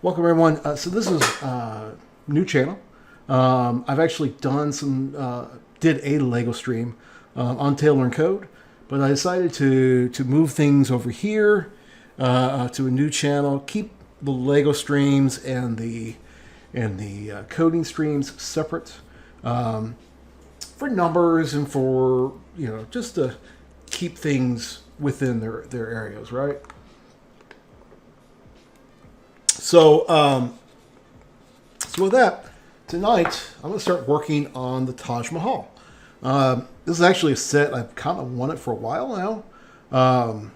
Welcome everyone. So this is a new channel. I've actually done did a Lego stream on Taylor and Code, but I decided to move things over here to a new channel. Keep the Lego streams and the coding streams separate for numbers and for just to keep things within their areas, right? So, with that, tonight I'm going to start working on the Taj Mahal. This is actually a set I've kind of wanted for a while now.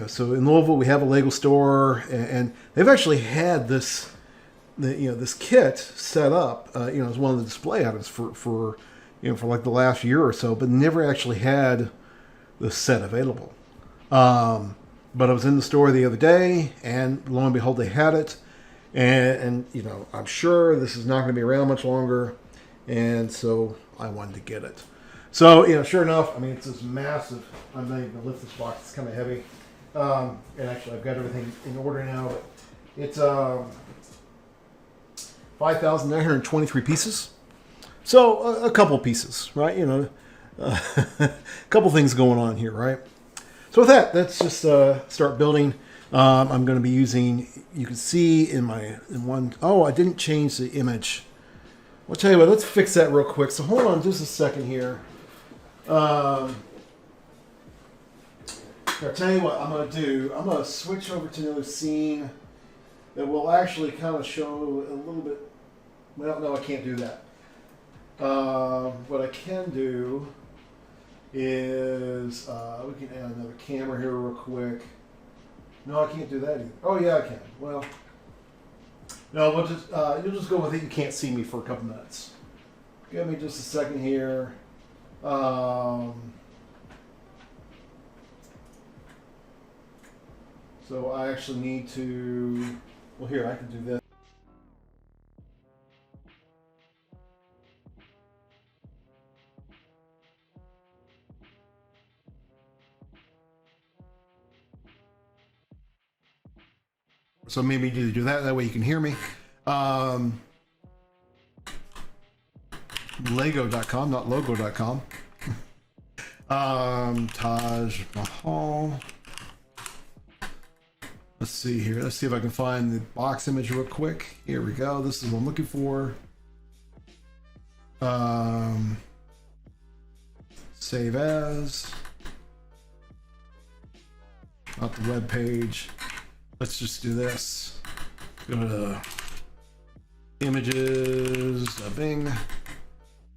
So in Louisville we have a Lego store, and they've actually had this kit set up, as one of the display items for like the last year or so, but never actually had the set available. But I was in the store the other day, and lo and behold, they had it. And I'm sure this is not going to be around much longer, and so I wanted to get it. So, sure enough, it's this massive. I'm not even going to lift this box; it's kind of heavy. And actually, I've got everything in order now. But it's 5,923 pieces. So a couple pieces, right? A couple things going on here, right? So with that, let's just start building. I'm going to be using, you can see in one, I didn't change the image. I'll tell you what, let's fix that real quick. So hold on just a second here. I'll tell you what I'm going to do. I'm going to switch over to another scene that will actually kind of show a little bit. Well, no, I can't do that. What I can do is we can add another camera here real quick. No, I can't do that either. Oh yeah, I can. Well, no, we'll just you'll just go with it. You can't see me for a couple minutes. Give me just a second here. So I actually need to. Well, here I can do this. So maybe you need to do that. That way you can hear me. Lego.com, not logo.com. Taj Mahal. Let's see here. Let's see if I can find the box image real quick. Here we go. This is what I'm looking for. Save as. Not the web page. Let's just do this. Go to images, Bing.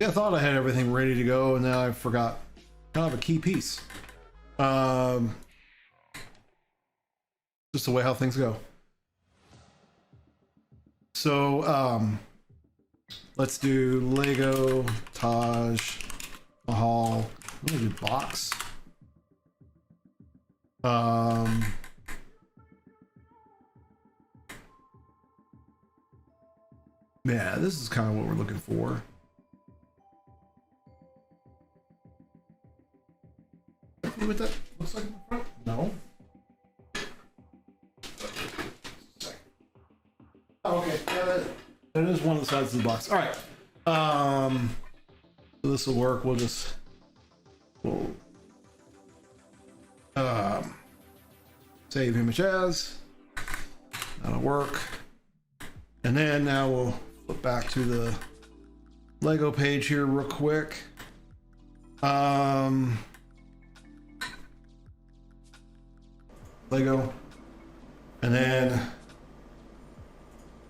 Yeah, I thought I had everything ready to go, and now I forgot kind of a key piece. Just the way how things go. So let's do Lego Taj Mahal. I'm gonna do box. Yeah, this is kind of what we're looking for. See what that looks like in the front? No. Oh, okay. Yeah, that is one of the sides of the box. All right. So this will work. We'll save image as. That'll work. And then now we'll flip back to the Lego page here real quick. Lego. And then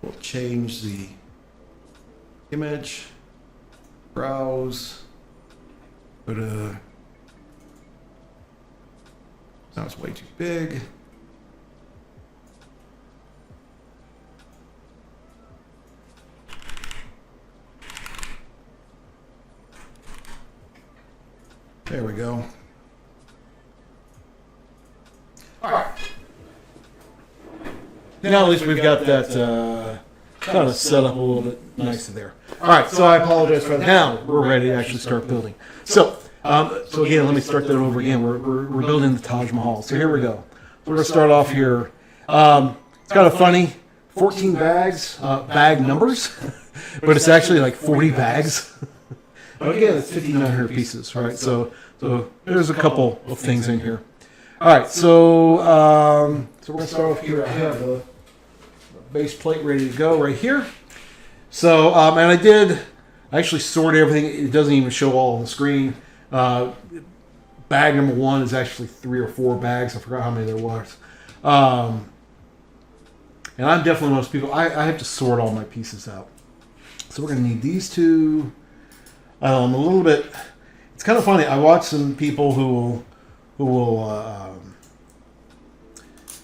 we'll change the image. Browse. Go to. Now it's way too big. There we go. All right. Now at least we've got that kind of set up a little bit nicer there. All right, so I apologize for that. Now we're ready to actually start building. So again, let me start that over again. We're building the Taj Mahal. So here we go. We're going to start off here. It's kind of funny. 14 bags, bag numbers, but it's actually like 40 bags. Again, it's 5,900 pieces, right? So there's a couple of things in here. All right, so we're gonna start off here. I have the base plate ready to go right here. So and I actually sorted everything. It doesn't even show all on the screen. Bag number 1 is actually 3 or 4 bags. I forgot how many there was. And I'm definitely one of those people. I have to sort all my pieces out. So we're going to need these two. A little bit. It's kind of funny. I watch some people who will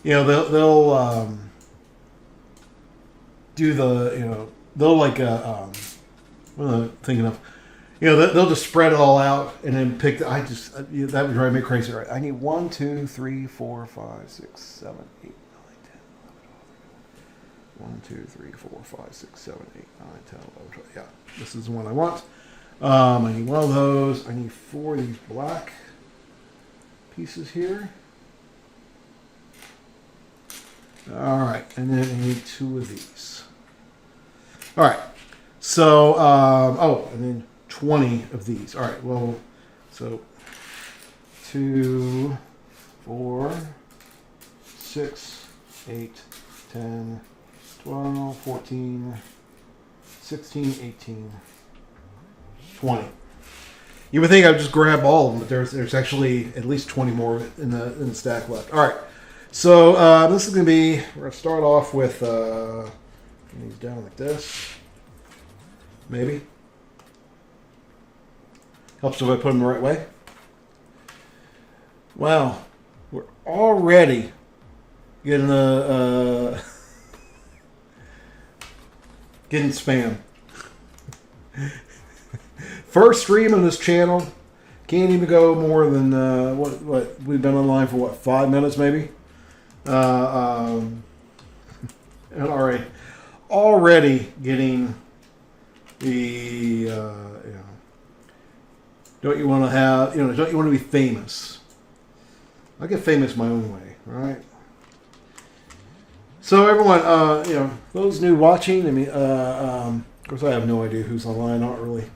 they'll do the they'll like what am I thinking of? They'll just spread it all out and then pick. That would drive me crazy. Right? I need 1, 2, 3, 4, 5, 6, 7, 8, 9, 10, 11, 12. 1, 2, 3, 4, 5, 6, 7, 8, 9, 10, 11, 12. Yeah, this is the one I want. I need one of those. I need 4 of these black pieces here. All right, and then I need 2 of these. All right, so and then 20 of these. All right, well, so 2, 4, 6, 8, 10, 12, 14, 16, 18, 20. You would think I would just grab all of them, but there's actually at least 20 more in the stack left. All right, so this is going to be, we're going to start off with these down like this. Maybe. Helps if I put them the right way. Wow, we're already getting getting spam. First stream on this channel. Can't even go more than what we've been online for 5 minutes maybe. And already getting the don't you want to have don't you want to be famous? I get famous my own way, right? So everyone, those new watching, I mean, of course I have no idea who's online, not really.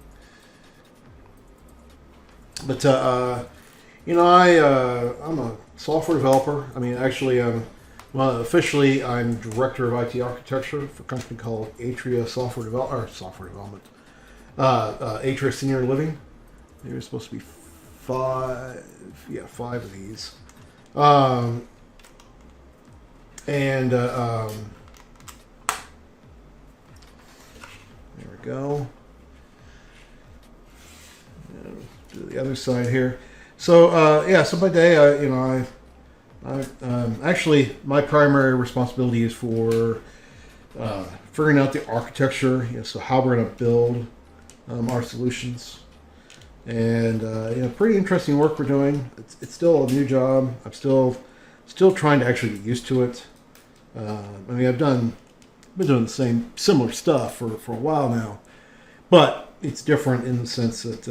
But I'm a software developer. I mean, actually, officially I'm director of IT architecture for a company called Atria Software Development. Atria Senior Living. There's supposed to be 5 of these. There we go. Do the other side here. So so by day, actually my primary responsibility is for figuring out the architecture. So how we're going to build our solutions, and pretty interesting work we're doing. It's still a new job. I'm still trying to actually get used to it. I've been doing the similar stuff for a while now, but it's different in the sense that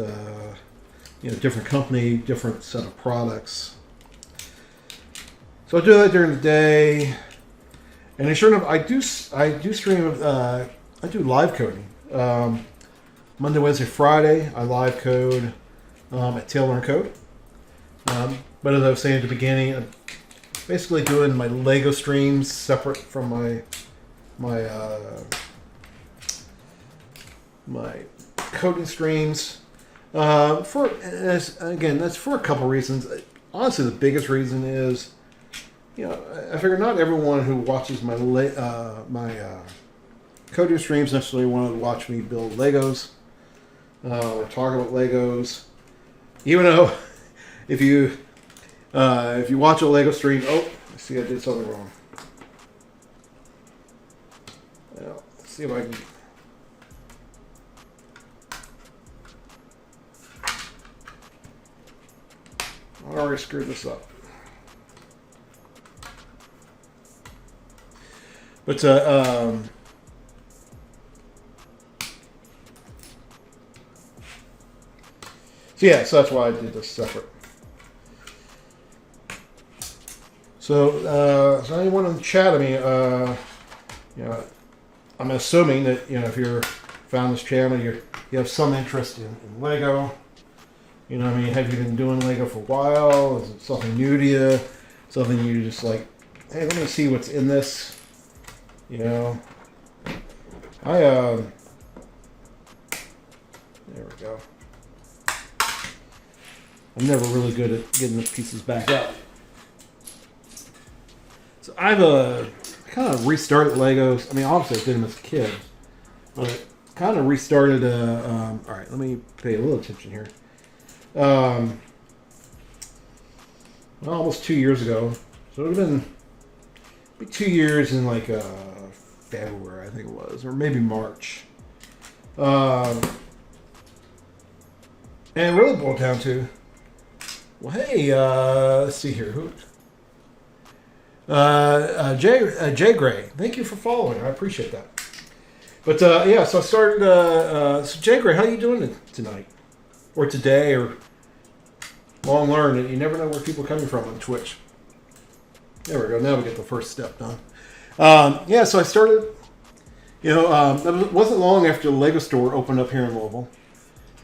different company, different set of products. So I do that during the day, and sure enough, I do stream. I do live coding. Monday, Wednesday, Friday, I live code at Taylor & Code. But as I was saying at the beginning, I'm basically doing my Lego streams separate from my coding streams. That's for a couple reasons. Honestly, the biggest reason is, I figure not everyone who watches my coding streams necessarily want to watch me build Legos or talk about Legos. Even though if you watch a Lego stream, I see I did something wrong. Let's see if I can. I already screwed this up. But so that's why I did this separate. So anyone in the chat, you know, I'm assuming that, you know, if you're found this channel, you have some interest in Lego. You know, I mean, have you been doing Lego for a while? Is it something new to you? Something you just like, hey, let me see what's in this. You know, there we go. I'm never really good at getting the pieces back up. So I've kind of restarted Legos. I mean, obviously I did them as a kid, but kind of restarted. All right, let me pay a little attention here. Well, almost 2 years ago. So it would have been 2 years in like February, I think it was, or maybe March. And it really boiled down to, well, hey, let's see here. Who? Jay Gray. Thank you for following. I appreciate that. But yeah, so I started. So Jay Gray, how are you doing tonight, or today, or long learned? You never know where people are coming from on Twitch. There we go. Now we get the first step done. Yeah, so I started. You know, it wasn't long after the Lego store opened up here in Louisville,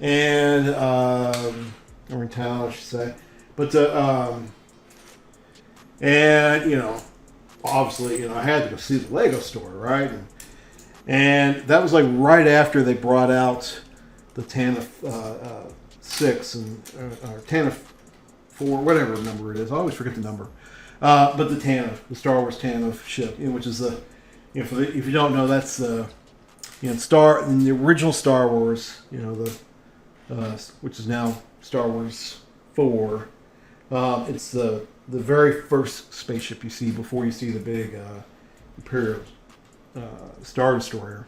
and or in town, I should say. But and you know, obviously, you know, I had to go see the Lego store, right? And that was like right after they brought out the TANF 6 and or TANF 4, whatever number it is. I always forget the number. But the TANF, the Star Wars TANF ship, you know, which is the, you know, if you don't know, that's the, you know, in the original Star Wars, you know, the which is now Star Wars 4. It's the very first spaceship you see before you see the big Imperial Star Destroyer.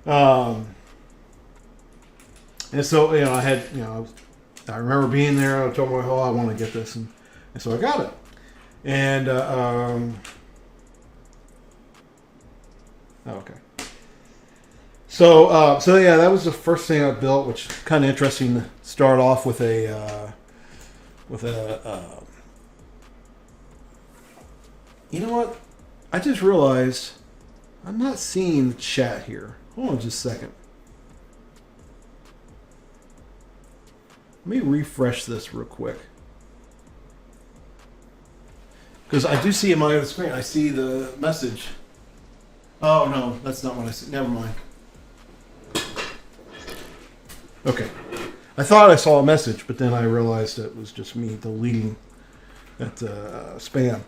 And so, you know, I remember being there. I told my wife, oh, I want to get this, and so I got it. And okay. So yeah, that was the first thing I built, which is kind of interesting to start off with a you know what? I just realized I'm not seeing the chat here. Hold on just a second. Let me refresh this real quick. Because I do see in my other screen, I see the message. Oh, no, that's not what I see. Never mind. Okay. I thought I saw a message, but then I realized it was just me deleting that spam.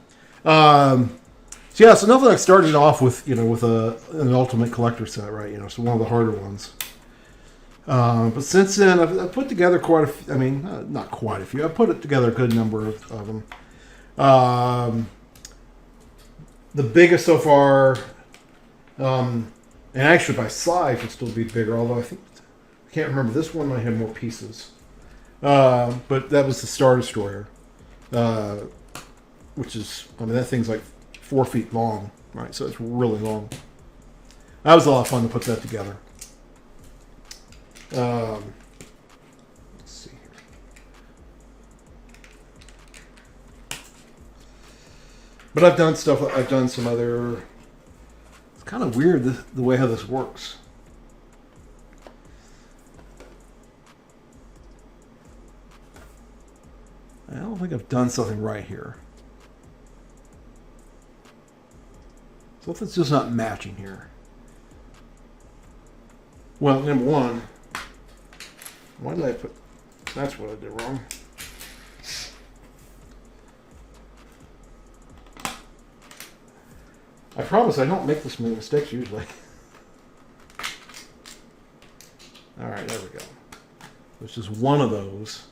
So yeah, so now that I started off with, you know, with an Ultimate Collector set, right? You know, so one of the harder ones. But since then, I've put together quite a few. I mean, not quite a few. I've put together a good number of them. The biggest so far, and actually by size would still be bigger, although I can't remember, this one might have more pieces. But that was the Star Destroyer, which is, I mean, that thing's like 4 feet long, right? So it's really long. That was a lot of fun to put that together. Let's see here. But I've done some other. It's kind of weird the way how this works. I don't think I've done something right here. Something's just not matching here. Well, number one, why did I put... That's what I did wrong. I promise I don't make this many mistakes usually. Alright, there we go. There's just one of those.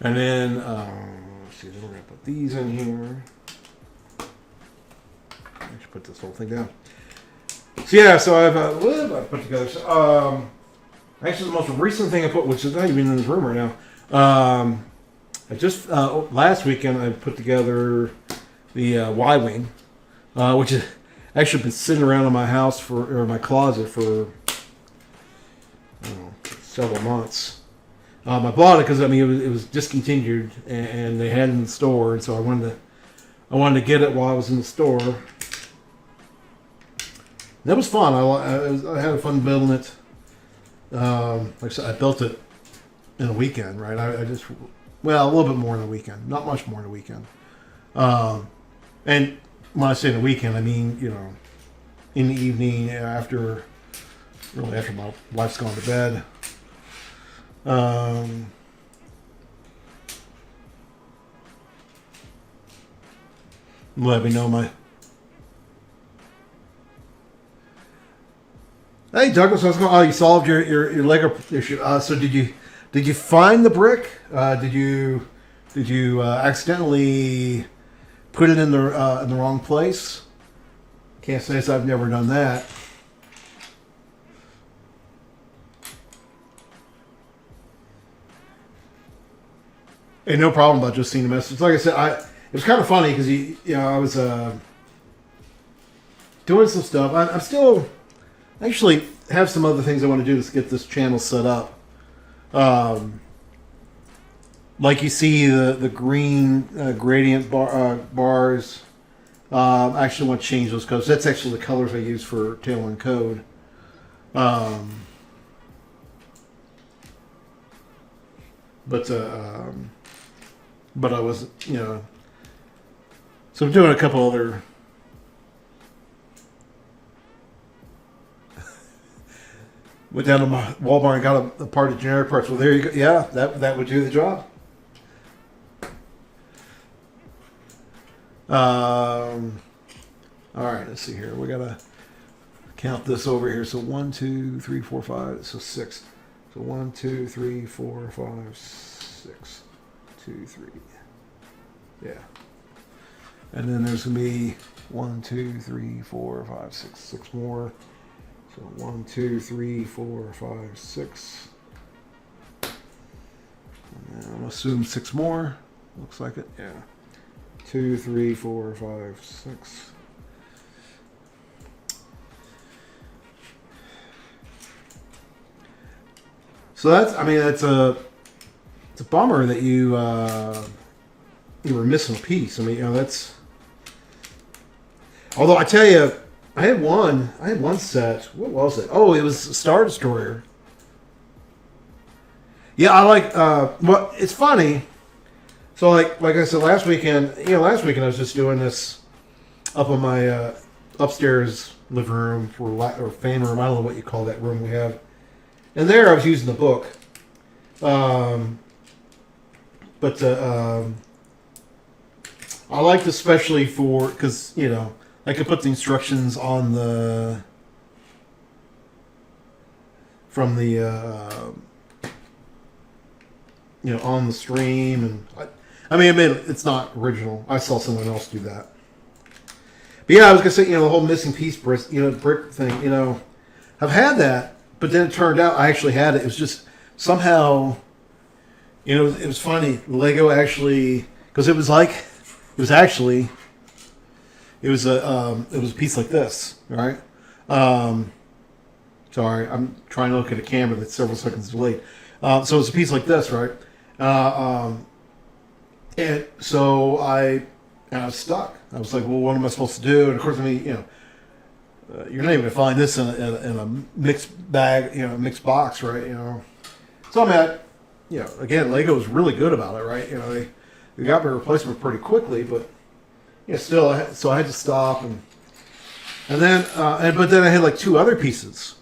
And then, let's see, then we're going to put these in here. I should put this whole thing down. So yeah, so what have I put together? So, actually, the most recent thing I put, which is not even in this room right now. I just last weekend I put together the Y-wing, which has actually been sitting around in my house or my closet for I don't know, several months. I bought it because I mean it was discontinued and they had it in the store, and so I wanted to get it while I was in the store. That was fun. I had fun building it. Like I said, I built it in a weekend, right? I just, well, a little bit more in a weekend, not much more in a weekend. And when I say in a weekend, I mean, you know, in the evening after my wife's gone to bed. Let me know Hey Douglas, how's it going? Oh, you solved your Lego issue. So did you find the brick? Did you accidentally put it in the wrong place? Can't say I've never done that. Hey, no problem about just seeing the message. Like I said, it was kind of funny because I was doing some stuff. I'm still actually have some other things I want to do to get this channel set up. Like you see the green gradient bars. I actually want to change those colors. That's actually the colors I use for Tailwind Code. But I was, so I'm doing a couple other. Went down to my Walmart and got a part of generic parts. Well, there you go. Yeah, that would do the job. All right, let's see here. We gotta count this over here. So 1, 2, 3, 4, 5. So 6. So 1, 2, 3, 4, 5, 6. 2, 3. Yeah. And then there's gonna be 1, 2, 3, 4, 5, 6. 6 more. So 1, 2, 3, 4, 5, 6. And I'm gonna assume 6 more. Looks like it. Yeah. 2, 3, 4, 5, 6. So that's it's a bummer that you were missing a piece. I mean, that's. Although I tell you, I had one set. What was it? Oh, it was Star Destroyer. Yeah, I like. Well, it's funny. So like I said last weekend, last weekend I was just doing this up on my upstairs living room or fan room. I don't know what you call that room we have. And there I was using the book. But I liked especially because I could put the instructions on from the on the stream, and I mean it's not original. I saw someone else do that. But yeah, I was gonna say the whole missing piece brick thing. I've had that, but then it turned out I actually had it. It was just somehow it was funny. Lego actually, because it was a piece like this, right? Sorry, I'm trying to look at a camera that's several seconds delayed. So it's a piece like this, right? And so I was stuck. I was like, well, what am I supposed to do? And of course, I mean, you're not even gonna find this in a mixed bag, mixed box, right? So I'm again, Lego was really good about it, right? They got my replacement pretty quickly, but still, so I had to stop and then but then I had like 2 other pieces,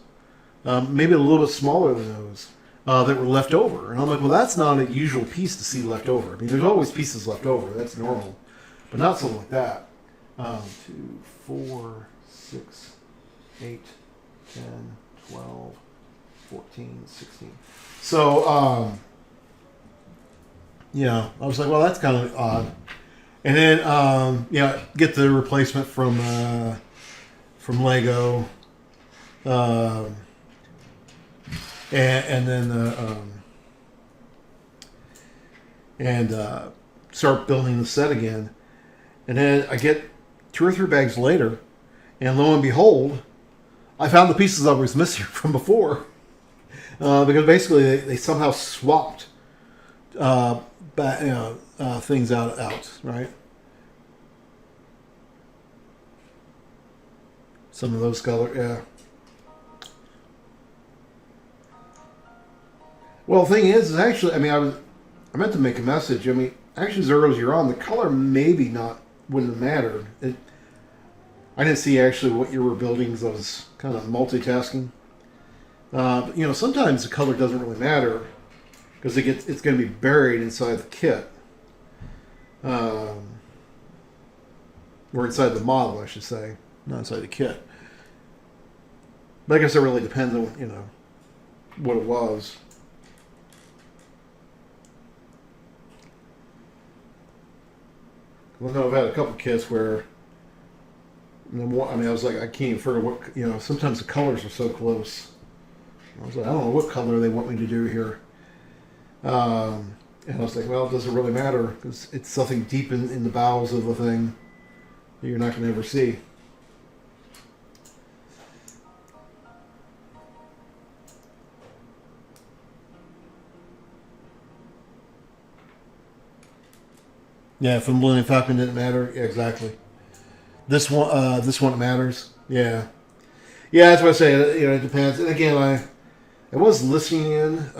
maybe a little bit smaller than those that were left over, and I'm like, well, that's not a usual piece to see left over. I mean, there's always pieces left over. That's normal, but not something like that. 2, 4, 6, 8, 10, 12, 14, 16. So I was like, well, that's kind of odd. And then get the replacement from Lego, and then start building the set again. And then I get 2 or 3 bags later, and lo and behold, I found the pieces I was missing from before, because basically they somehow swapped things out, right? Some of those color, yeah. Well, the thing is actually, I mean, I meant to make a message. I mean, actually, as early as you're on, the color maybe not wouldn't have mattered. I didn't see actually what you were building, because I was kind of multitasking. But, you know, sometimes the color doesn't really matter because it's going to be buried inside the kit, or inside the model, I should say, not inside the kit. But I guess it really depends on what it was. I know I've had a couple kits where, I mean, I was like, I can't even figure what, sometimes the colors are so close. I was like, I don't know what color they want me to do here. And I was like, well, it doesn't really matter because it's something deep in the bowels of the thing that you're not going to ever see. Yeah, if the Millennium Falcon didn't matter, yeah, exactly. This one matters. Yeah, yeah, that's what I say. It depends. And again, I was listening in,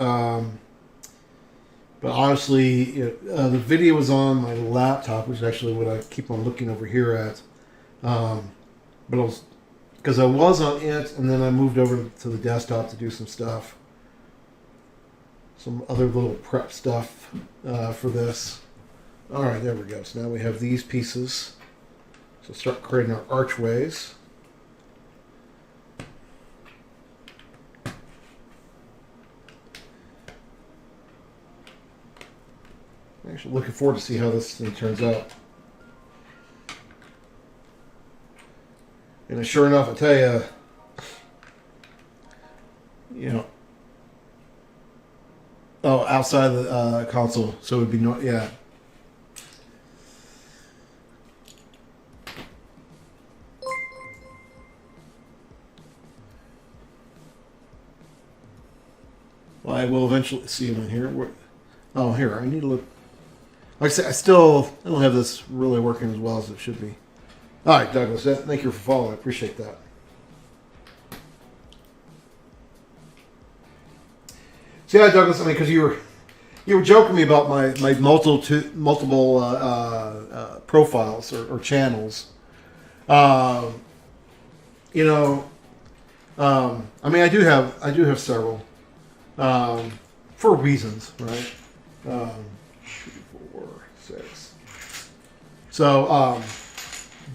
but honestly, the video was on my laptop, which is actually what I keep on looking over here at. But it was because I was on it, and then I moved over to the desktop to do some stuff, some other little prep stuff for this. All right, there we go. So now we have these pieces. So start creating our archways. I'm actually looking forward to see how this thing turns out. And sure enough, I tell you, oh, outside of the console, so it would be yeah. Well, I will eventually see it on here. Oh, here, I need to look. Like I said, I don't have this really working as well as it should be. All right, Douglas, thank you for following. I appreciate that. So yeah, Douglas, I mean, because you were joking me about my multiple profiles or channels. I mean, I do have several. For reasons, right? 2, 4, 6. So,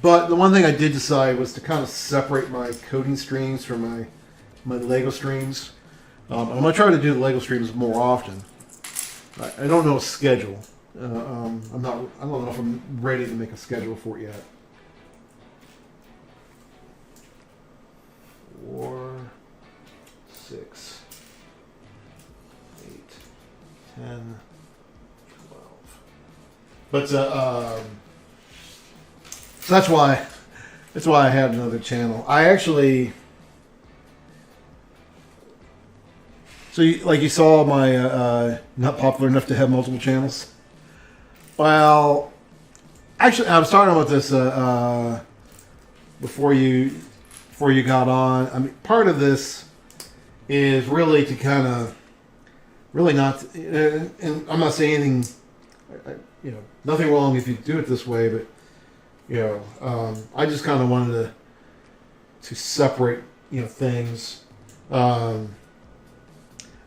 but the one thing I did decide was to kind of separate my coding streams from my Lego streams. I'm gonna try to do the Lego streams more often. I don't know a schedule. I don't know if I'm ready to make a schedule for it yet. 4, 6. 10, 12. But so that's why I had another channel. I actually, so you saw my not popular enough to have multiple channels. Well, actually, I was talking about this before you got on. I mean, part of this is really to kind of. Really not, and I'm not saying anything, nothing wrong if you do it this way, but, I just kind of wanted to separate, things.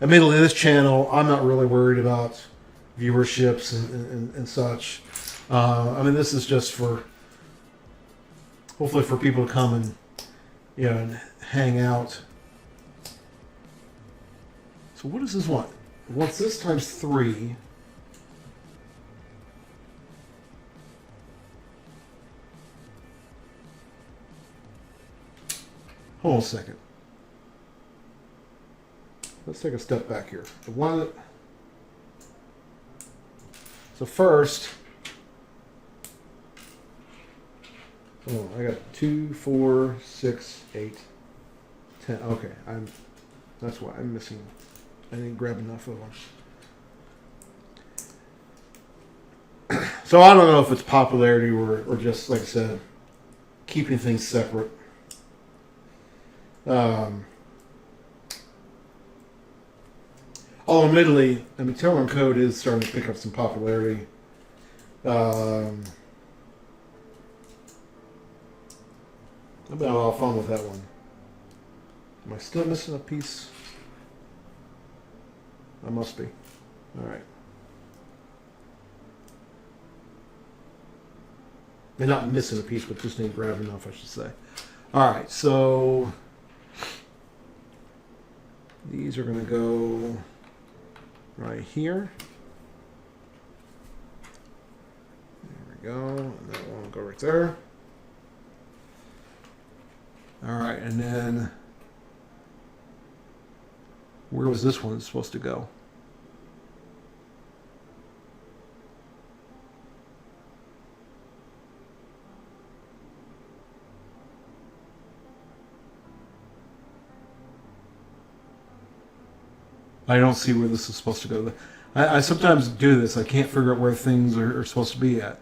Admittedly, this channel, I'm not really worried about viewerships and such. I mean, this is just hopefully for people to come and, and hang out. So what does this want? What's this times 3? Hold on a second. Let's take a step back here. So first, I got 2, 4, 6, 8, 10. Okay, that's why I'm missing. I didn't grab enough of them. So I don't know if it's popularity or just, like I said, keeping things separate. Although, admittedly, I mean, Tailor Code is starting to pick up some popularity. I've been a lot of fun with that one. Am I still missing a piece? I must be. All right. They're not missing a piece, but just ain't grabbed enough, I should say. All right, so these are going to go right here. There we go. And that one will go right there. All right, and then where was this one supposed to go? I don't see where this is supposed to go. I sometimes do this. I can't figure out where things are supposed to be at.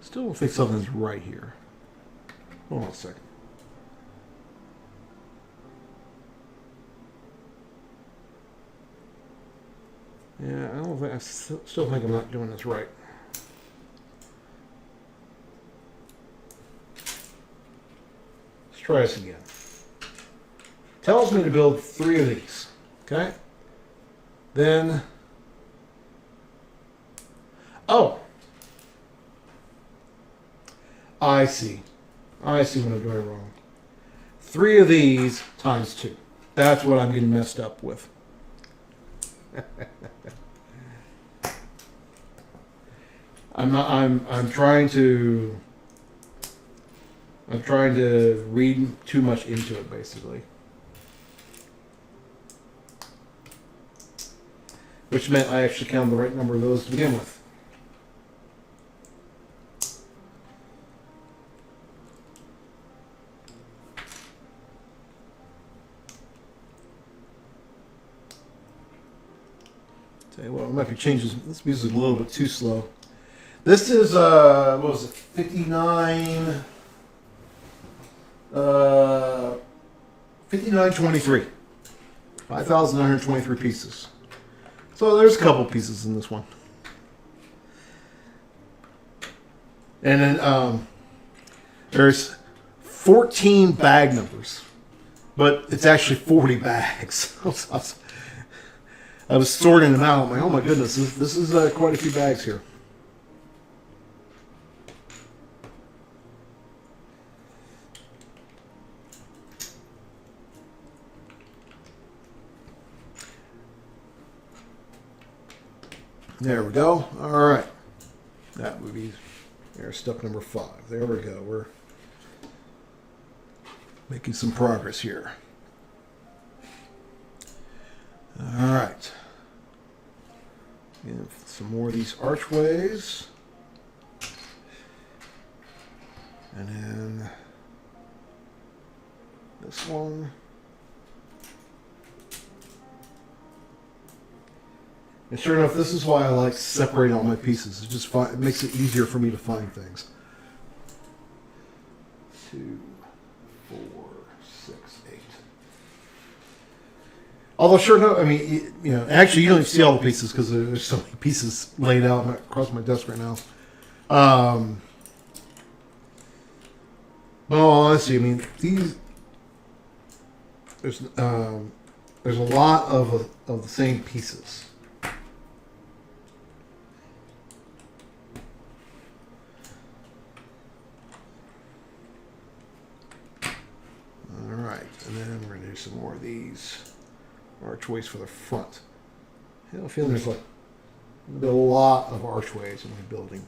Still don't think something's right here. Hold on a second. Yeah, I don't think I still think I'm not doing this right. Let's try this again. Tells me to build 3 of these. Okay. Then, oh, I see. I see what I'm doing wrong. 3 of these times 2. That's what I'm getting messed up with. I'm trying to read too much into it, basically. Which meant I actually counted the right number of those to begin with. Tell you what, I might be changing. This music is a little bit too slow. This is what was it? 59. 5923. 5,923 pieces. So there's a couple pieces in this one. And then there's 14 bag numbers, but it's actually 40 bags. I was sorting them out. I'm like, oh my goodness, this is quite a few bags here. There we go. All right. That would be there's step number 5. There we go. We're making some progress here. All right. And some more of these archways. And then this one. And sure enough, this is why I like separating all my pieces. It makes it easier for me to find things. 2, 4, 6, 8. Although, sure enough, I mean, you know, actually, you don't even see all the pieces because there's so many pieces laid out across my desk right now. But honestly, I mean, there's a lot of the same pieces. And then we're going to do some more of these archways for the front. I have a feeling there's a lot of archways in my building.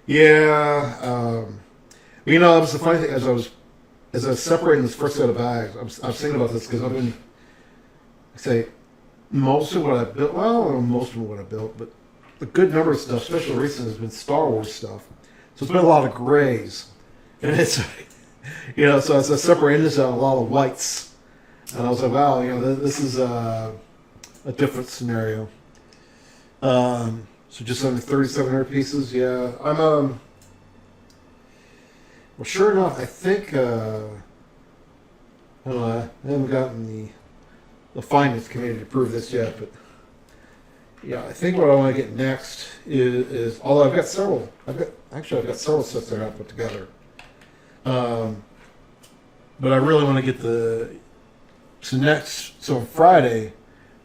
Yeah, you know, that was the funny thing as I was separating this first set of bags. I was thinking about this because I've been say most of what I built, well, most of what I built, but a good number of stuff, especially recently, has been Star Wars stuff. So it's been a lot of grays. And it's, so as I separated this out, a lot of whites. And I was like, wow, this is a different scenario. So just under 3,700 pieces, yeah. I'm, well, sure enough, I think, I don't know, I haven't gotten the finance committee to approve this yet, but yeah, I think what I want to get next is although I've got several sets that I put together. But I really want to get so on Friday,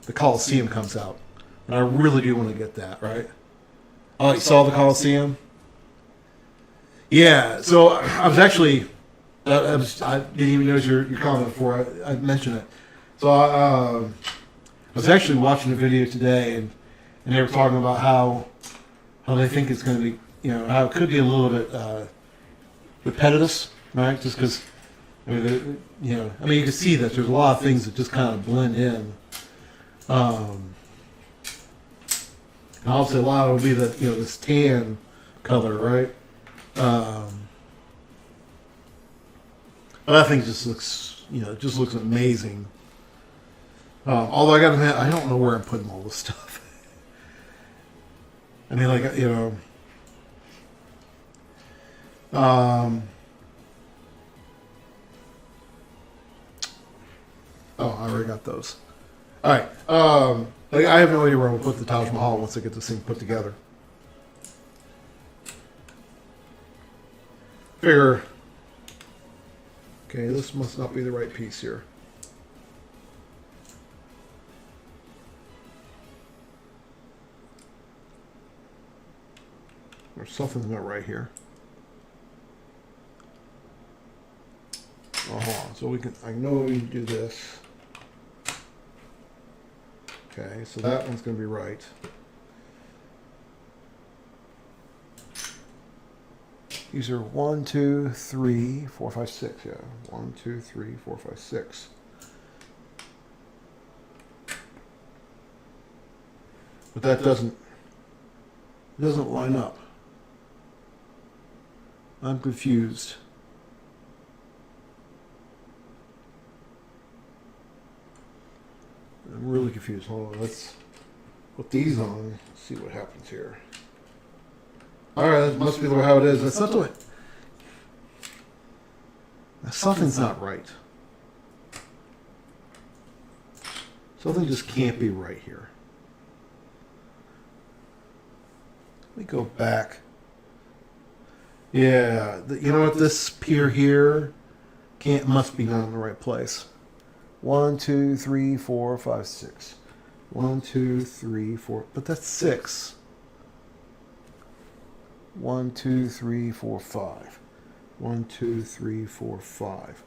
the Coliseum comes out. And I really do want to get that, right? Oh, you saw the Coliseum? Yeah, so I was actually, I didn't even notice your comment before I mentioned it. So I was actually watching a video today, and they were talking about how they think it's going to be, how it could be a little bit repetitive, right? Just because, you can see that there's a lot of things that just kind of blend in. And obviously a lot of it will be this tan color, right? But that thing just looks, just looks amazing. Although I gotta admit, I don't know where I'm putting all this stuff. I mean, I already got those. All right. I have no idea where I'm gonna put the Taj Mahal once I get this thing put together. Figure. Okay, this must not be the right piece here. There's something's not right here. Oh, hold on. So I know we can do this. Okay, so that one's going to be right. These are 1, 2, 3, 4, 5, 6. Yeah, 1, 2, 3, 4, 5, 6. But that doesn't line up. I'm confused. I'm really confused. Hold on, let's put these on. See what happens here. All right, that must be how it is. That's not the way. Something's not right. Something just can't be right here. Let me go back. Yeah, you know what? This pier here must be not in the right place. 1, 2, 3, 4, 5, 6. 1, 2, 3, 4. But that's 6. 1, 2, 3, 4, 5. 1, 2, 3, 4, 5.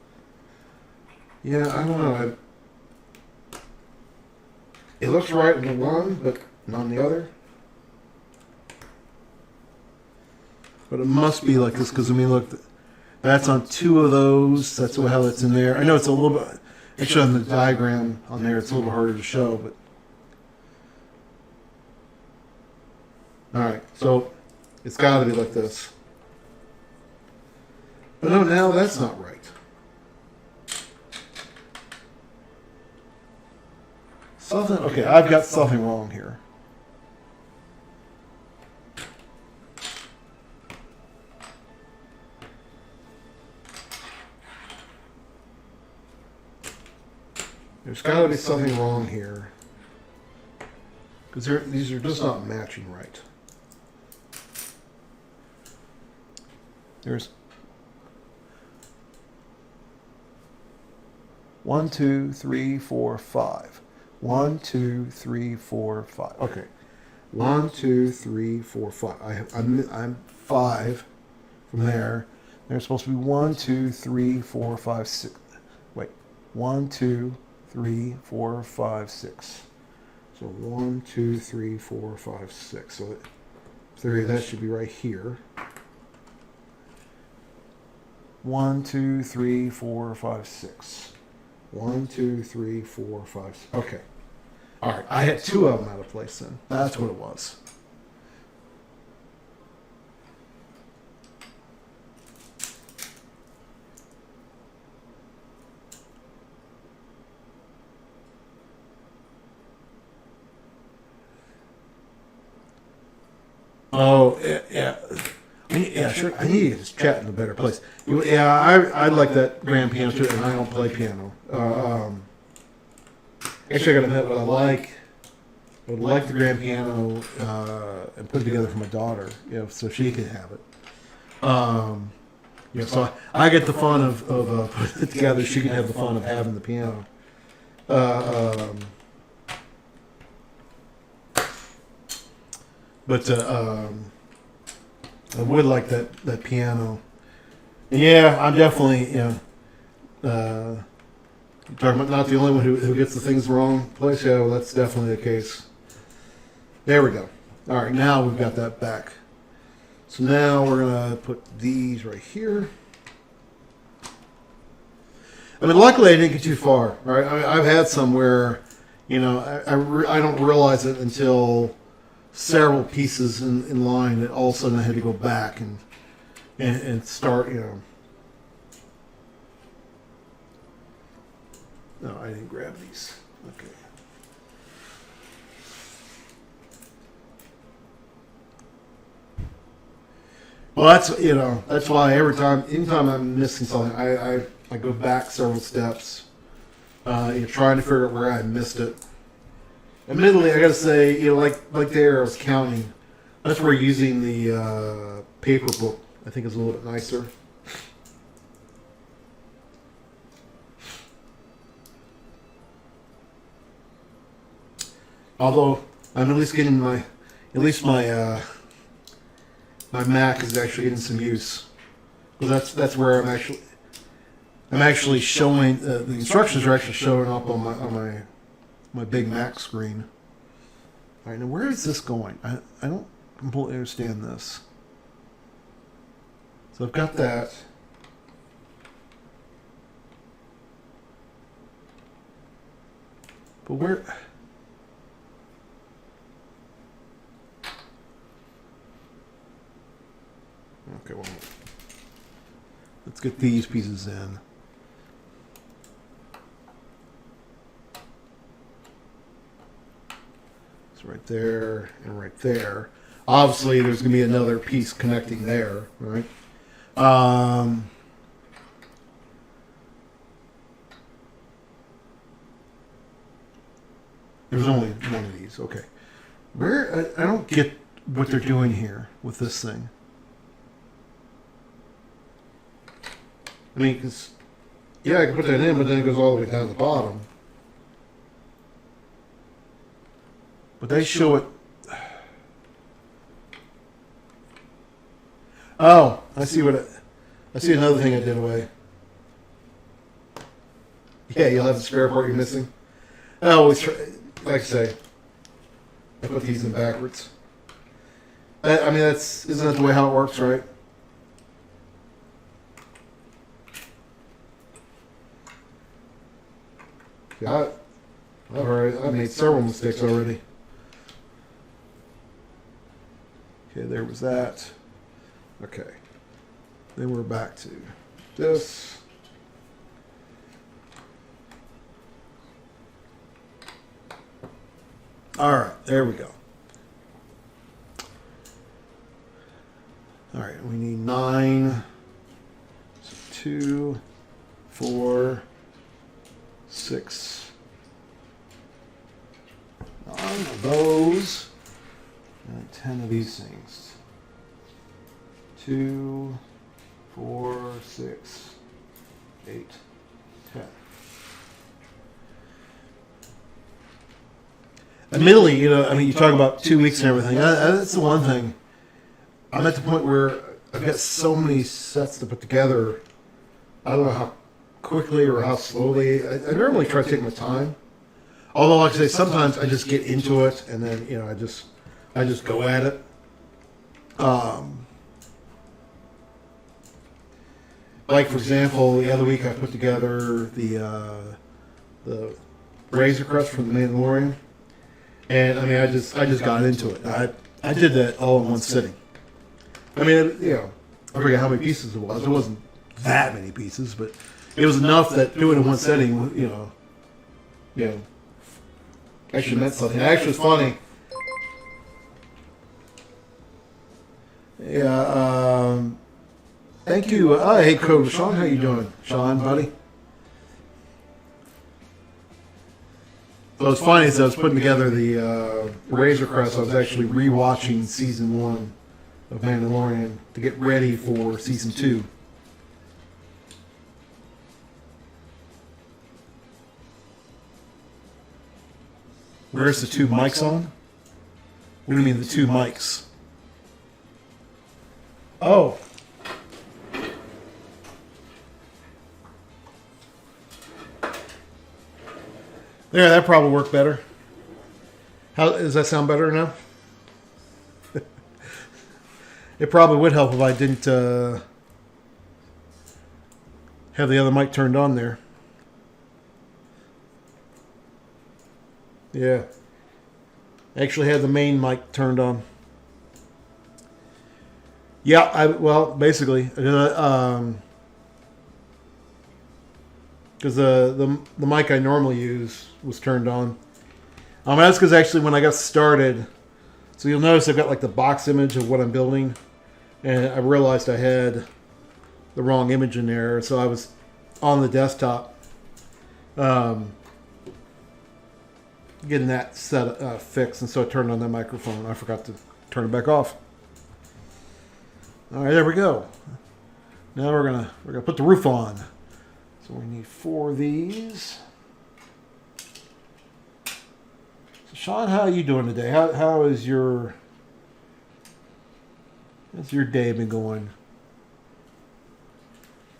Yeah, I don't know. It looks right in the one, but not in the other. But it must be like this because, I mean, look, that's on 2 of those. That's how it's in there. I know it's a little bit, actually on the diagram on there, it's a little harder to show, but. All right, so it's got to be like this. But no, now that's not right. Something, okay, I've got something wrong here. There's got to be something wrong here. Because these are just not matching right. There's 1, 2, 3, 4, 5. 1, 2, 3, 4, 5. Okay. 1, 2, 3, 4, 5. I'm 5 from there. There's supposed to be 1, 2, 3, 4, 5, 6. Wait. 1, 2, 3, 4, 5, 6. So 1, 2, 3, 4, 5, 6. So that should be right here. 1, 2, 3, 4, 5, 6. 1, 2, 3, 4, 5, 6. Okay. All right, I had two of them out of place then. That's what it was. Oh, yeah. Yeah, sure. I need to get this chat in a better place. Yeah, I like that grand piano too, and I don't play piano. Actually, I got to admit what I like. I would like the grand piano and put it together for my daughter, so she can have it. So I get the fun of putting it together. She can have the fun of having the piano. But I would like that piano. Yeah, I'm definitely, talking about not the only one who gets the things wrong. Place, yeah, well, that's definitely the case. There we go. All right, now we've got that back. So now we're going to put these right here. I mean, luckily I didn't get too far, right? I mean, I've had some where, I don't realize it until several pieces in line that all of a sudden I had to go back and start, No, I didn't grab these. Okay. Well, that's why anytime I'm missing something, I go back several steps, trying to figure out where I missed it. Admittedly, I got to say, like there, I was counting. That's where using the paper book, I think, is a little bit nicer. Although I'm at least getting my Mac is actually getting some use. Because that's where I'm actually showing the instructions are actually showing up on my big Mac screen. All right, now where is this going? I don't completely understand this. So I've got that. But where? Okay, well, let's get these pieces in. It's right there and right there. Obviously, there's going to be another piece connecting there, right? There's only one of these. Okay. I don't get what they're doing here with this thing. I mean, because, yeah, I can put that in, but then it goes all the way down to the bottom. But they show it. Oh, I see another thing I did away. Yeah, you'll have the spare part you're missing. I always try, like I say, I put these in backwards. I mean, isn't that the way how it works, right? Yeah, I made several mistakes already. Okay, there was that. Okay. Then we're back to this. All right, there we go. All right, we need 9. So 2, 4, 6, 9 of those, and 10 of these things. 2, 4, 6, 8, 10. Admittedly, you talk about 2 weeks and everything. That's the one thing. I'm at the point where I've got so many sets to put together. I don't know how quickly or how slowly. I normally try to take my time. Although, like I say, sometimes I just get into it and then I just go at it. Like for example, the other week I put together the Razor Crest from the Mandalorian. And I mean, I just got into it. I did that all in one sitting. I mean, I forget how many pieces it was. It wasn't that many pieces, but it was enough that doing it in one setting, actually meant something. Actually, it's funny. Yeah. Thank you. Hey, Coach Sean, how you doing, Sean, buddy? So it's funny, as I was putting together the Razor Crest, I was actually rewatching season 1 of Mandalorian to get ready for season 2. Where's the 2 mics on? What do you mean the 2 mics? Oh. There, that probably worked better. How does that sound better now? It probably would help if I didn't have the other mic turned on there. Yeah. I actually had the main mic turned on. Yeah, basically, because the mic I normally use was turned on. That's because actually when I got started, so you'll notice I've got like the box image of what I'm building, and I realized I had the wrong image in there, so I was on the desktop getting that set fixed, and so I turned on that microphone. I forgot to turn it back off. All right, there we go. Now we're gonna put the roof on. So we need 4 of these. So Sean, how are you doing today? How is how's your day been going?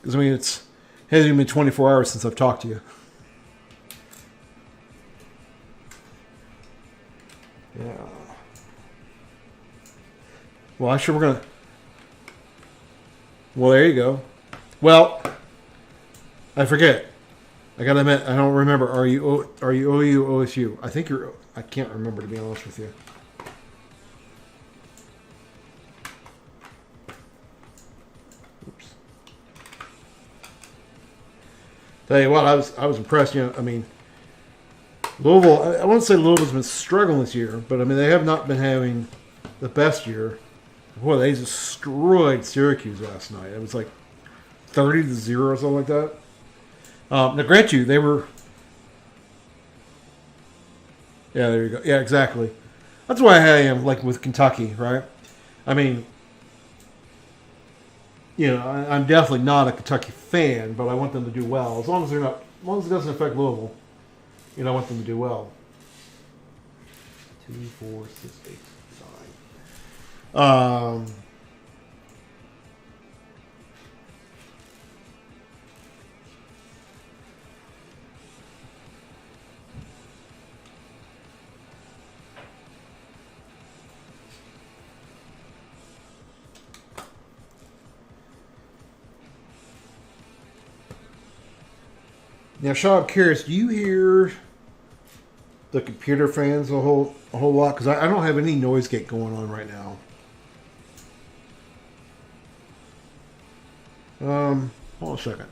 Because I mean, it hasn't been 24 hours since I've talked to you. Yeah. Well, actually, we're gonna. Well, there you go. Well, I forget. I gotta admit, I don't remember. Are you OU OSU? I think you're. I can't remember, to be honest with you. Oops. Tell you what, I was impressed. I mean, Louisville. I wouldn't say Louisville's been struggling this year, but I mean they have not been having the best year. Boy, they destroyed Syracuse last night. It was like 30-0 or something like that. Now, grant you, they were. Yeah, there you go. Yeah, exactly. That's why I am like with Kentucky, right? I mean, I'm definitely not a Kentucky fan, but I want them to do well. As long as it doesn't affect Louisville, I want them to do well. 2, 4, 6, 8, 9. Now, Sean, I'm curious. Do you hear the computer fans a whole lot? Because I don't have any noise gate going on right now. Hold on a second.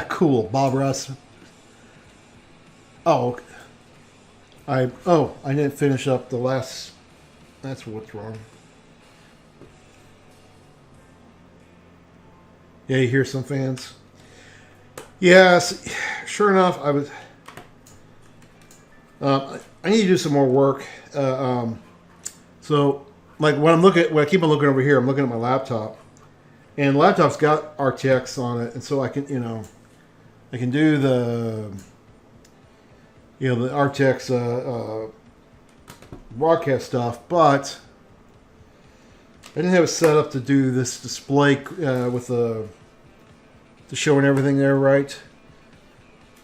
Cool, Bob Russ. Oh, okay. I didn't finish up the last. That's what's wrong. Yeah, you hear some fans. Yes, sure enough, I was. I need to do some more work. So, like when I keep on looking over here, I'm looking at my laptop, and the laptop's got RTX on it, and so I can, I can do the, the RTX broadcast stuff, but I didn't have it set up to do this display with the showing everything there right.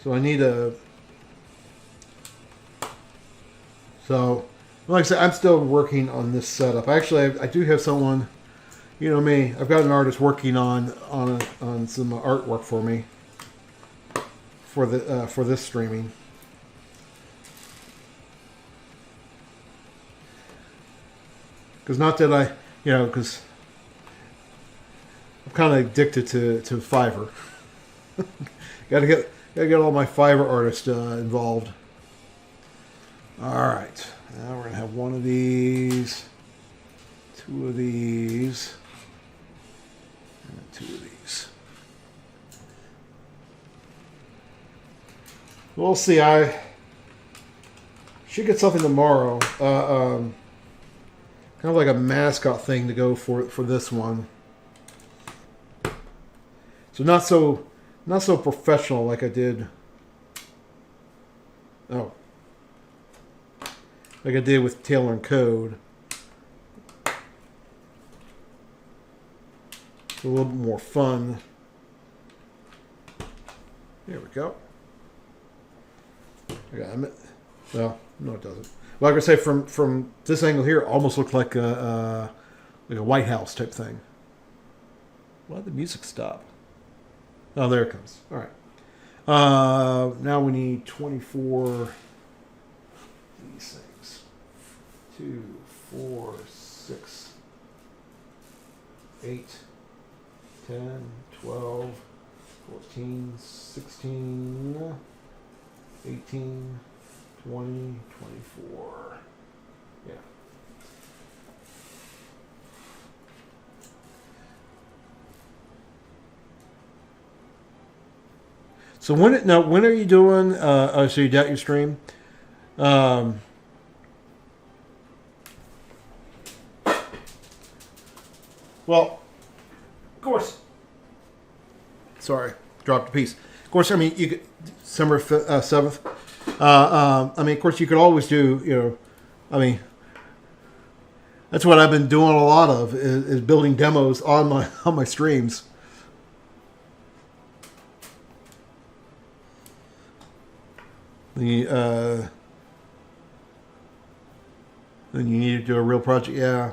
So I need a. So, like I said, I'm still working on this setup. Actually, I do have someone, you know me, I've got an artist working on some artwork for me for this streaming. Because not that I, because I'm kind of addicted to Fiverr. gotta get all my Fiverr artists involved. All right, now we're gonna have one of these, two of these, and two of these. We'll see. I should get something tomorrow. Kind of like a mascot thing to go for this one. So not so professional like I did. Oh, like I did with Taylor and Code. It's a little bit more fun. There we go. Well, no, it doesn't. Well, like I say, from this angle here, it almost looked like a White House type thing. Why did the music stop? Oh, there it comes. All right. Now we need 24 these things. 2, 4, 6, 8, 10, 12, 14, 16, 18, 20, 24. Yeah. So when are you doing? So you got your stream. Well, of course. Sorry, dropped a piece. Of course, I mean you could December 7th. I mean, of course, you could always do. I mean, that's what I've been doing a lot of is building demos on my streams. Then you need to do a real project. Yeah.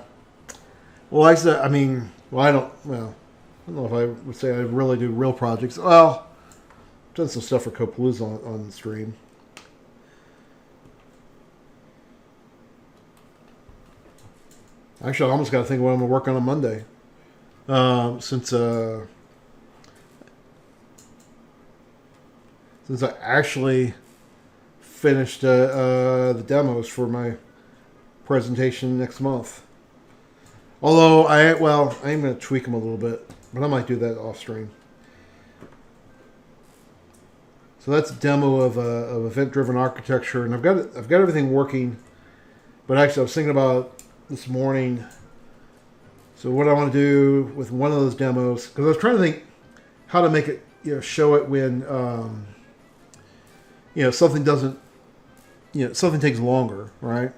Well, I said, I mean, I don't know if I would say I really do real projects. Well, I've done some stuff for Copalooza on the stream. Actually, I almost got to think of what I'm going to work on Monday. Since I actually finished the demos for my presentation next month. Although I am going to tweak them a little bit, but I might do that off stream. So that's a demo of event-driven architecture, and I've got everything working. But actually, I was thinking about this morning. So what I want to do with one of those demos, because I was trying to think how to make it, show it when, something doesn't, something takes longer, right?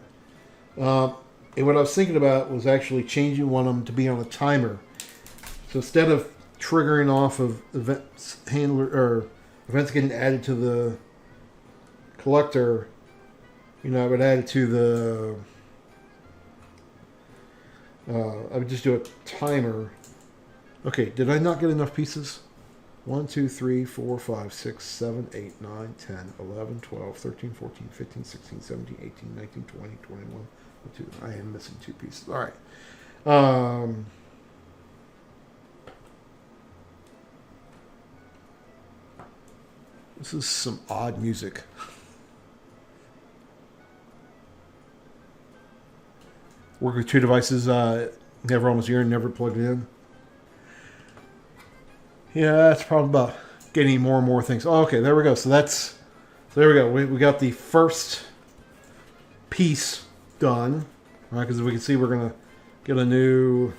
And what I was thinking about was actually changing one of them to be on a timer. So instead of triggering off of events getting added to the collector, I would add it to the. I would just do a timer. Okay, did I not get enough pieces? 1, 2, 3, 4, 5, 6, 7, 8, 9, 10, 11, 12, 13, 14, 15, 16, 17, 18, 19, 20, 21. 2. I am missing 2 pieces. All right. This is some odd music. Work with 2 devices. Never almost a year and never plugged it in. Yeah, that's probably about getting more and more things. Oh, okay, there we go. So there we go. We got the first piece done. All right, because we can see we're going to get a new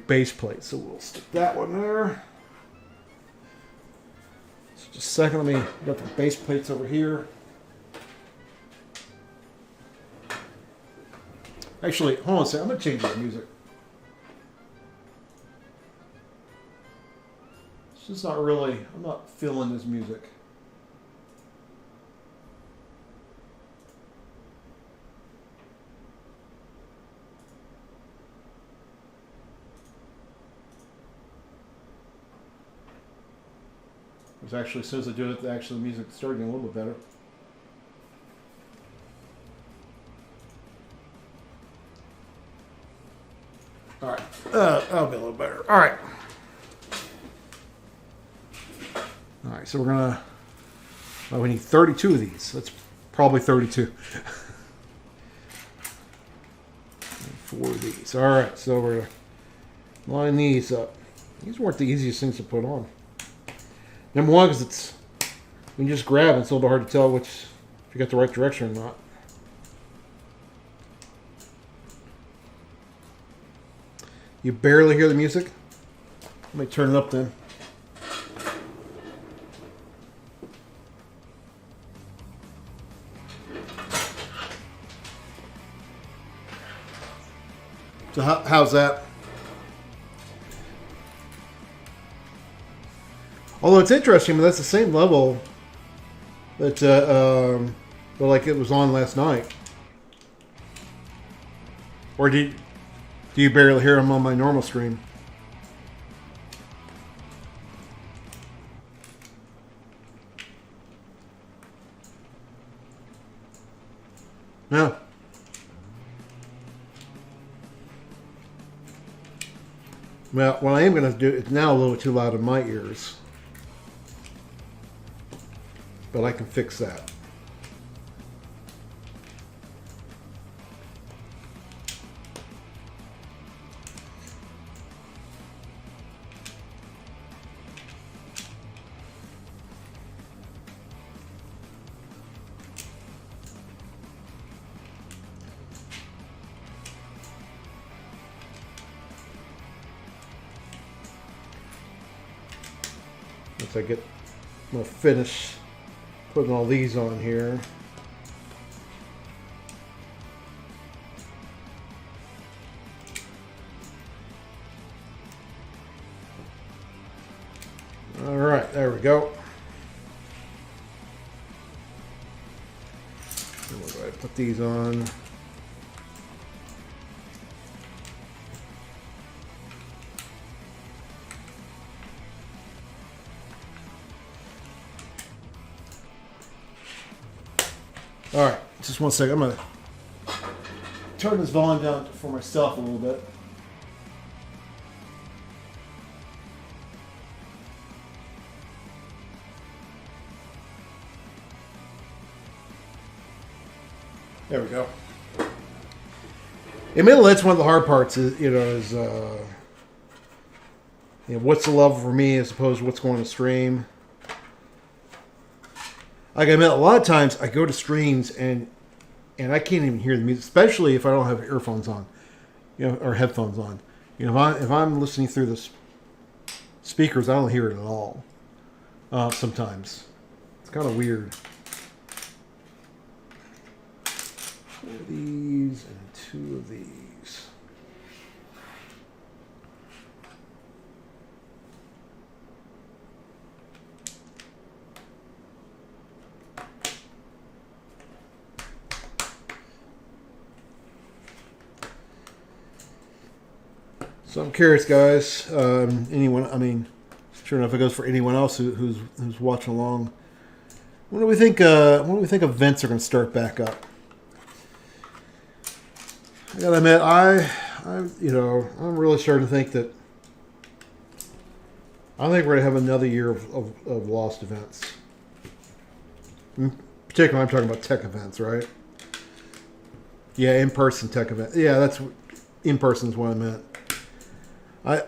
base plate. So we'll stick that one there. So just a second. We got the base plates over here. Actually, hold on a second. I'm going to change the music. It's just not really, I'm not feeling this music. Because actually, as soon as I do it, actually the music started getting a little bit better. All right, that'll be a little better. All right. All right, so we're gonna. Well, we need 32 of these. That's probably 32. 4 of these. All right, so we're gonna line these up. These weren't the easiest things to put on. Number one, because it's when you just grab it, it's a little hard to tell if you got the right direction or not. You barely hear the music? Let me turn it up then. So how's that? Although it's interesting, but that's the same level that like it was on last night. Or do you barely hear them on my normal stream? No. Well, what I am going to do, it's now a little too loud in my ears. But I can fix that. Once I get, I'm going to finish putting all these on here. All right, there we go. And we'll go ahead and put these on. All right, just one second. I'm going to turn this volume down for myself a little bit. There we go. Admittedly, that's one of the hard parts. Is what's the level for me as opposed to what's going to stream. Like I admit, a lot of times I go to streams and I can't even hear the music, especially if I don't have earphones on, or headphones on. If I'm listening through the speakers, I don't hear it at all. Sometimes it's kind of weird. 4 of these and 2 of these. So I'm curious, guys. Anyone? I mean, sure enough, it goes for anyone else who's watching along. When do we think? When do we think events are going to start back up? I gotta admit, I'm really starting to think that. I think we're gonna have another year of lost events. In particular, I'm talking about tech events, right? Yeah, in-person tech events. Yeah, that's in-person is what I meant. I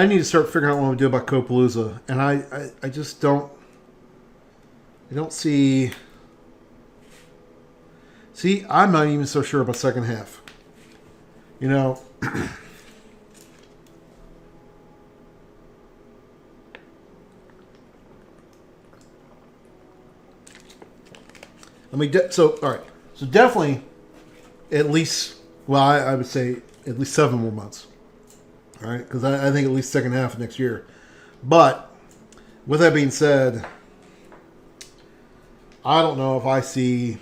need to start figuring out what I'm gonna do about Copalooza, and I just don't. I don't see. See, I'm not even so sure about second half. All right. So definitely, at least. Well, I would say at least 7 more months. All right, because I think at least second half of next year. But with that being said, I don't know if I see.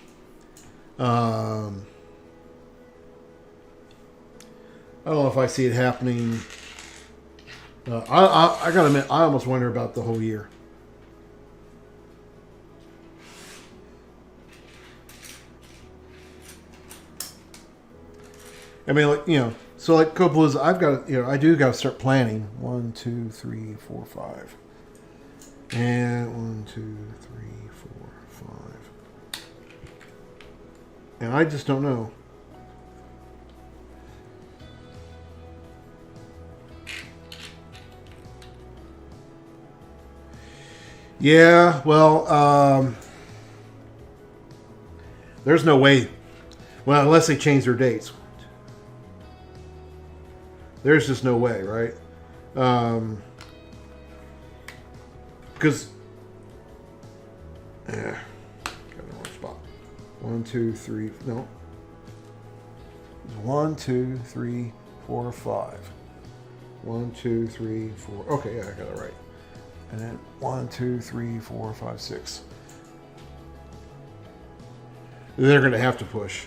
I don't know if I see it happening I gotta admit, I almost wonder about the whole year. I mean, like, so like Coppolas, I've got, I do got to start planning. 1, 2, 3, 4, 5, and 1, 2, 3, 4, 5, and I just don't know. Yeah, well, there's no way. Well, unless they change their dates. There's just no way, right? Because, got the wrong spot. 1, 2, 3, no. 1, 2, 3, 4, 5. 1, 2, 3, 4. Okay, yeah, I got it right. And then 1, 2, 3, 4, 5, 6. They're going to have to push.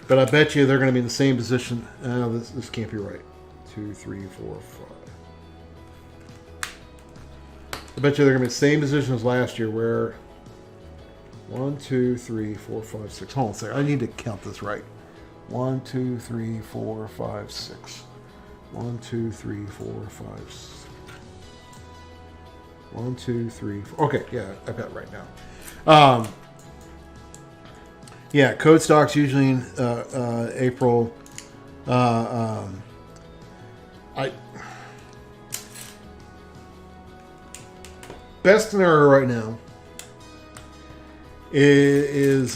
But I bet you they're going to be in the same position. This can't be right. 2, 3, 4, 5. I bet you they're going to be in the same position as last year where 1, 2, 3, 4, 5, 6. Hold on a second. I need to count this right. 1, 2, 3, 4, 5, 6. 1, 2, 3, 4, 5, 6. 1, 2, 3, 4. Okay, yeah, I've got it right now. Yeah, code stocks usually in April. Best scenario right now is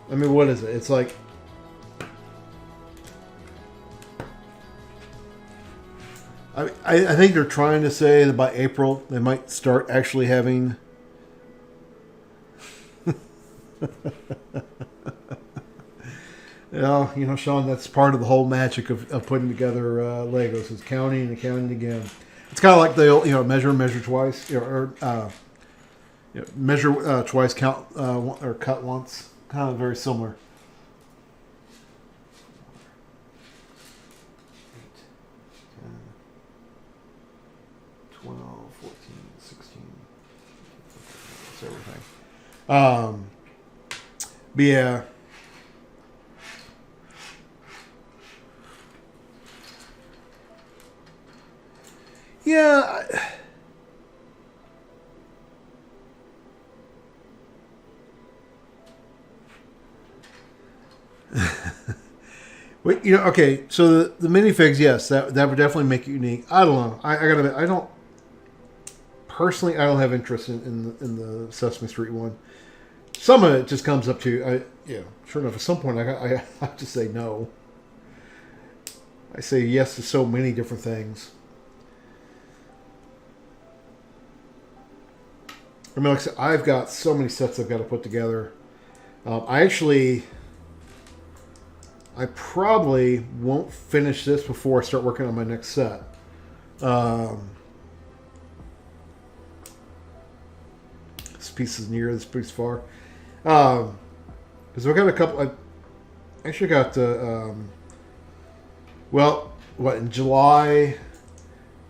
what is it? It's like I think they're trying to say that by April they might start actually having. Sean, that's part of the whole magic of putting together Legos is counting and counting again. It's kind of like the measure twice, measure twice, count or cut once. Kind of very similar. 8, 10, 12, 14, 16. That's everything. But yeah. Yeah. Wait, okay. So the minifigs, yes, that would definitely make it unique. I don't know. I don't personally. I don't have interest in the Sesame Street one. Some of it just comes up to sure enough. At some point, I have to say no. I say yes to so many different things. I mean, like I said, I've got so many sets I've got to put together. I probably won't finish this before I start working on my next set. This piece is near, this piece is far. Because I've got a couple. I actually got in July,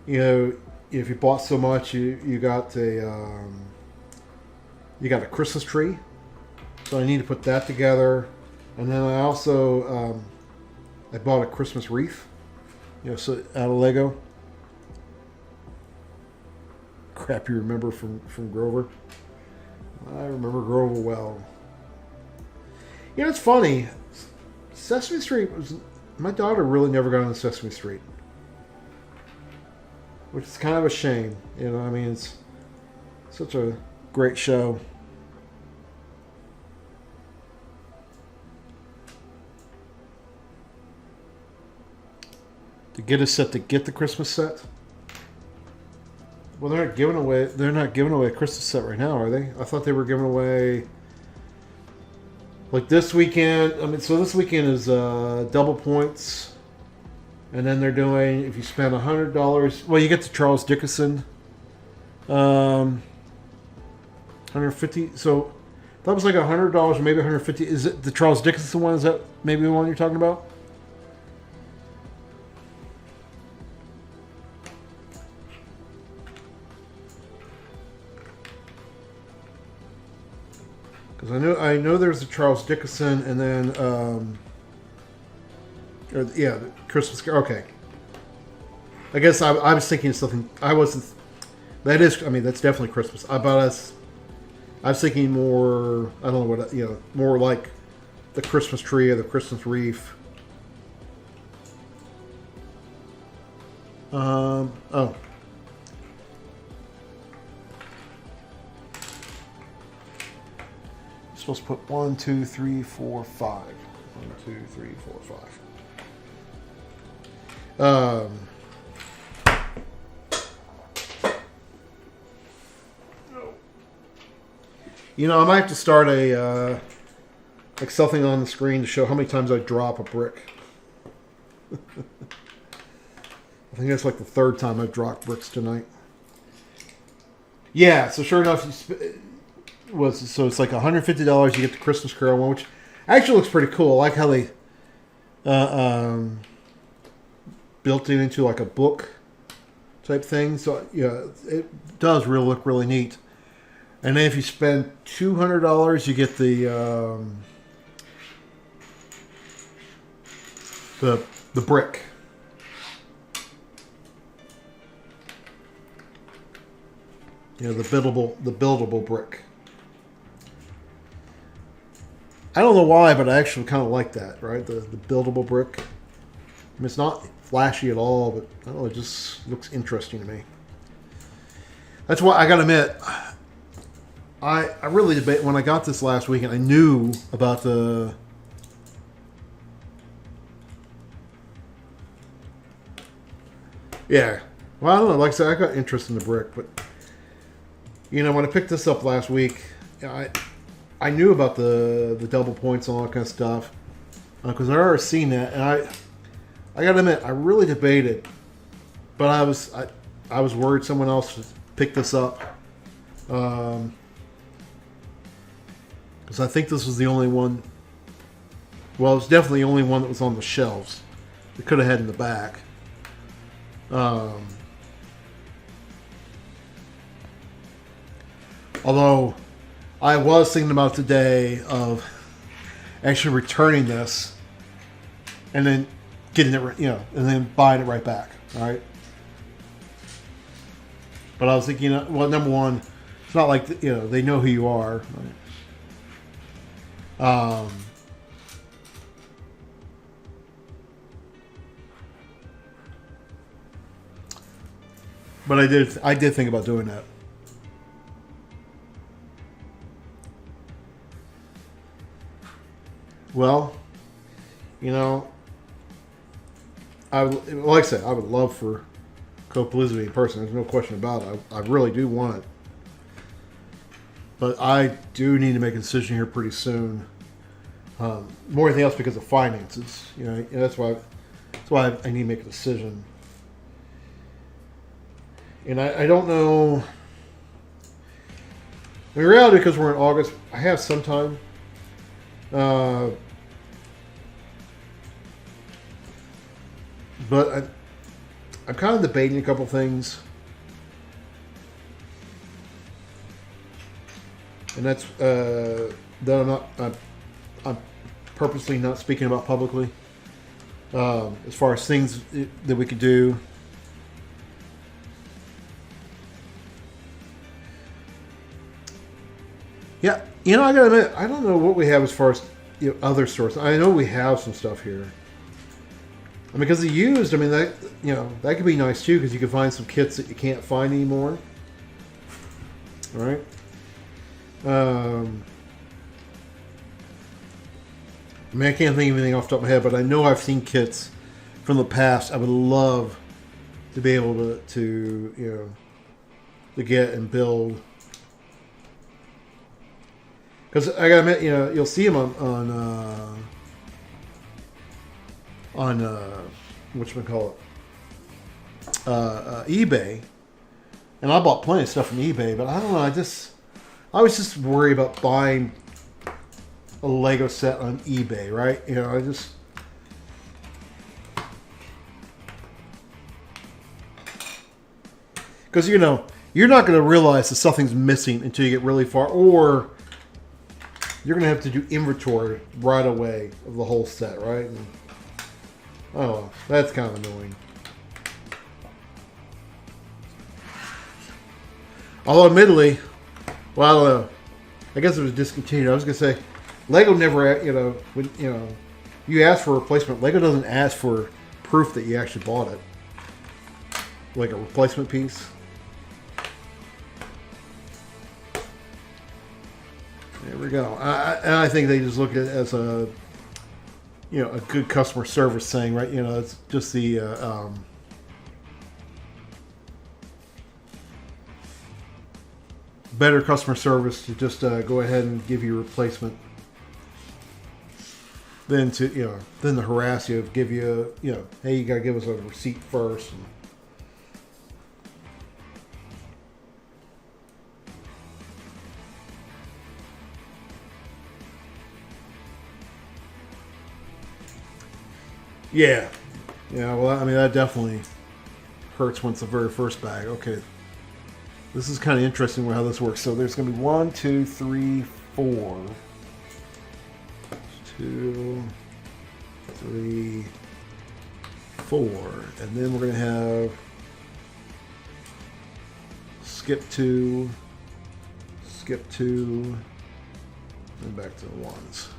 if you bought so much, you got a Christmas tree. So I need to put that together. And then I also I bought a Christmas wreath, so out of Lego. Crap, you remember from Grover? I remember Grover well. It's funny. Sesame Street was my daughter really never got on Sesame Street, which is kind of a shame. It's such a great show. To get a set, to get the Christmas set. Well, they're not giving away a Christmas set right now, are they? I thought they were giving away like this weekend. So this weekend is double points, and then they're doing, if you spend $100, well, you get the Charles Dickinson, 150. So That was like $100 or maybe $150. Is it the Charles Dickinson one? Is that maybe the one you're talking about? Because I know there's the Charles Dickinson, and then the Christmas Carol. Okay, I guess I was thinking of something. I wasn't. That is, I mean, that's definitely Christmas. I was thinking more. I don't know what more like the Christmas tree or the Christmas wreath. Oh. Supposed to put 1, 2, 3, 4, 5. 1, 2, 3, 4, 5. I might have to start a like something on the screen to show how many times I drop a brick. I think that's like the third time I've dropped bricks tonight. Yeah, so sure enough, it's like $150. You get the Christmas Carol one, which actually looks pretty cool. I like how they built it into like a book type thing. So yeah, it does look really neat. And then if you spend $200, you get the brick. The buildable brick. I don't know why, but I actually kind of like that, right? The buildable brick. I mean, it's not flashy at all, but I don't know, it just looks interesting to me. That's why I gotta admit, I really debate when I got this last week, and I knew about the Well, I don't know. Like I said, I got interest in the brick, but when I picked this up last week, I knew about the double points and all that kind of stuff because I'd already seen that, and I gotta admit, I really debated, but I was worried someone else would pick this up because I think this was the only one. Well, it was definitely the only one that was on the shelves. They could have had in the back. Although I was thinking about today of actually returning this and then getting it, and then buying it right back. All right. But I was thinking, well, number one, it's not like they know who you are. Right? But I did think about doing that. Well, like I said, I would love for Co-Palooza in person. There's no question about it. I really do want it. But I do need to make a decision here pretty soon. More than anything else because of finances. That's why I need to make a decision. And I don't know. In reality, because we're in August, I have some time. But I'm kind of debating a couple things. And that's that I'm purposely not speaking about publicly. As far as things that we could do. Yeah, I gotta admit, I don't know what we have as far as other stores. I know we have some stuff here. I mean, because the used, that that could be nice too, because you can find some kits that you can't find anymore. All right. I can't think of anything off the top of my head, but I know I've seen kits from the past. I would love to be able to get and build. Because I gotta admit, you'll see them on whatchamacallit, eBay, and I bought plenty of stuff from eBay. But I don't know. I was just worried about buying a Lego set on eBay, right? You know, I just... Because, you know, you're not going to realize that something's missing until you get really far, or you're going to have to do inventory right away of the whole set, right? And, I don't know. That's kind of annoying. Although, admittedly, well, I don't know. I guess it was discontinued. I was going to say, Lego never, you know, when, you know, you ask for a replacement. Lego doesn't ask for proof that you actually bought it. Like a replacement piece. There we go. And I think they just look at it as a, you know, a good customer service thing, right? You know, it's just the better customer service to just go ahead and give you a replacement than to, you know, than to harass you, give you, you know, hey, you got to give us a receipt first. And, yeah. Yeah, well, I mean, that definitely hurts when it's the very first bag. Okay. This is kind of interesting how this works. So there's going to be 1, 2, 3, 4. 2, 3, 4. And then we're going to have skip 2, and back to the ones.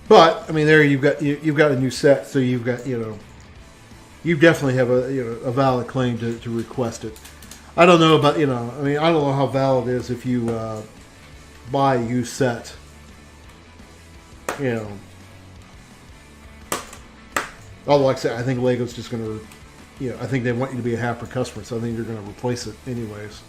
But I mean, there you've got a new set, so you've got, you know, you definitely have a, you know, a valid claim to request it. I don't know about, you know, I mean, I don't know how valid it is if you buy a used set. You know, although like I said, I think Lego's just going to, you know, I think they want you to be a happy customer, so I think they're going to replace it anyways.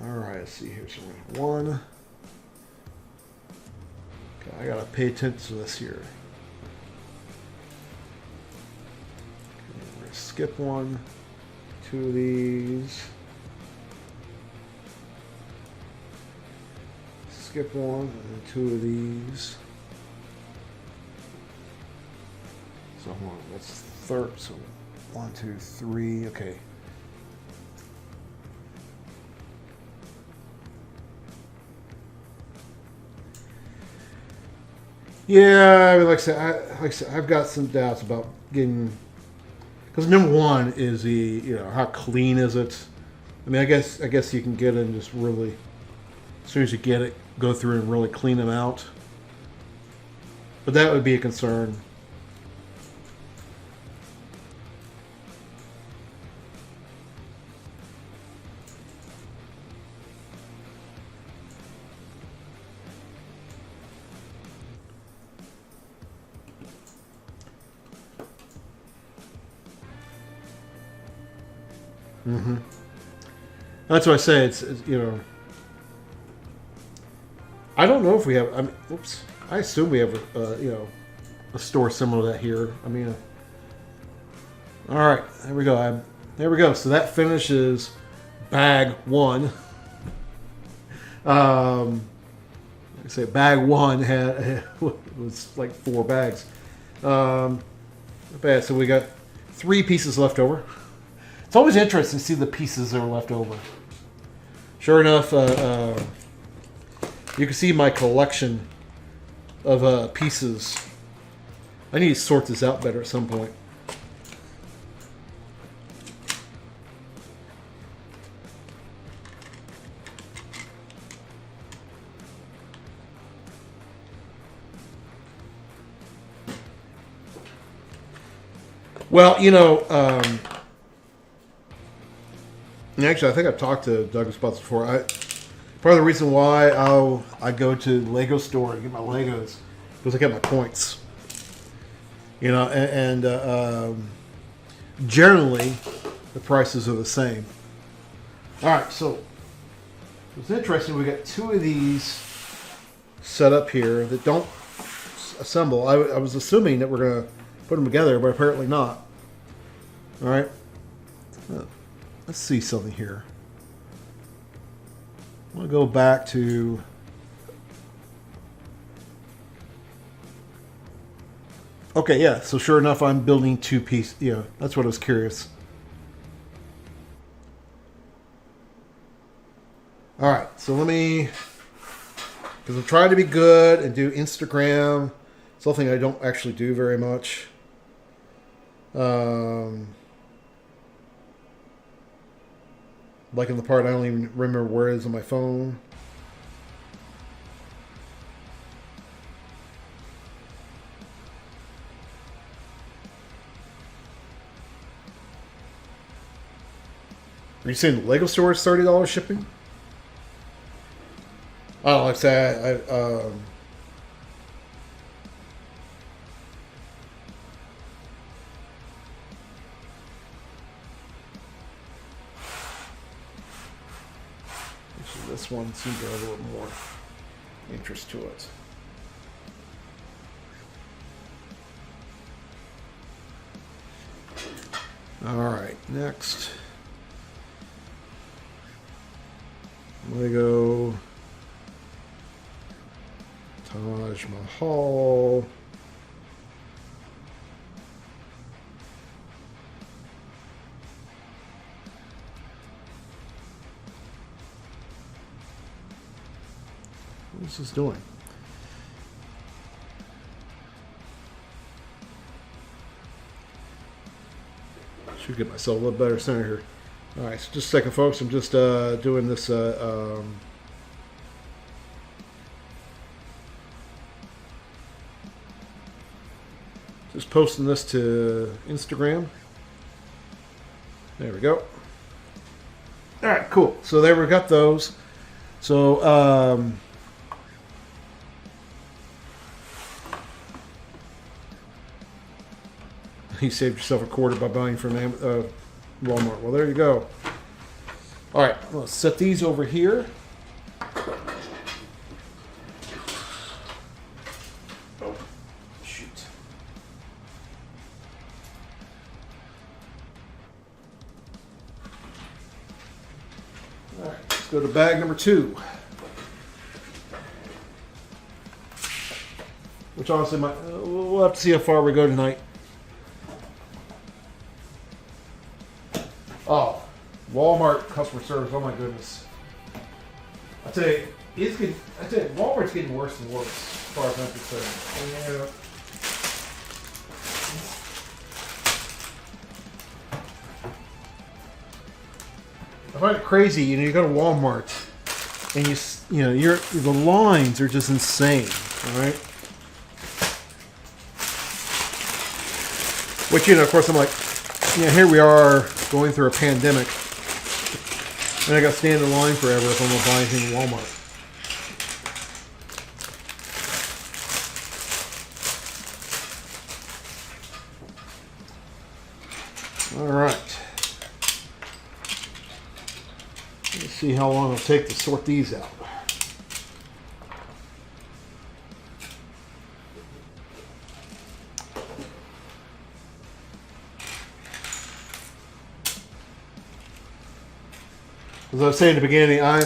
All right, let's see here. So 1. Okay, I gotta pay attention to this here. Okay, we're gonna skip 1, 2 of these. Skip 1 and 2 of these. So hold on, that's third. So 1, 2, 3. Okay. Yeah, I mean, like I said, I've got some doubts about getting, because number one is the, you know, how clean is it? I mean, I guess you can get it and just really, as soon as you get it, go through and really clean them out. But that would be a concern. Mm-hmm. That's why I say it's, you know, I don't know if we have. I mean, oops. I assume we have you know, a store similar to that here. I mean, all right, there we go. There we go. So that finishes bag 1. Like I say, bag 1 was like 4 bags. Not bad. So we got 3 pieces left over. It's always interesting to see the pieces that are left over. Sure enough, you can see my collection of pieces. I need to sort this out better at some point. Well, you know, and actually, I think I've talked to Douglas about this before. Part of the reason why I go to the Lego store to get my Legos because I get my points. You know, and generally the prices are the same. All right, so it's interesting. We got 2 of these set up here that don't assemble. I was assuming that we're gonna put them together, but apparently not. All right. Let's see something here. I'm going to go back to... Okay, yeah. So sure enough, I'm building two pieces. Yeah, that's what I was curious. All right. So let me... Because I'm trying to be good and do Instagram. Something I don't actually do very much. Like in the part I don't even remember where it is on my phone. Are you saying the Lego store is $30 shipping? Oh, like that. Actually, this one seems to have a little more interest to it. All right, next. Lego Taj Mahal. What is this doing? Should get myself a little better center here. All right, so just a second, folks. I'm just doing this. Just posting this to Instagram. There we go. All right, cool. So there we got those. So you saved yourself a quarter by buying from Walmart. Well, there you go. All right, let's set these over here. Oh, shoot. All right, let's go to bag number 2. Which honestly, we'll have to see how far we go tonight. Oh, Walmart customer service. Oh my goodness! I tell you, Walmart's getting worse and worse as far as I'm concerned. Yeah. I find it crazy. You go to Walmart, and the lines are just insane. All right. Which of course, I'm like, here we are going through a pandemic, and I got to stand in line forever if I'm going to buy anything at Walmart. All right. Let's see how long it'll take to sort these out. As I was saying at the beginning, I'm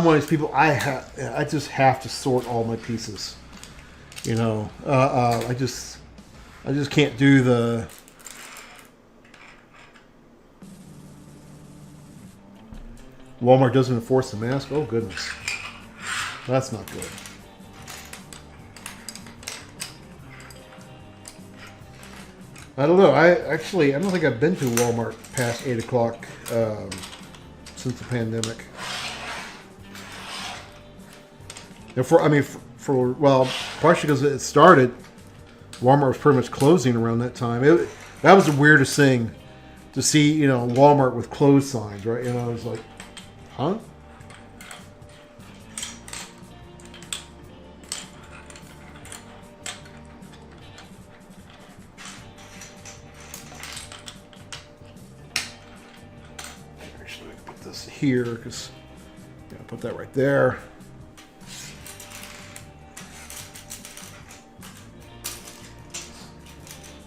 one of these people. I just have to sort all my pieces. I just can't do the. Walmart doesn't enforce the mask. Oh goodness, that's not good. I don't know. I don't think I've been to Walmart past 8 o'clock. Since the pandemic. Partially because it started, Walmart was pretty much closing around that time. That was the weirdest thing to see, Walmart with closed signs, right? It was like, huh? Here, because put that right there.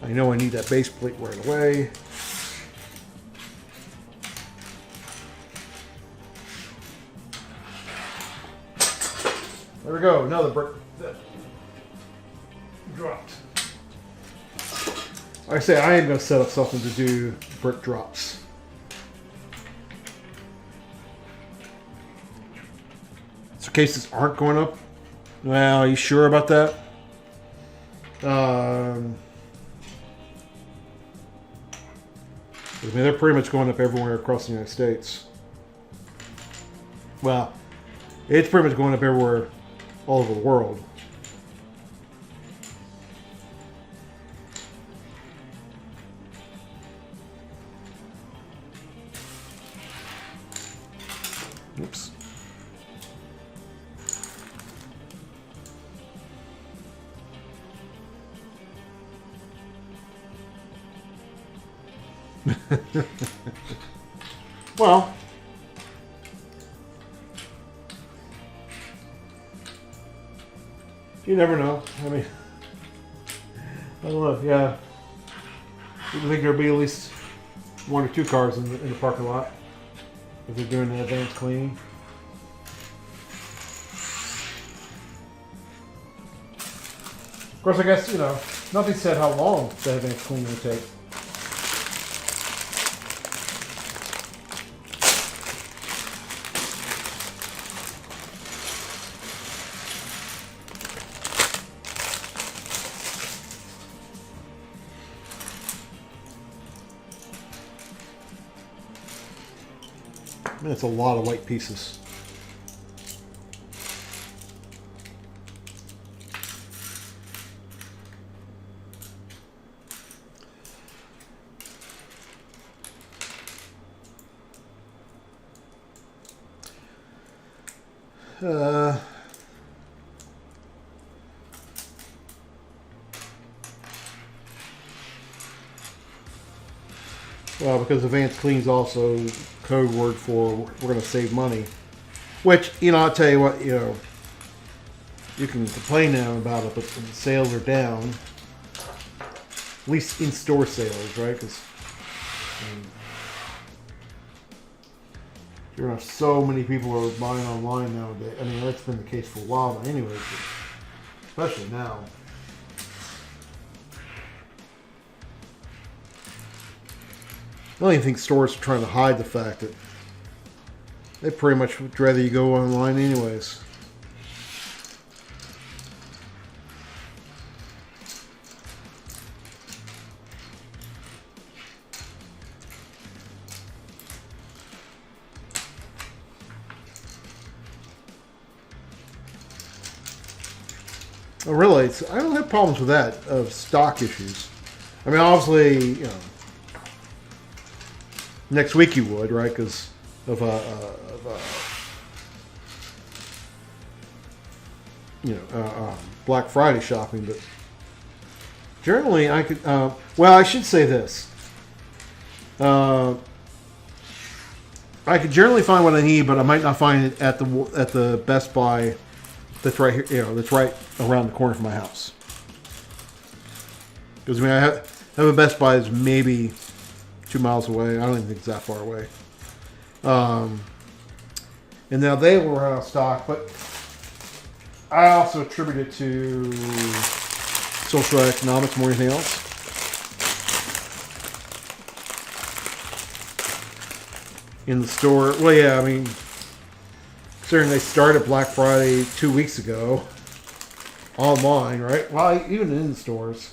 I know I need that base plate right away. There we go. Another brick that dropped. Like I say, I am going to set up something to do brick drops. So cases aren't going up. Well, are you sure about that? I mean, they're pretty much going up everywhere across the United States. Well, it's pretty much going up everywhere all over the world. Oops. Well, you never know. I mean, I don't know. Yeah, you think there'll be at least 1 or 2 cars in the parking lot if they're doing the advanced cleaning. Of course, I guess, you know, nothing said how long the advanced cleaning would take. I mean, it's a lot of white pieces. Well, because advanced clean is also code word for we're going to save money. Which, you know, I'll tell you what, you know, you can complain now about it, but the sales are down. At least in-store sales, right? Because there are so many people who are buying online nowadays. I mean, that's been the case for a while anyway, but especially now. I don't even think stores are trying to hide the fact that they pretty much would rather you go online anyways. Oh, really? I don't have problems with that, of stock issues. I mean, obviously, you know, next week you would, right? Because of Black Friday shopping. But generally, I could. Well, I should say this. I could generally find what I need, but I might not find it at the Best Buy that's right here. You know, that's right around the corner from my house. Because I mean, I have a Best Buy that's maybe 2 miles away. I don't even think it's that far away. And now they were out of stock, but I also attribute it to social economics more than anything else. In the store, well, yeah, I mean, considering they started Black Friday 2 weeks ago, online, right? Well, even in the stores.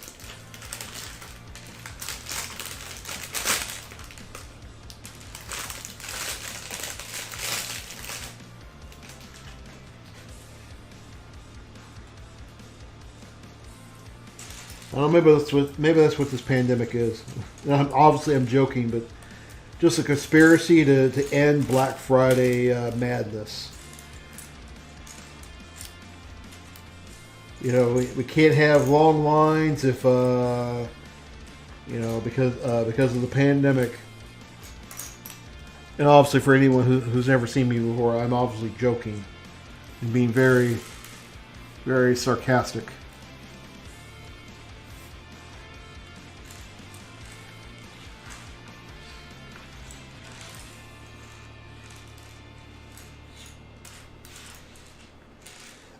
Well, maybe that's what this pandemic is. Obviously, I'm joking, but just a conspiracy to end Black Friday madness. You know, we can't have long lines if you know, because of the pandemic. And obviously, for anyone who's never seen me before, I'm obviously joking and being very, very sarcastic.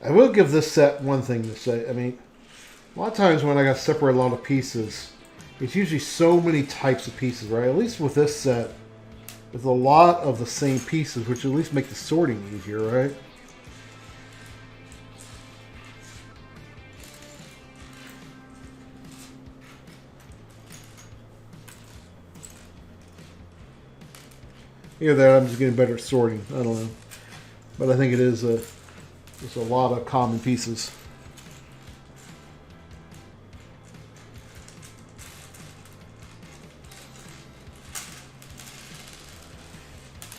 I will give this set one thing to say. I mean, a lot of times when I got to separate a lot of pieces, it's usually so many types of pieces, right? At least with this set, there's a lot of the same pieces, which at least make the sorting easier, right? Either that, I'm just getting better at sorting. I don't know, but I think it is there's a lot of common pieces.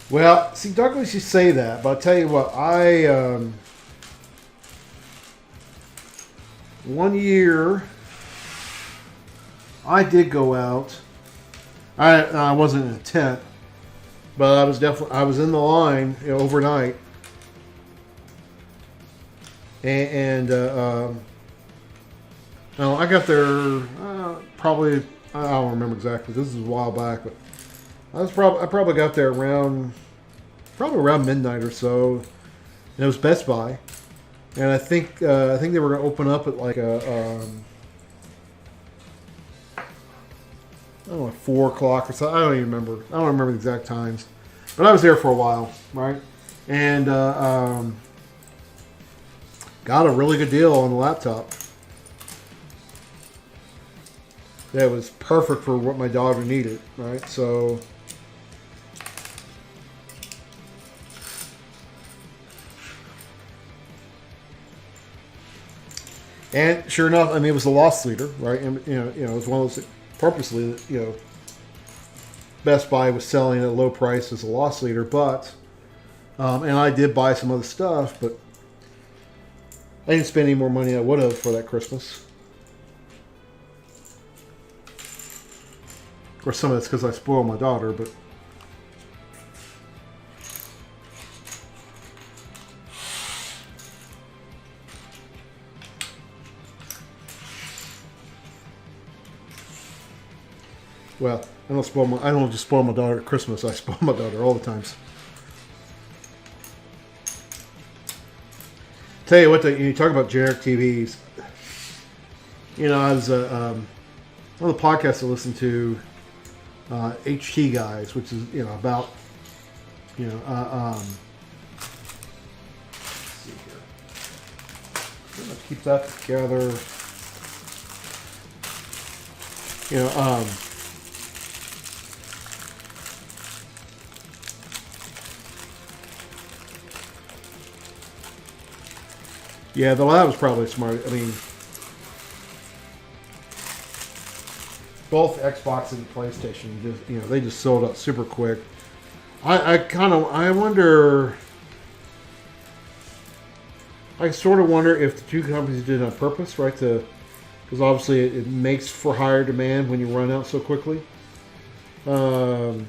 Well, see, Douglas, you say that, but I'll tell you what, one year, I did go out. I wasn't in a tent, but I was in the line, overnight, and I got there probably, I don't remember exactly. This is a while back, but I probably got there around midnight or so. And it was Best Buy, and I think they were going to open up at like I don't know, 4 o'clock or so. I don't even remember. I don't remember the exact times, but I was there for a while, right? And got a really good deal on the laptop. That was perfect for what my daughter needed, right? So. And sure enough, I mean, it was a loss leader, right? And it was one of those purposely, Best Buy was selling at a low price as a loss leader, but and I did buy some other stuff, but I didn't spend any more money than I would have for that Christmas. Of course, some of it's because I spoiled my daughter, but. Well, I don't just spoil my daughter at Christmas. I spoil my daughter all the times. Tell you what, you talk about generic TVs. I was one of the podcasts I listen to, HT Guys, which is about let's see here. I'm gonna keep that together. Yeah, that was probably smart. I mean, both Xbox and PlayStation, they just sold out super quick. I wonder. I sort of wonder if the two companies did it on purpose, right? Because obviously it makes for higher demand when you run out so quickly. So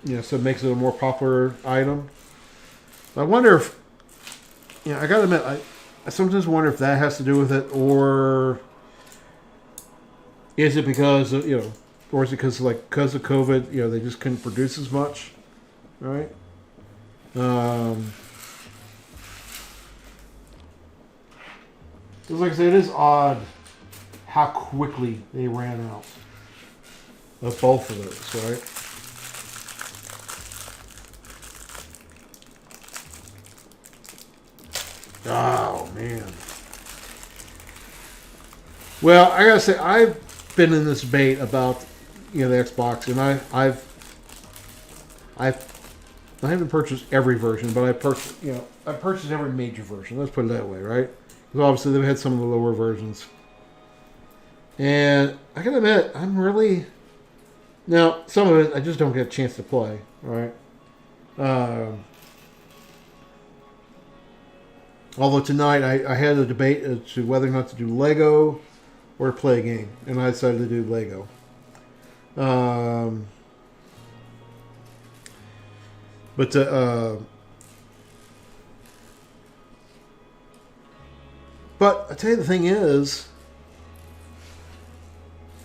it makes it a more popular item. I wonder if. I gotta admit, I sometimes wonder if that has to do with it, or is it because of, or is it because of COVID, they just couldn't produce as much, right? Because like I said, it is odd how quickly they ran out of both of those, right? Oh man. Well, I gotta say, I've been in this debate about the Xbox, and I haven't purchased every version, but I purchased every major version. Let's put it that way, right? Because obviously they've had some of the lower versions, and I gotta admit, now some of it I just don't get a chance to play, right? Although tonight I had a debate as to whether or not to do Lego or play a game, and I decided to do Lego. But I tell you, the thing is,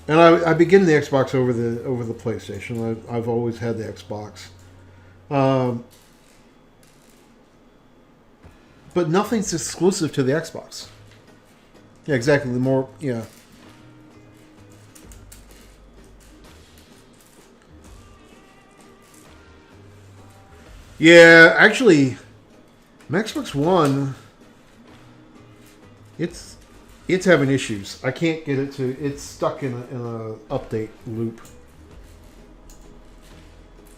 and I begin the Xbox over the PlayStation. I've always had the Xbox. but nothing's exclusive to the Xbox. Yeah, exactly. The more, yeah. Yeah, actually, my Xbox One, it's having issues. I can't get it to. It's stuck in a update loop,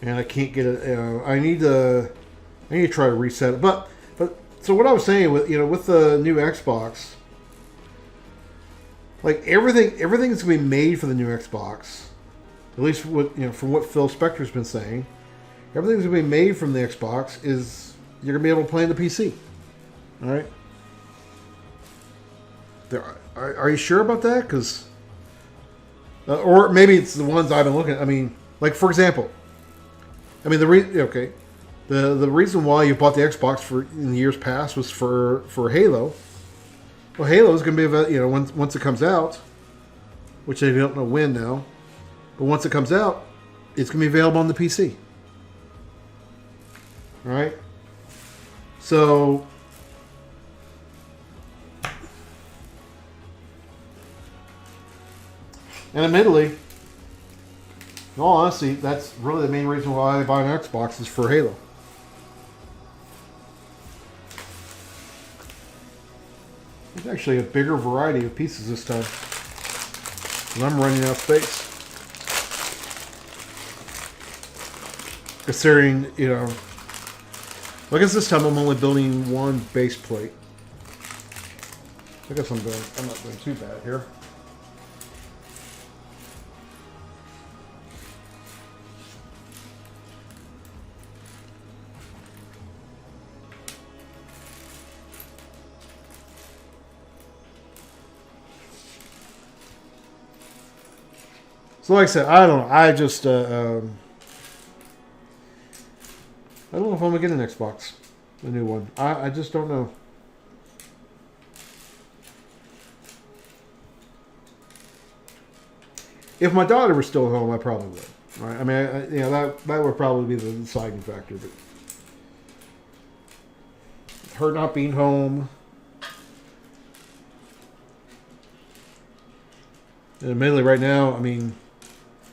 and I can't get it. I need to try to reset it. But so what I was saying with with the new Xbox, like everything's gonna be made for the new Xbox. At least from what Phil Spector's been saying. Everything's going to be made from the Xbox is you're going to be able to play on the PC. All right? Are you sure about that? Because, or maybe it's the ones I've been looking at. I mean, like, for example, I mean, the reason why you bought the Xbox in the years past was for Halo. Well, Halo is going to be, once it comes out, which they don't know when now, but once it comes out, it's going to be available on the PC. Right? So, and admittedly, in all honesty, that's really the main reason why I buy an Xbox is for Halo. There's actually a bigger variety of pieces this time. And I'm running out of space. Considering, I guess this time I'm only building one base plate. I guess I'm not doing too bad here. So like I said, I don't know. I just I don't know if I'm going to get an Xbox, a new one. I just don't know. If my daughter was still home, I probably would. Right? I mean, that would probably be the deciding factor. But her not being home, and admittedly, right now, I mean,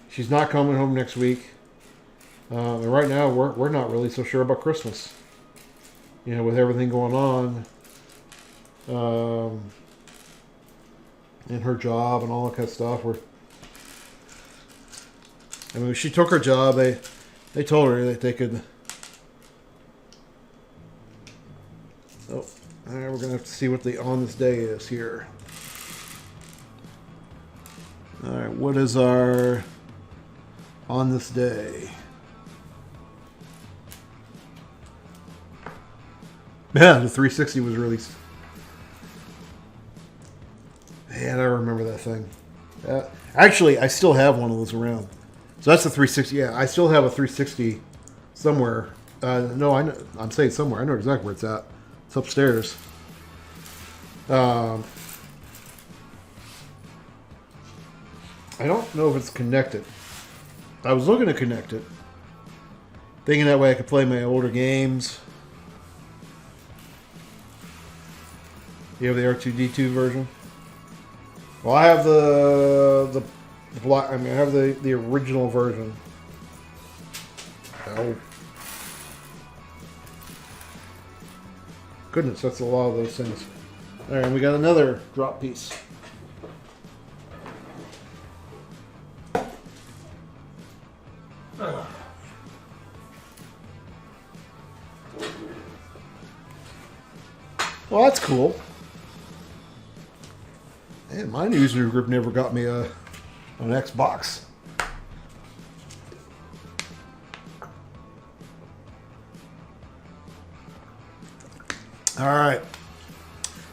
she's not coming home next week. And right now, we're not really so sure about Christmas. With everything going on, and her job and all that kind of stuff. When she took her job, they told her that they could. Oh, we're gonna have to see what the on this day is here. All right, what is our on this day? Yeah, the 360 was released. Man, I remember that thing. Actually, I still have one of those around. So that's the 360. Yeah, I still have a 360 somewhere. No, I'm saying somewhere. I know exactly where it's at. It's upstairs. I don't know if it's connected. I was looking to connect it, thinking that way I could play my older games. You have the R2D2 version? Well, I have the black. I mean, I have the original version. Oh. Goodness, that's a lot of those things. All right, we got another drop piece. Well, that's cool. Man, my user group never got me an Xbox. All right.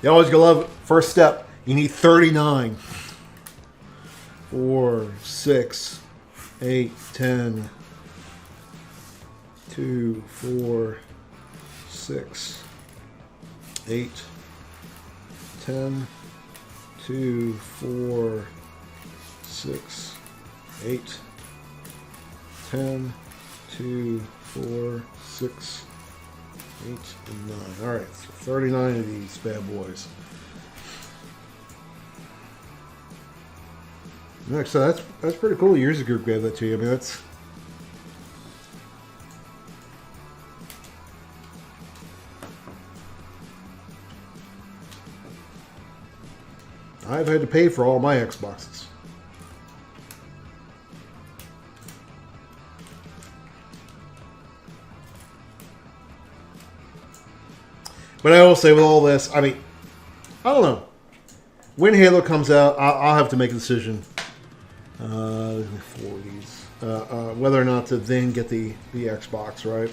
You always gonna love it. First step, you need 39. 4, 6, 8, 10. 2, 4, 6, 8, 10. 2, 4, 6, 8, 10, 2, 4, 6, 8 and 9. All right, so 39 of these bad boys. Next, so that's pretty cool. Years ago, gave that to you. I mean, that's. I've had to pay for all my Xboxes. But I will say with all this, I mean, I don't know. When Halo comes out, I'll have to make a decision. 40s. Whether or not to then get the Xbox, right?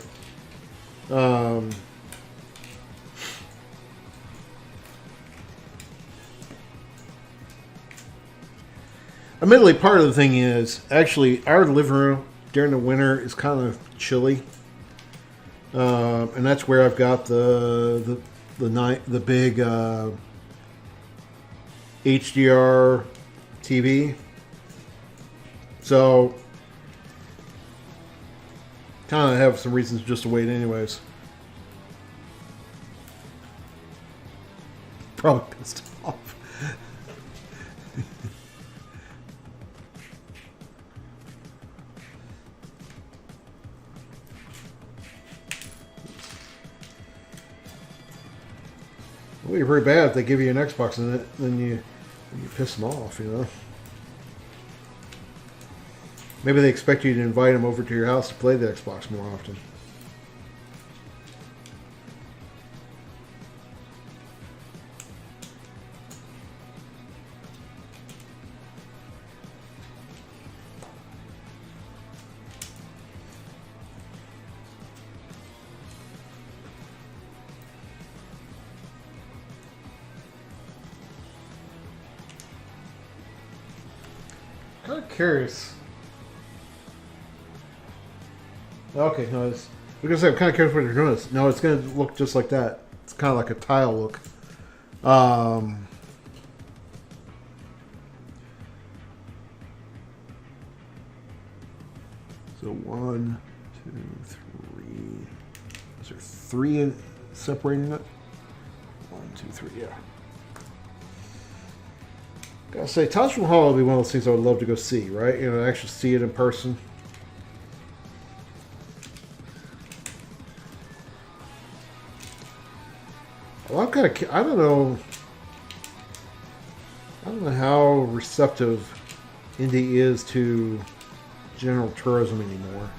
Admittedly, part of the thing is actually our living room during the winter is kind of chilly, and that's where I've got the big HDR TV. So, kind of have some reasons just to wait, anyways. Probably pissed off. Well, you're pretty bad if they give you an Xbox and then you piss them off, you know. Maybe they expect you to invite them over to your house to play the Xbox more often. Kind of curious. Okay, no, it's because I'm kind of curious what they're doing. No, it's going to look just like that. It's kind of like a tile look. So 1, 2, 3. Is there 3 separating it? 1, 2, 3. Yeah. Gotta say, Taj Mahal would be one of those things I would love to go see, right? You know, actually see it in person. Well, I'm kind of, I don't know how receptive India is to general tourism anymore.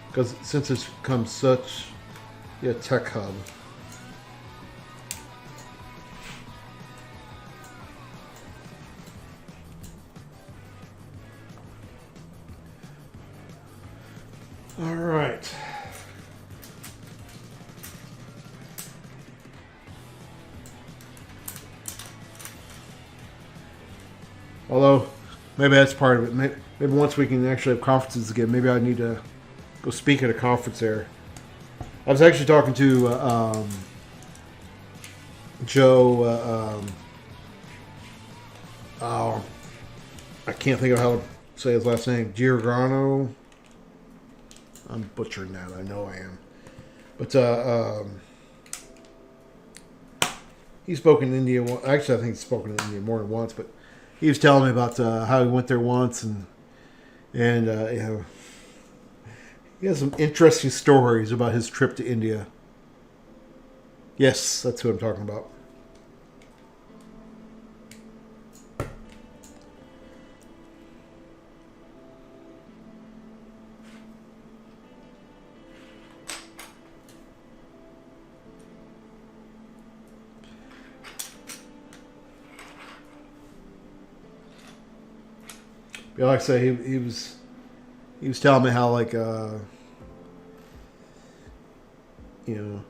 Because since it's become such a tech hub. All right. Although, maybe that's part of it. Maybe once we can actually have conferences again, maybe I need to go speak at a conference there. I was actually talking to Joe. Oh, I can't think of how to say his last name. Giordano. I'm butchering that. I know I am. But he spoke in India. Actually, I think he's spoken in India more than once. But he was telling me about how he went there once, and you know, he has some interesting stories about his trip to India. Yes, that's who I'm talking about. Yeah, like I say, he was telling me how, like, you know,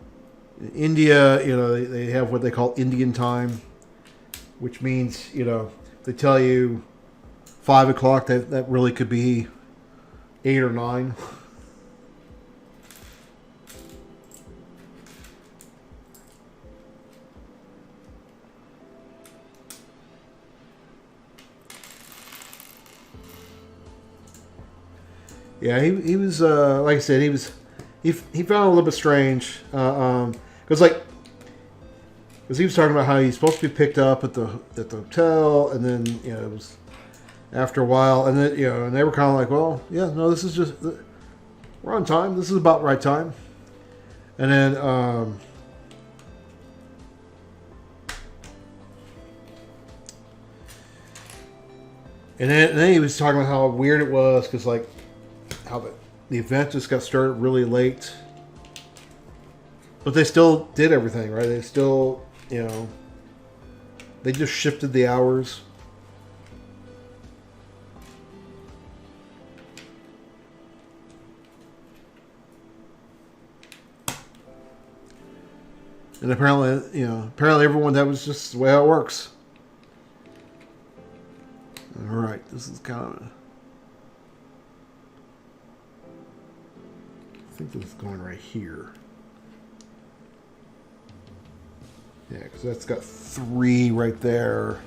in India, you know, they have what they call Indian time, which means, you know, they tell you 5 o'clock, that really could be 8 or 9. Yeah, he was like I said, he was he found it a little bit strange because he was talking about how he's supposed to be picked up at the hotel, and then it was after a while, and then and they were kind of like, well, yeah, no, this is just we're on time. This is about right time, and then and then he was talking about how weird it was because how the event just got started really late, but they still did everything right. They still they just shifted the hours. And apparently everyone, that was just the way how it works. All right, this is kind of. I think this is going right here. Yeah, because that's got 3 right there.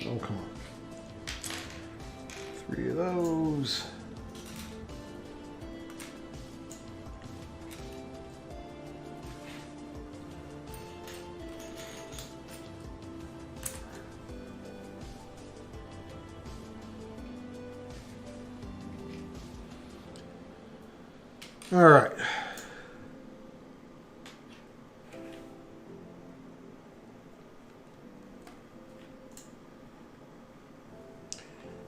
Oh, come on. 3 of those. All right.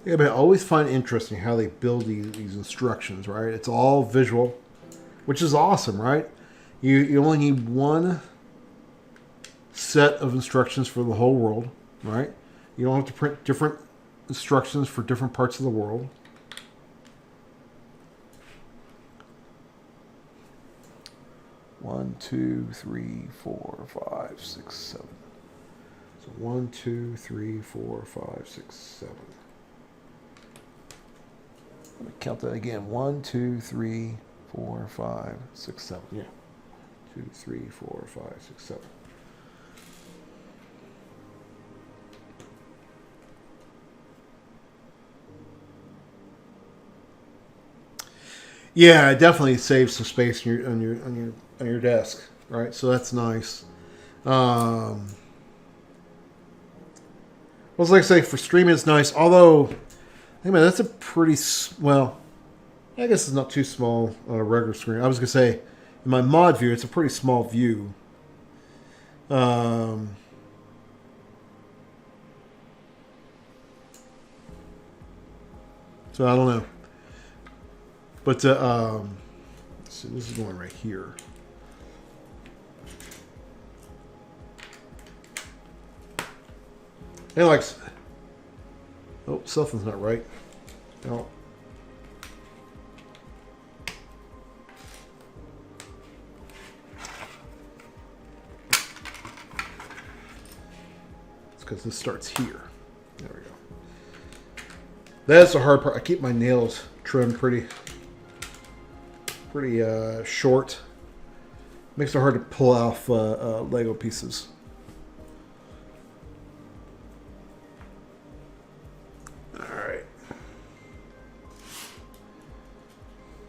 Yeah, but I always find it interesting how they build these instructions, right? It's all visual, which is awesome, right? You only need one set of instructions for the whole world, right? You don't have to print different instructions for different parts of the world. One, 2, 3, 4, 5, 6, 7. So 1, 2, 3, 4, 5, 6, 7. Let me count that again. 1, 2, 3, 4, 5, 6, 7. Yeah. 2, 3, 4, 5, 6, 7. Yeah, it definitely saves some space on your desk, right? So that's nice. Well, it's like I say, for streaming, it's nice. Although, hey man, that's a pretty well. I guess it's not too small on a regular screen. I was gonna say, in my mod view, it's a pretty small view. So I don't know. But let's see, this is going right here. And like, oh, something's not right. No. It's because this starts here. There we go. That's the hard part. I keep my nails trimmed pretty short. Makes it hard to pull off Lego pieces. All right.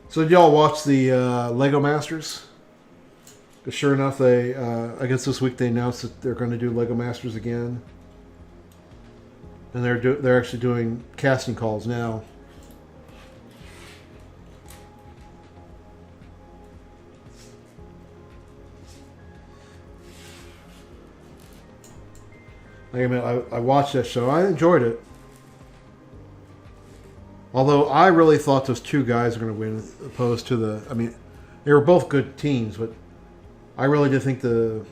So did y'all watch the Lego Masters? Because sure enough, they I guess this week they announced that they're going to do Lego Masters again, and they're actually doing casting calls now. I mean, I watched that show. I enjoyed it. Although I really thought those 2 guys were going to win, opposed to the. I mean, they were both good teams, but I really did think the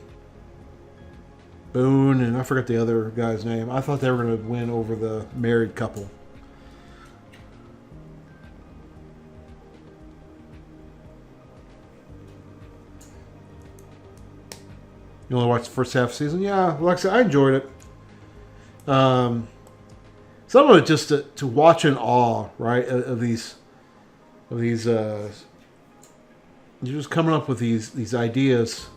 Boone and I forget the other guy's name. I thought they were going to win over the married couple. You only watched the first half of the season? Yeah, like I said, I enjoyed it. Some of it just to watch in awe, right? Of these, you're just coming up with these ideas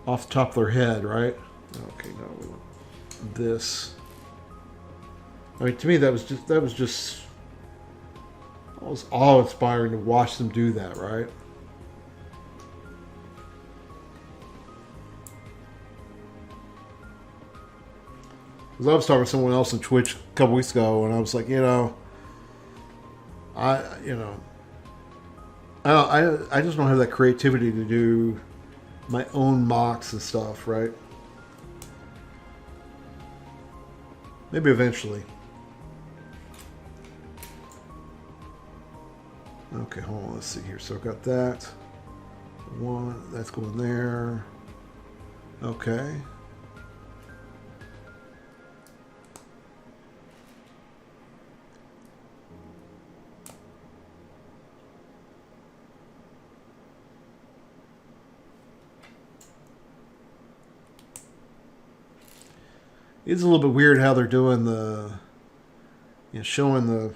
off the top of their head, right? Okay, no, we want this. I mean, to me, that was just almost awe-inspiring to watch them do that, right? Because I was talking to someone else on Twitch a couple weeks ago, and I was like, I just don't have that creativity to do my own mocks and stuff, right? Maybe eventually. Okay, hold on. Let's see here. So I've got that. One, that's going there. Okay. It's a little bit weird how they're doing the, showing the,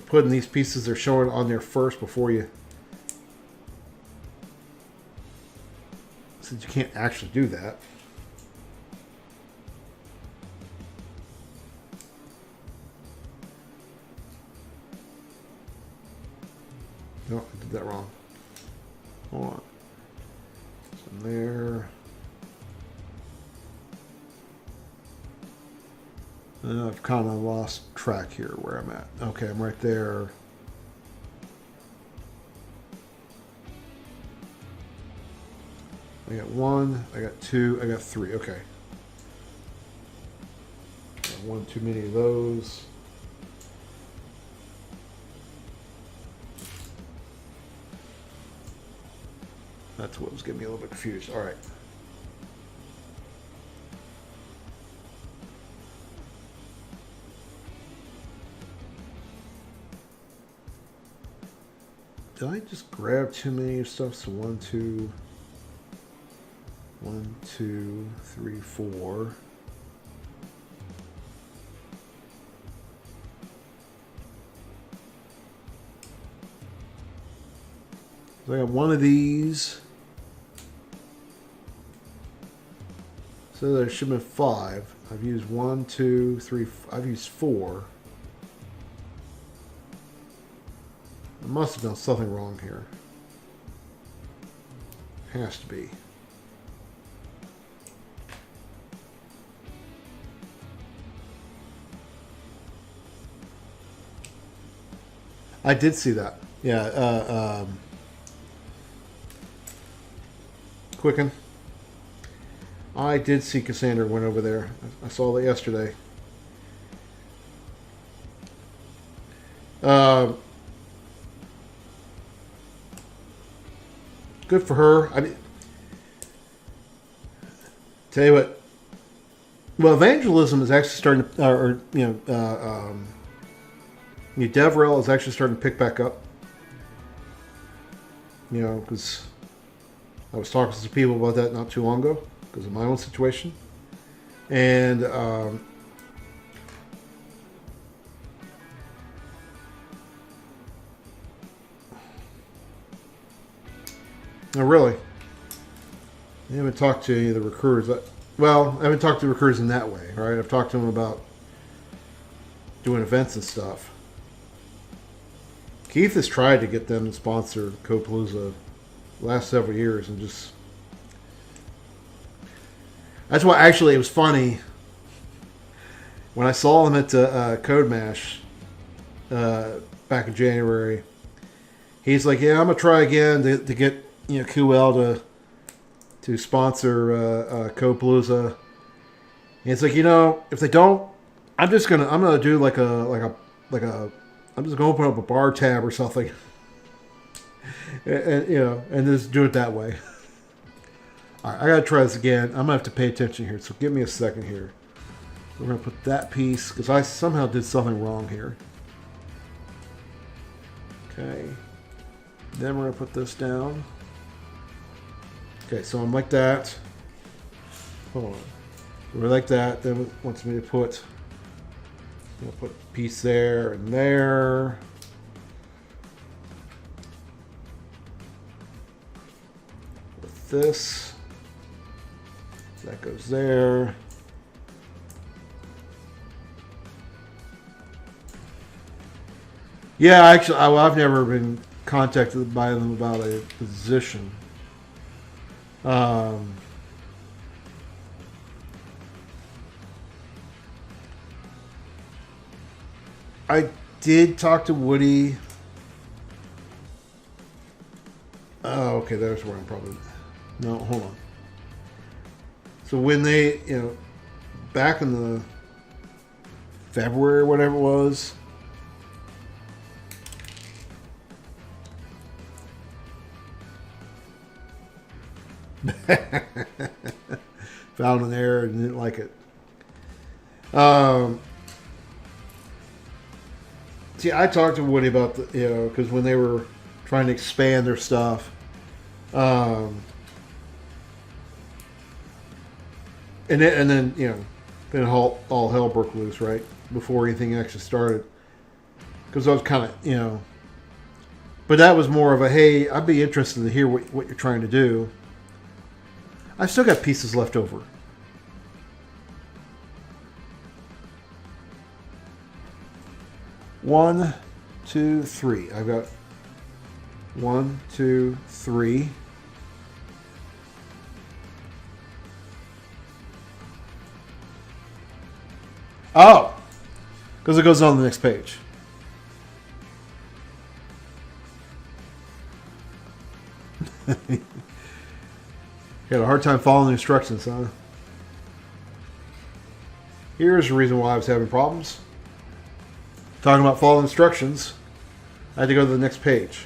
putting these pieces they're showing on there first before you. Since you can't actually do that. No, I did that wrong. Hold on. So there. I've kind of lost track here where I'm at. Okay, I'm right there. I got one, I got two, I got three. Okay. Got one too many of those. That's what was getting me a little bit confused. All right. Did I just grab too many stuff? So 1, 2, 1, 2, 3, 4. So I got one of these. So there should have been 5. I've used 1, 2, 3. I've used 4. There must have been something wrong here. Has to be. I did see that. Yeah. Quicken. I did see Cassandra went over there. I saw that yesterday. Good for her. I mean, tell you what. Well, evangelism is actually starting to, DevRel is actually starting to pick back up. Because I was talking to some people about that not too long ago because of my own situation, and oh, really? I haven't talked to any of the recruiters. Well, I haven't talked to recruiters in that way, right? I've talked to them about doing events and stuff. Keith has tried to get them to sponsor Codepalooza the last several years, and just that's why actually it was funny when I saw him at Code Mash back in January. He's like, "Yeah, I'm gonna try again to get QL to sponsor Codepalooza." And it's like, if they don't, I'm gonna do like a I'm just gonna open up a bar tab or something, and just do it that way. All right, I gotta try this again. I'm gonna have to pay attention here, so give me a second here. We're gonna put that piece because I somehow did something wrong here. Okay, then we're gonna put this down. Okay, so I'm like that. Hold on. We're like that. Then it wants me to put, a piece there and there. With this, so that goes there. Yeah, actually, I've never been contacted by them about a position. I did talk to Woody. Oh, okay, there's where I'm probably... No, hold on. So when they, back in the February or whatever it was... Found an error and didn't like it. See, I talked to Woody about because when they were trying to expand their stuff, and then then all hell broke loose right before anything actually started. Because I was kind of but that was more of a hey, I'd be interested to hear what you're trying to do. I've still got pieces left over. One, two, three. I've got 1, 2, 3. Oh, because it goes on the next page. You had a hard time following the instructions, huh? Here's the reason why I was having problems. Talking about following instructions, I had to go to the next page.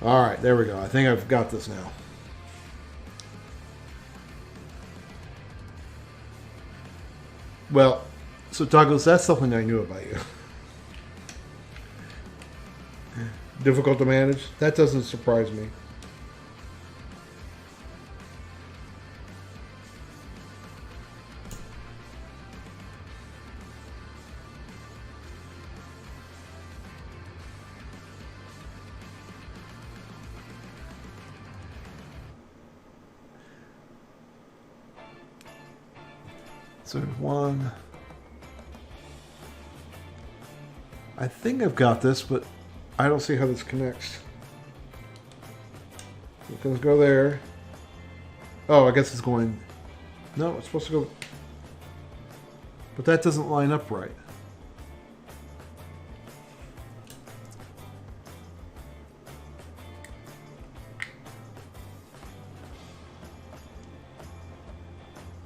All right, there we go. I think I've got this now. Well, so Douglas, that's something I knew about you. Difficult to manage? That doesn't surprise me. So one. I think I've got this, but I don't see how this connects. It's going to go there. Oh, I guess it's going... No, it's supposed to go... But that doesn't line up right.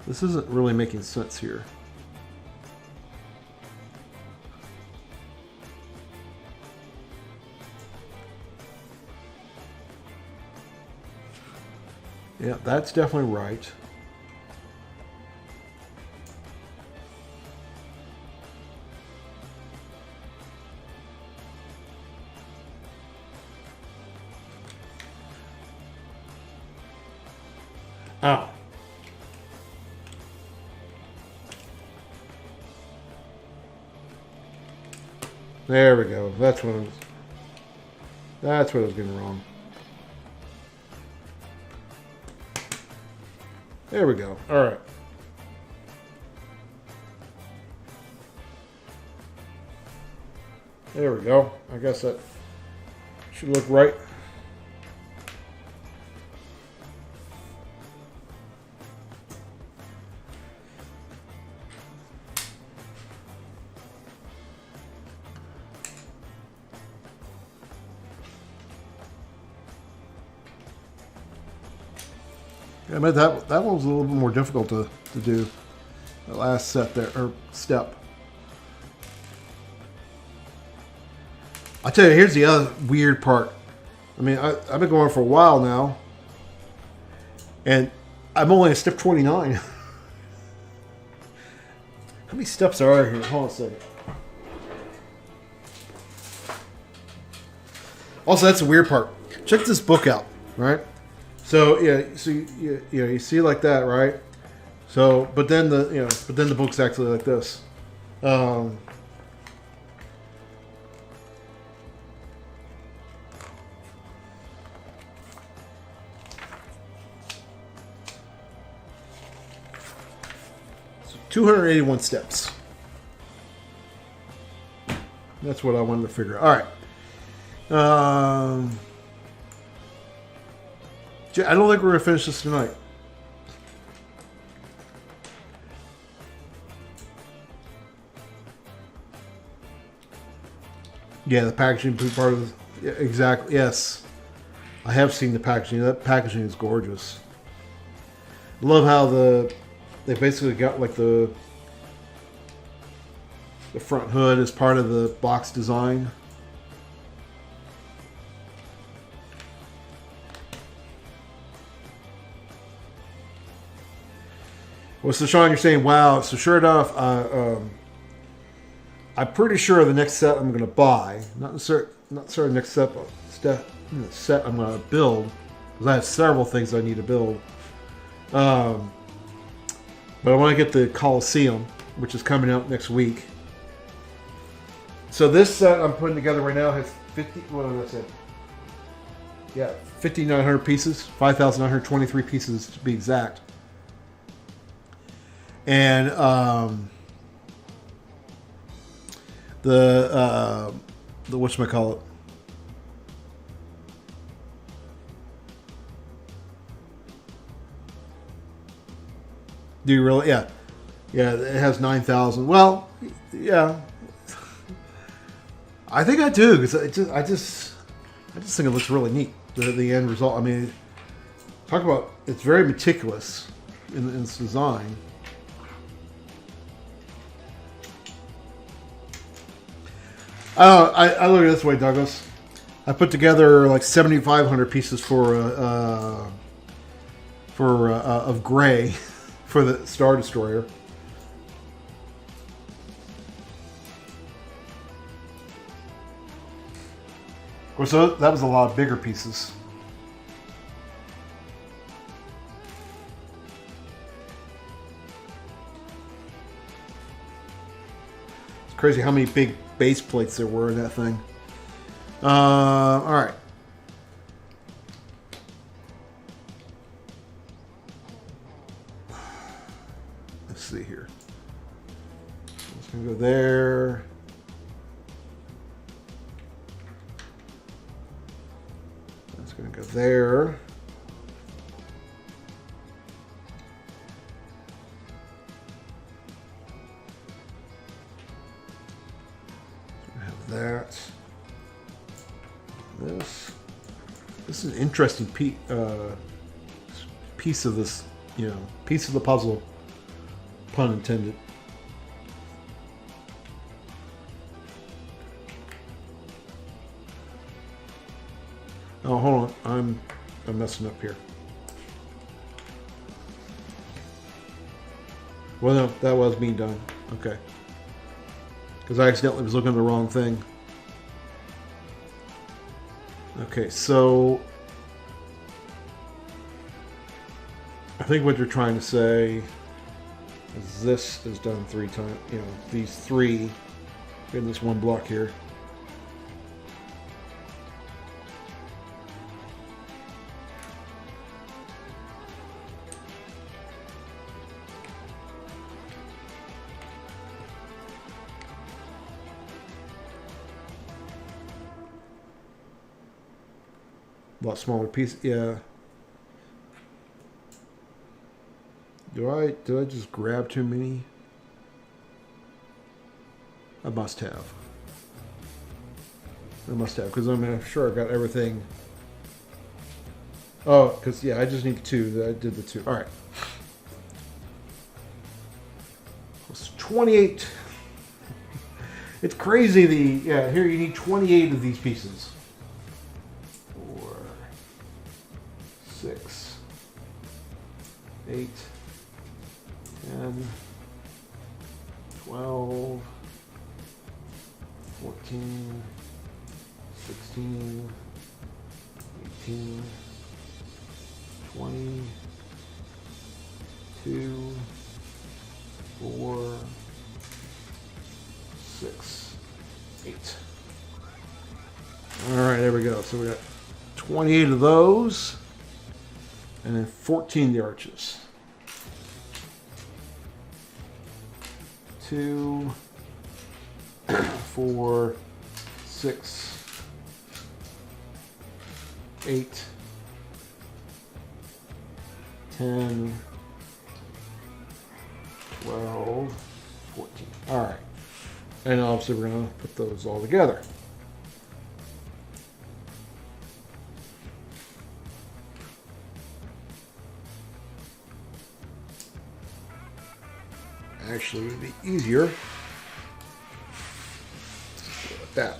This isn't really making sense here. Yeah, that's definitely right. Oh. There we go. That's what I was getting wrong. There we go. All right. There we go. I guess that should look right. I mean, that one was a little bit more difficult to do. The last set there, or step. I'll tell you, here's the other weird part. I mean, I've been going for a while now, and I'm only at step 29. How many steps are there here? Hold on a second. Also, that's the weird part. Check this book out, right? So yeah, so you see it like that, right? So, but then the book's actually like this. 281 steps. That's what I wanted to figure out. All right. I don't think we're going to finish this tonight. Yeah, the packaging part of the... Yeah, exactly. Yes. I have seen the packaging. That packaging is gorgeous. I love how they basically got like the front hood as part of the box design. Well, so Sean, you're saying, wow. So sure enough, I'm pretty sure the next set I'm going to buy, not necessarily the next set I'm going to build, because I have several things I need to build. But I want to get the Coliseum, which is coming out next week. So this set I'm putting together right now has 5,900 pieces, 5,923 pieces to be exact. And the whatchamacallit. Do you really? Yeah. Yeah, it has 9,000. Well, yeah. I think I do, because I just think it looks really neat, the end result. I mean, talk about, it's very meticulous in its design. I look at it this way, Douglas. I put together like 7,500 pieces of gray for the Star Destroyer. Of course, that was a lot of bigger pieces. It's crazy how many big base plates there were in that thing. All right. Let's see here. It's going to go there. That's going to go there. That. This is an interesting piece of this, piece of the puzzle, pun intended. Oh, hold on, I'm messing up here. Well, no, that was me done. Okay. Because I accidentally was looking at the wrong thing. Okay, so I think what you're trying to say is this is done 3 times. These 3 in this one block here. A lot smaller piece, yeah. Did I just grab too many? I must have, because I'm sure I got everything. Oh, because yeah, I just need 2. I did the 2. All right. It's 28. It's crazy. Here you need 28 of these pieces. 4, 6, 8, 10, 12, 14, 16, 18, 20, 2, 4, 6, 8. All right, there we go. So we got 28 of those, and then 14 of the arches. 2, 4, 6, 8, 10, 12, 14. All right. And obviously we're going to put those all together. Actually, it would be easier like that.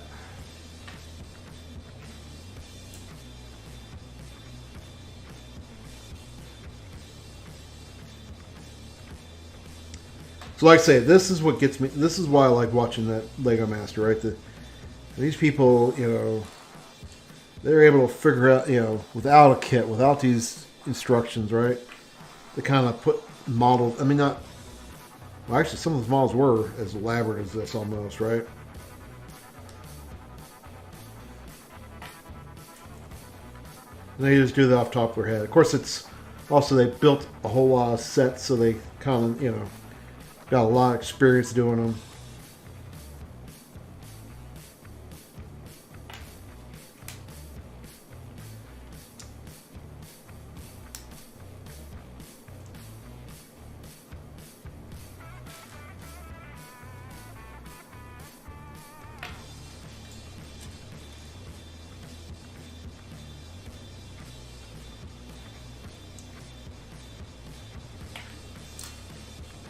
So like I say, this is what gets me. This is why I like watching that Lego Master, right? These people, they're able to figure out, without a kit, without these instructions, right? They kind of put models. I mean, not. Well, actually, some of those models were as elaborate as this almost, right? And they just do that off the top of their head. Of course, it's also they built a whole lot of sets, so they kind of, got a lot of experience doing them.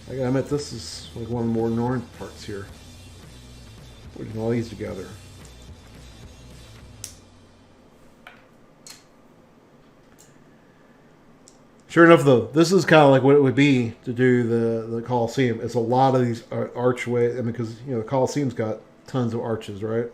I admit this is like one of the more annoying parts here. Putting all these together. Sure enough, though, this is kind of like what it would be to do the Colosseum. It's a lot of these archways. I mean, because the Colosseum's got tons of arches, right?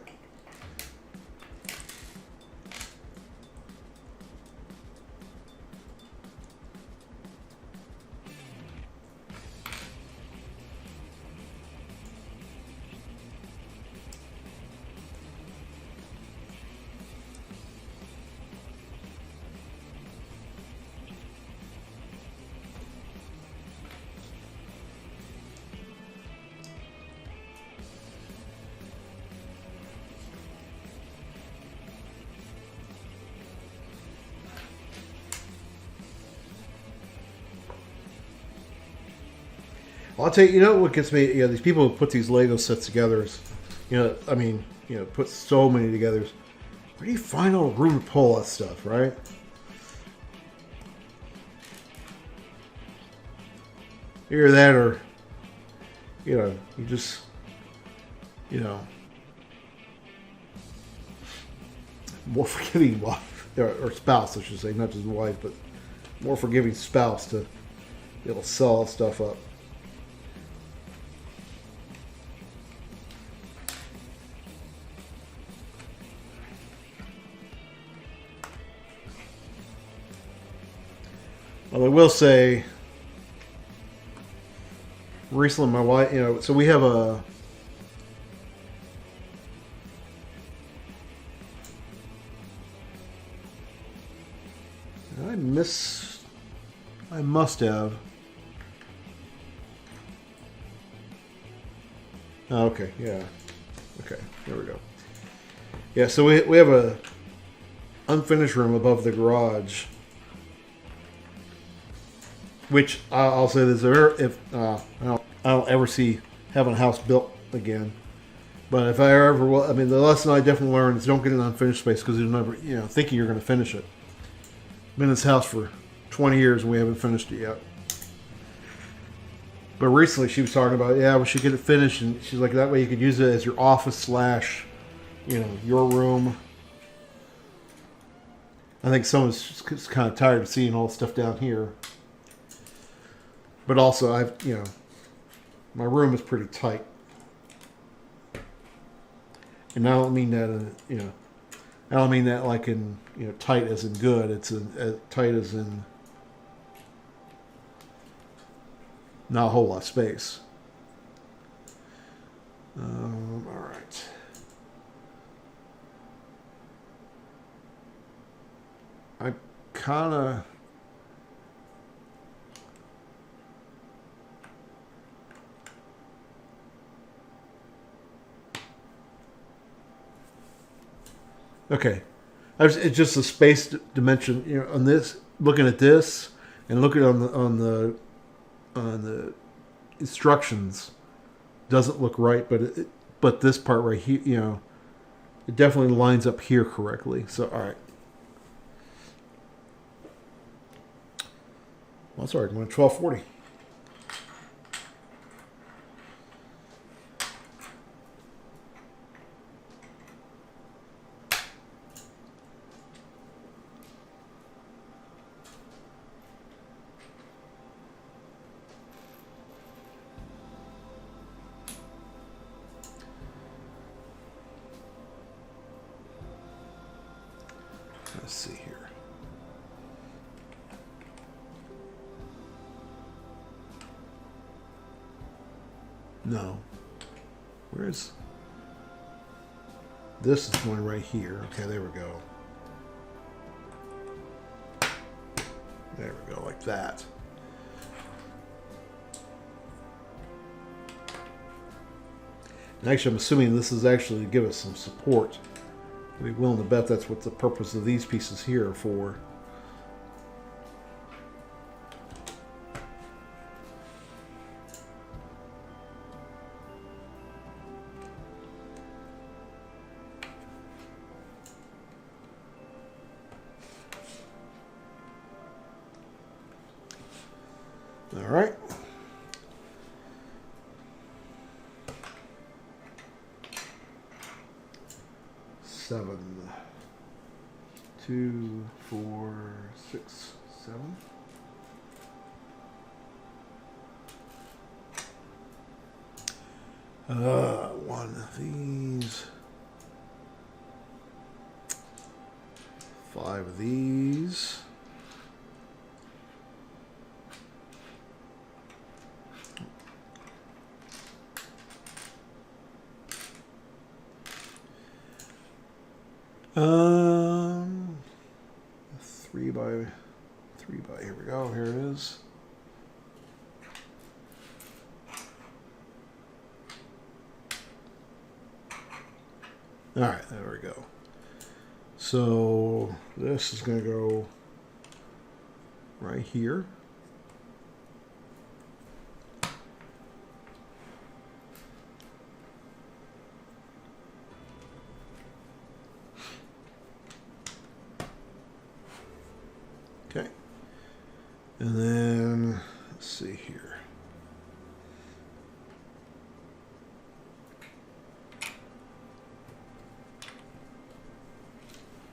I'll tell you, what gets me, these people who put these Lego sets together is, put so many together. Where do you find all the room to pull that stuff, right? Either that or, you just, more forgiving wife, or spouse, I should say, not just wife, but more forgiving spouse to be able to sell stuff up. Well, I will say, recently my wife, so we have a, I must have. Oh, okay, yeah. Okay, there we go. Yeah, so we have a unfinished room above the garage. Which I'll say this: if I don't ever see having a house built again, but if I ever will, I mean, the lesson I definitely learned is don't get an unfinished space because you'll never, thinking you're going to finish it. Been in this house for 20 years and we haven't finished it yet. But recently she was talking about, yeah, we should get it finished, and she's like, that way you could use it as your office slash, your room. I think someone's just kind of tired of seeing all the stuff down here. But also, my room is pretty tight. And I don't mean that, I don't mean that like in, tight as in good. It's as tight as in not a whole lot of space. All right. I kind of... Okay. It's just the space dimension, on this, looking at this and looking on the instructions doesn't look right, but this part right here, it definitely lines up here correctly. So, all right. Well, sorry, I'm going to 1240. Let's see here. No. Where's... This is going right here. Okay, there we go. There we go, like that. And actually, I'm assuming this is actually to give us some support. I'd be willing to bet that's what the purpose of these pieces here are for. All right. Seven, 2, 4, 6, 7. One of these. 5 of these. Three by, here we go, here it is. All right, there we go. So this is going to go right here. Okay. And then, let's see here.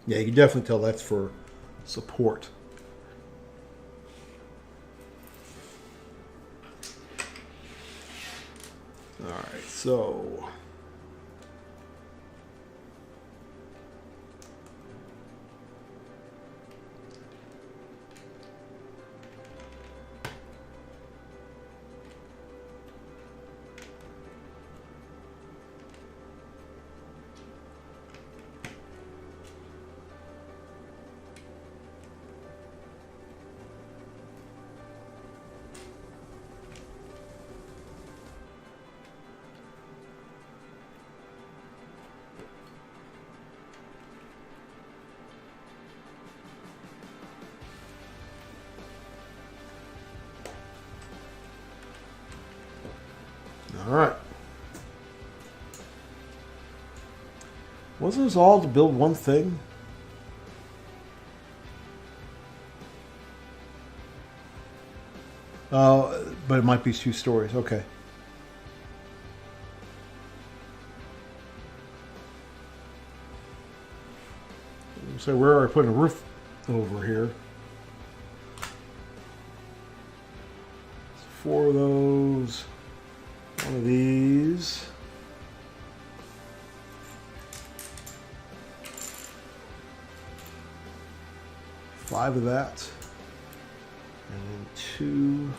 Yeah, you can definitely tell that's for support. All right, so... All right. Wasn't this all to build one thing? But it might be 2 stories. Okay. So where are we putting a roof over here? 4 of those. 1 of these. Five of that. And then 2.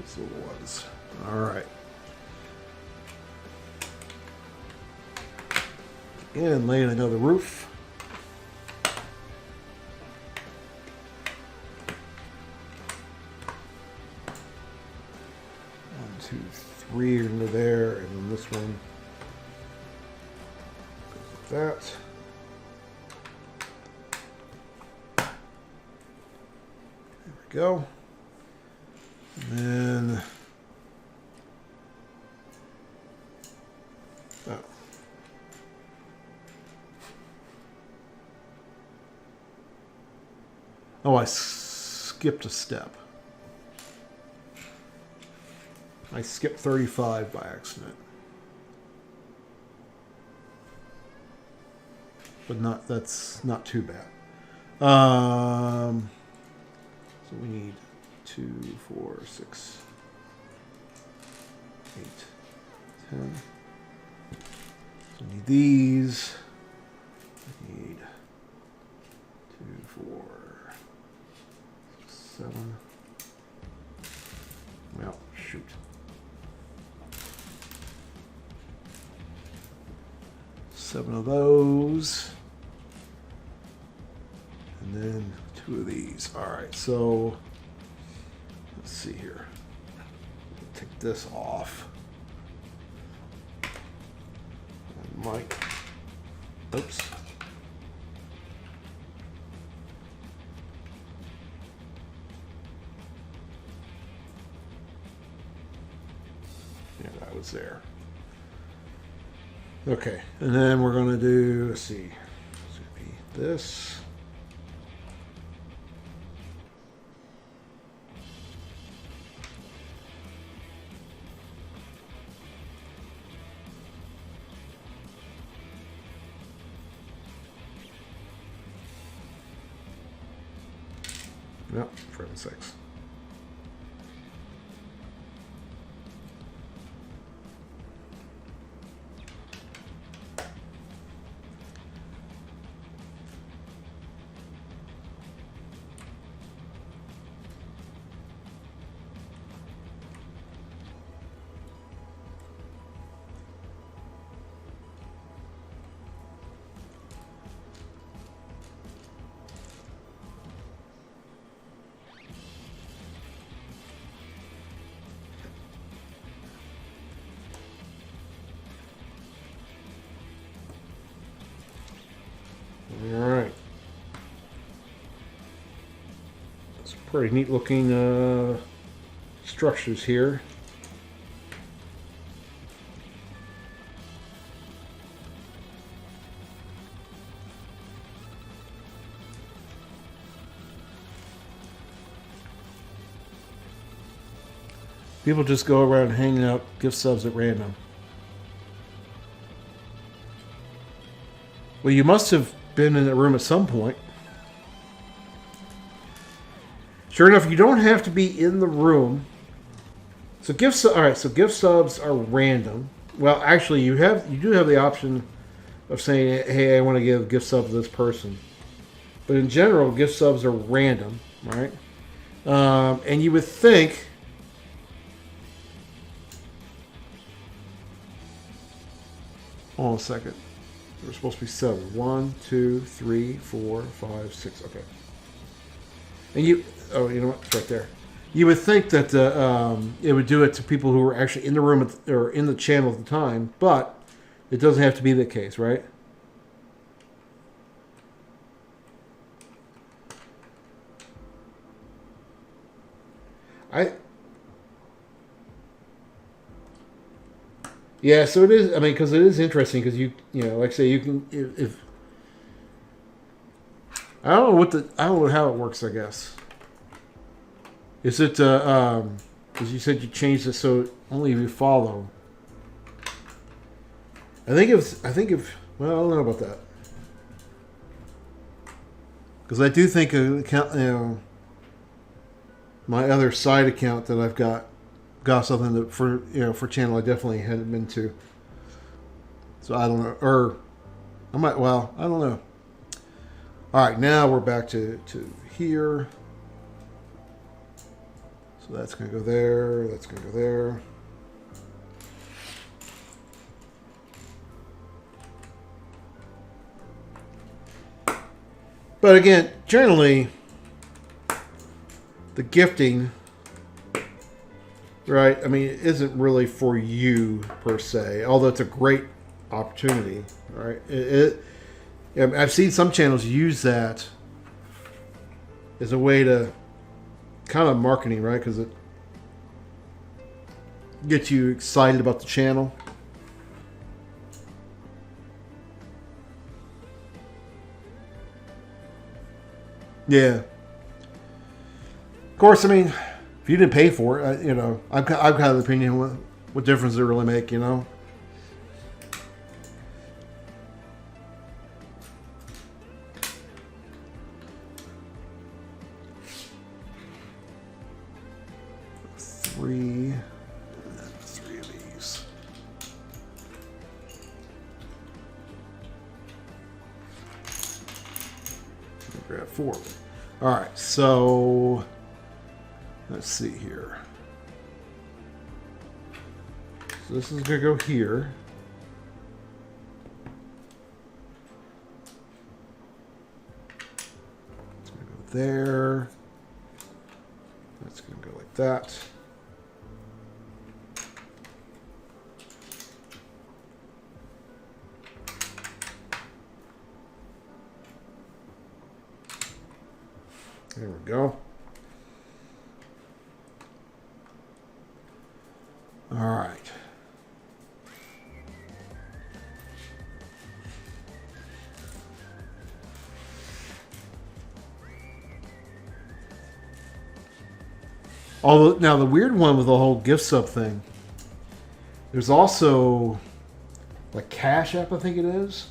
These little ones. All right. And laying another roof. 1, 2, 3 into there, and then this one goes like that. There we go. And then oh, I skipped a step. I skipped 35 by accident. But that's not too bad. So we need 2, 4, 6, 8, 10. So we need these. We need 2, 4, 7. Well, shoot. 7 of those. And then 2 of these. All right, so let's see here. Take this off. And Mike. Oops. Yeah, that was there. Okay, and then we're going to do, let's see, it's going to be this. No, for heaven's sakes. Alright. Some pretty neat looking structures here. People just go around hanging out gift subs at random. Well, you must have been in the room at some point. Sure enough, you don't have to be in the room. So so gift subs are random. Well, actually, you do have the option of saying, "Hey, I want to give gift sub to this person." But in general, gift subs are random, right? And you would think. Hold on a second. There's supposed to be 7. 1, 2, 3, 4, 5, 6. Okay. And you know what? It's right there. You would think that it would do it to people who were actually in the room or in the channel at the time, but it doesn't have to be the case, right? Yeah, so it is. I mean, because it is interesting. Because you know, like I say, you can if I don't know how it works. I guess is it Because you said you changed it so only if you follow. I think if well, I don't know about that. Because I do think account, my other side account that I've got something that for channel I definitely hadn't been to. So I don't know, or I might. Well, I don't know. All right, now we're back to here. So that's going to go there. That's going to go there. But again, generally, the gifting, right? I mean, it isn't really for you per se, although it's a great opportunity, right? I've seen some channels use that as a way to kind of marketing, right? Because it gets you excited about the channel. Yeah. Of course, I mean, if you didn't pay for it, I've kind of the opinion what difference does it really make, Three of these. Grab 4. All right, so let's see here. So this is going to go here. It's going to go there. That's going to go like that. There we go. All right. Although now the weird one with the whole gift sub thing, there's also like Cash App, I think it is.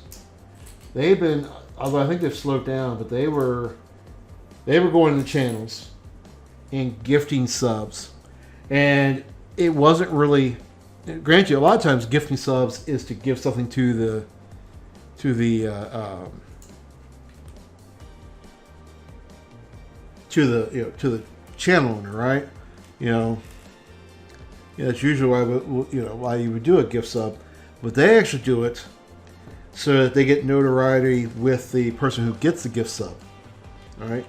They've been, although I think they've slowed down, but they were going to channels and gifting subs, and it wasn't really. Grant you, a lot of times gifting subs is to give something to the channel owner, right? That's usually why you would do a gift sub, but they actually do it so that they get notoriety with the person who gets the gift sub. All right.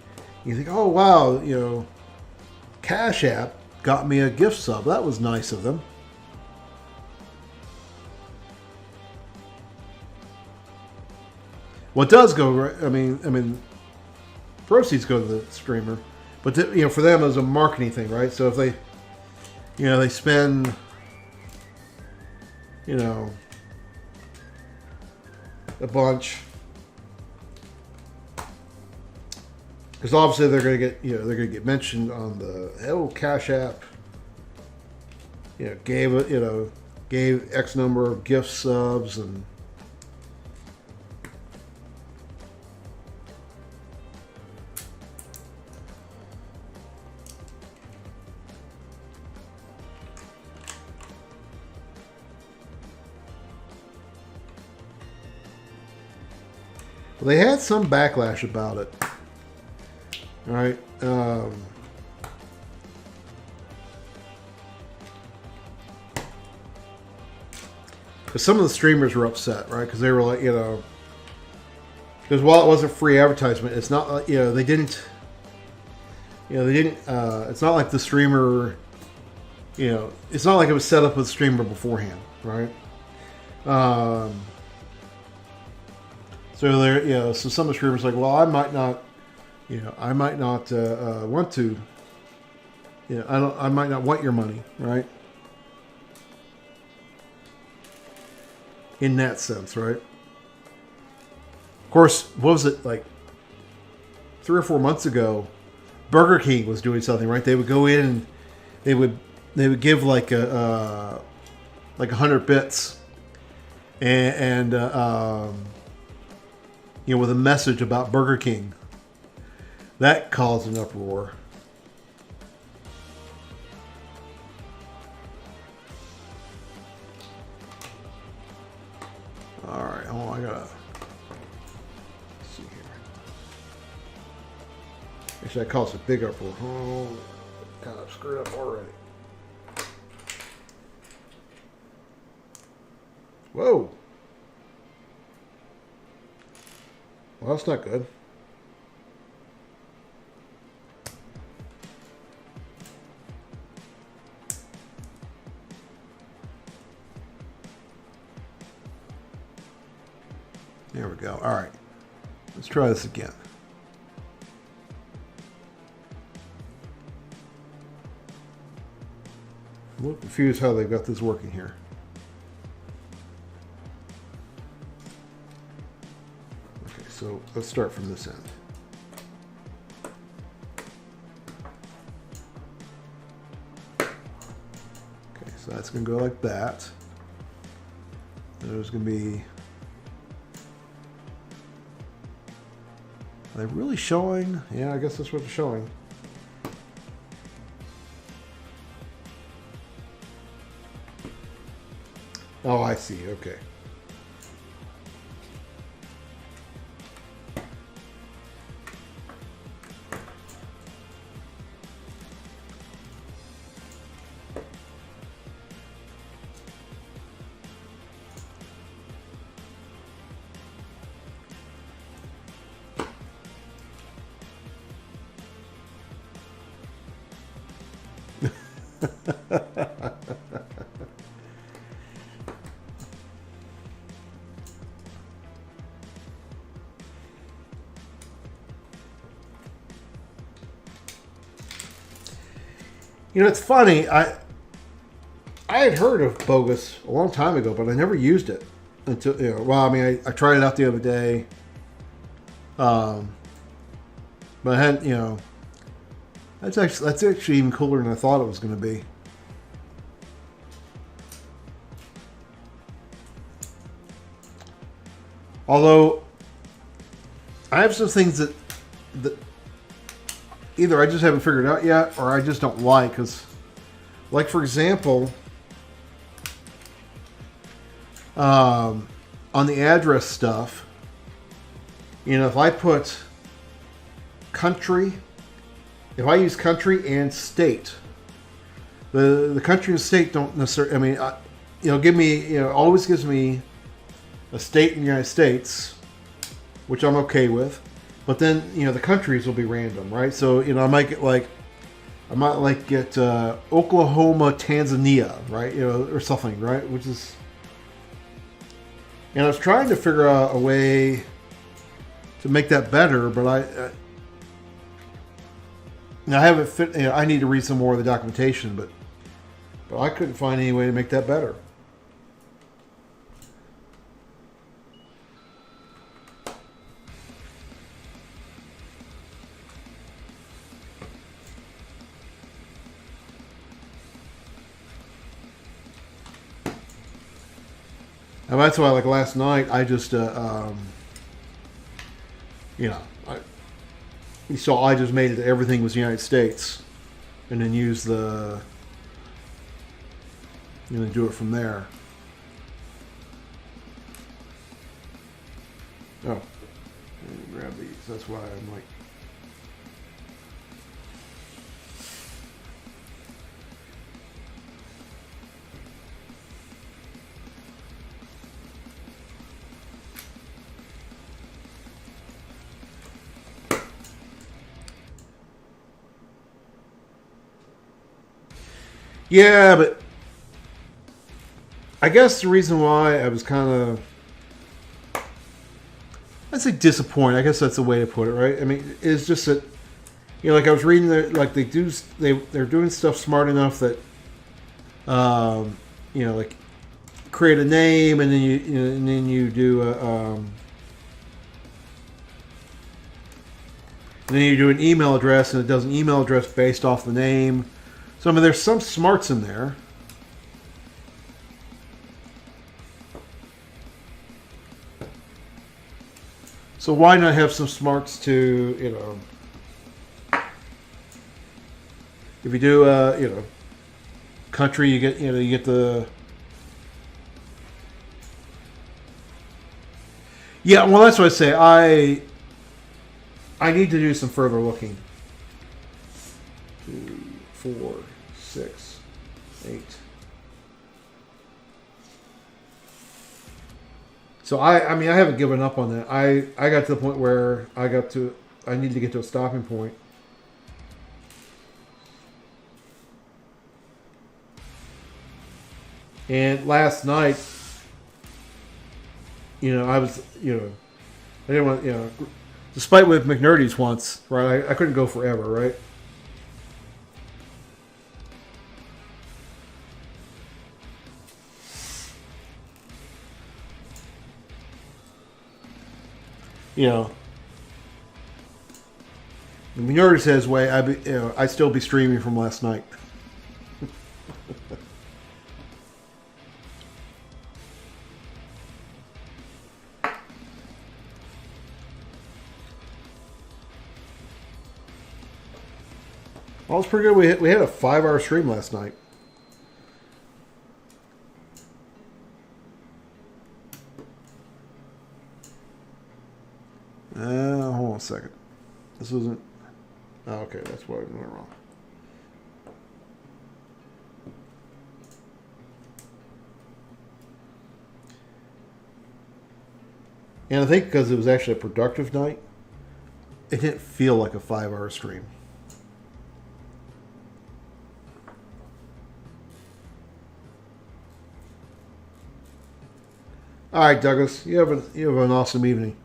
You think, oh wow, Cash App got me a gift sub. That was nice of them. What does go? I mean, proceeds go to the streamer, but for them it's a marketing thing, right? So if they, they spend, a bunch. Because obviously they're going to get mentioned on the Cash App. Gave X number of gift subs and. Well, they had some backlash about it. All right. Because some of the streamers were upset, right? Because they were like, because while it wasn't free advertisement, it's not like, they didn't. It's not like the streamer. It's not like it was set up with the streamer beforehand, right? So there, so some of the streamers are like, well, I might not want to. I might not want your money, right? In that sense, right? Of course, what was it like? 3 or 4 months ago, Burger King was doing something, right? They would go in and they would they would give like 100 bits, and with a message about Burger King. That caused an uproar. All right, hold on, I gotta see here. Actually, that caused a big uproar. Oh, kind of screwed up already. Whoa. Well, that's not good. There we go. All right. Let's try this again. I'm a little confused how they've got this working here. Okay, so let's start from this end. Okay, so that's going to go like that. There's going to be... Are they really showing? Yeah, I guess that's what they're showing. Oh, I see. Okay. It's funny. I had heard of Bogus a long time ago, but I never used it until well, I mean, I tried it out the other day, but I hadn't. That's actually even cooler than I thought it was going to be. Although I have some things that either I just haven't figured out yet, or I just don't like. Because, like for example, on the address stuff, if I put country, if I use country and state, the country and state don't necessarily. I mean, give me, always gives me a state in the United States, which I'm okay with. But then, the countries will be random, right? So, I might get Oklahoma, Tanzania, right? Or something, right? Which is, I was trying to figure out a way to make that better, but I haven't fit. I need to read some more of the documentation, but I couldn't find any way to make that better. And that's why, like last night, I just, I just made it that everything was United States, and then use do it from there. Oh, let me grab these. That's why I'm like. Yeah, but I guess the reason why I was kind of, I'd say disappointed. I guess that's the way to put it, right? I mean, it's just that, like I was reading, like they're doing stuff smart enough that, like create a name and then you do then you do an email address, and it does an email address based off the name. So, I mean, there's some smarts in there. So why not have some smarts to, you know, if you do, you know, country, you get the. Yeah, well, that's what I say. I need to do some further looking. 2, 4, 6, 8. So I mean, I haven't given up on that. I got to the point where I need to get to a stopping point. And last night, you know, I didn't want, you know, despite with McNerdy's once, right? I couldn't go forever, right? You know, McNerdy's his way. I'd still be streaming from last night. Well, it was pretty good. We had a 5-hour stream last night. Hold on a second. This isn't. Oh, okay, that's why I went wrong. And I think because it was actually a productive night, it didn't feel like a 5-hour stream. All right, Douglas, you have an awesome evening.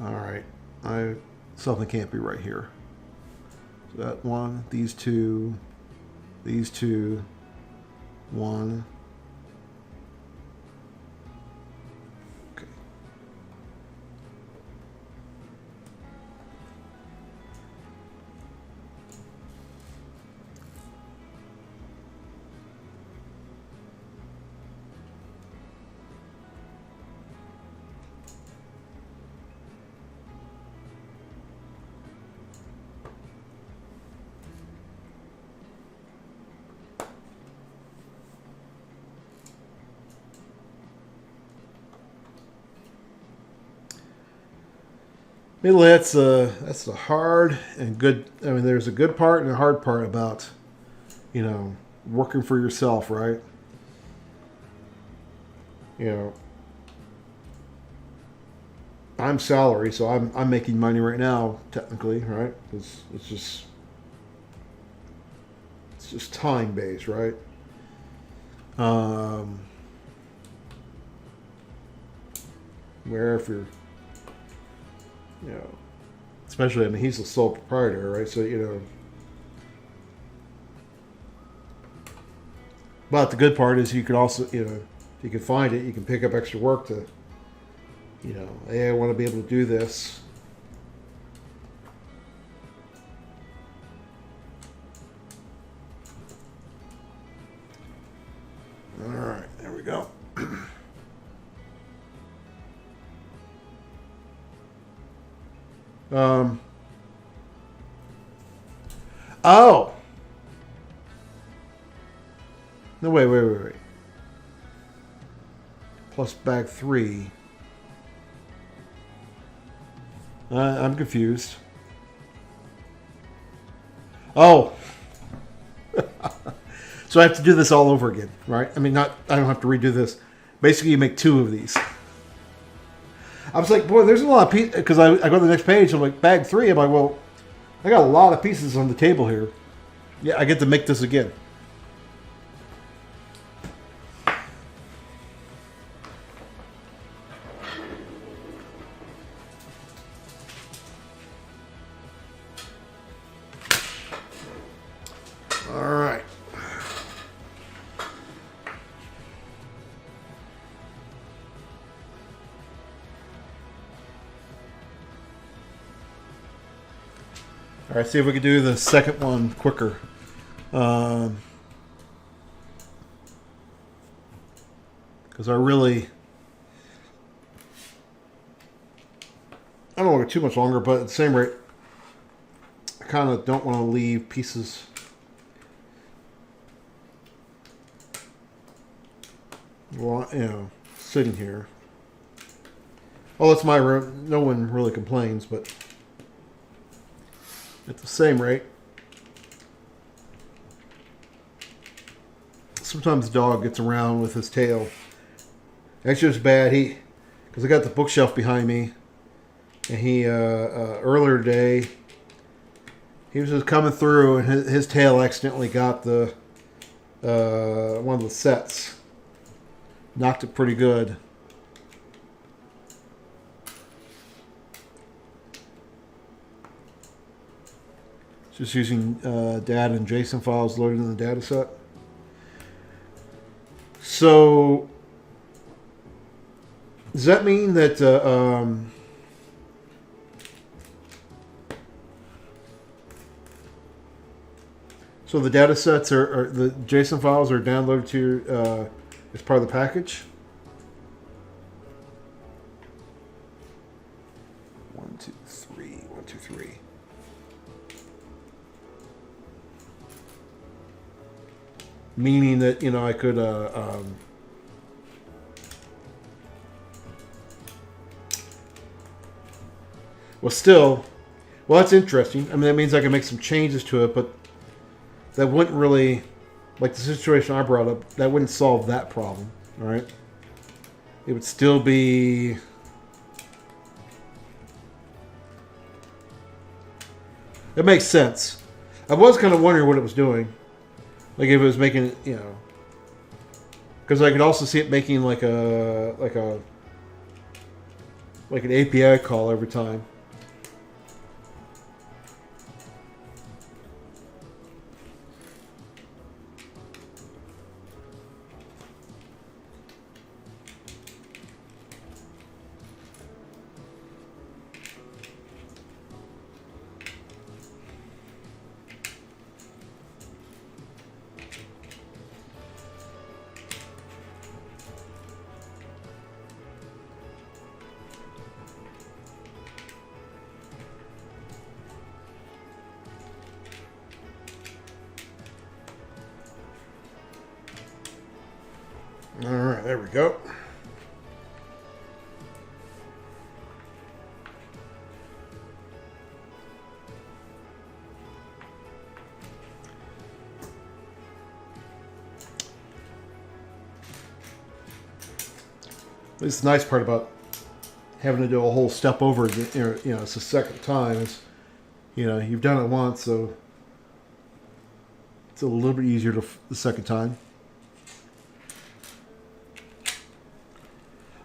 All right, something can't be right here. So that one, these two, 1. Okay. Mainly, that's the hard and good. I mean, there's a good part and a hard part about, you know, working for yourself, right? You know, I'm salary, so I'm making money right now, technically, right? It's just time based, right? Where if you're, you know, especially, I mean, he's the sole proprietor, right? So, you know, but the good part is you could also, you know, if you can find it, you can pick up extra work to, you know, hey, I want to be able to do this. All right, there we go. Oh. No, wait. Plus bag 3. I'm confused. Oh. So I have to do this all over again, right? I mean, I don't have to redo this. Basically, you make 2 of these. I was like, boy, there's a lot of pieces. Because I go to the next page, I'm like, bag 3. I'm like, well, I got a lot of pieces on the table here. Yeah, I get to make this again. All right. All right, see if we can do the second one quicker. Because I don't want to go too much longer, but at the same rate, I kind of don't want to leave pieces sitting here. Oh, it's my room. No one really complains, but at the same rate, sometimes the dog gets around with his tail. Actually, it's bad. Because I got the bookshelf behind me, and he earlier today, he was just coming through, and his tail accidentally got the one of the sets. Knocked it pretty good. Just using data and JSON files loaded in the data set. So, does that mean that so the data sets or the JSON files are downloaded to your as part of the package? 1, 2, 3, 1, 2, 3. Meaning that, I could that's interesting. I mean, that means I can make some changes to it, but that wouldn't really, like the situation I brought up, that wouldn't solve that problem, all right? It would still be... It makes sense. I was kind of wondering what it was doing. Like if it was making, because I could also see it making like an API call every time. All right, there we go. This is the nice part about having to do a whole step over again. It's the second time. It's, you've done it once, so it's a little bit easier the second time.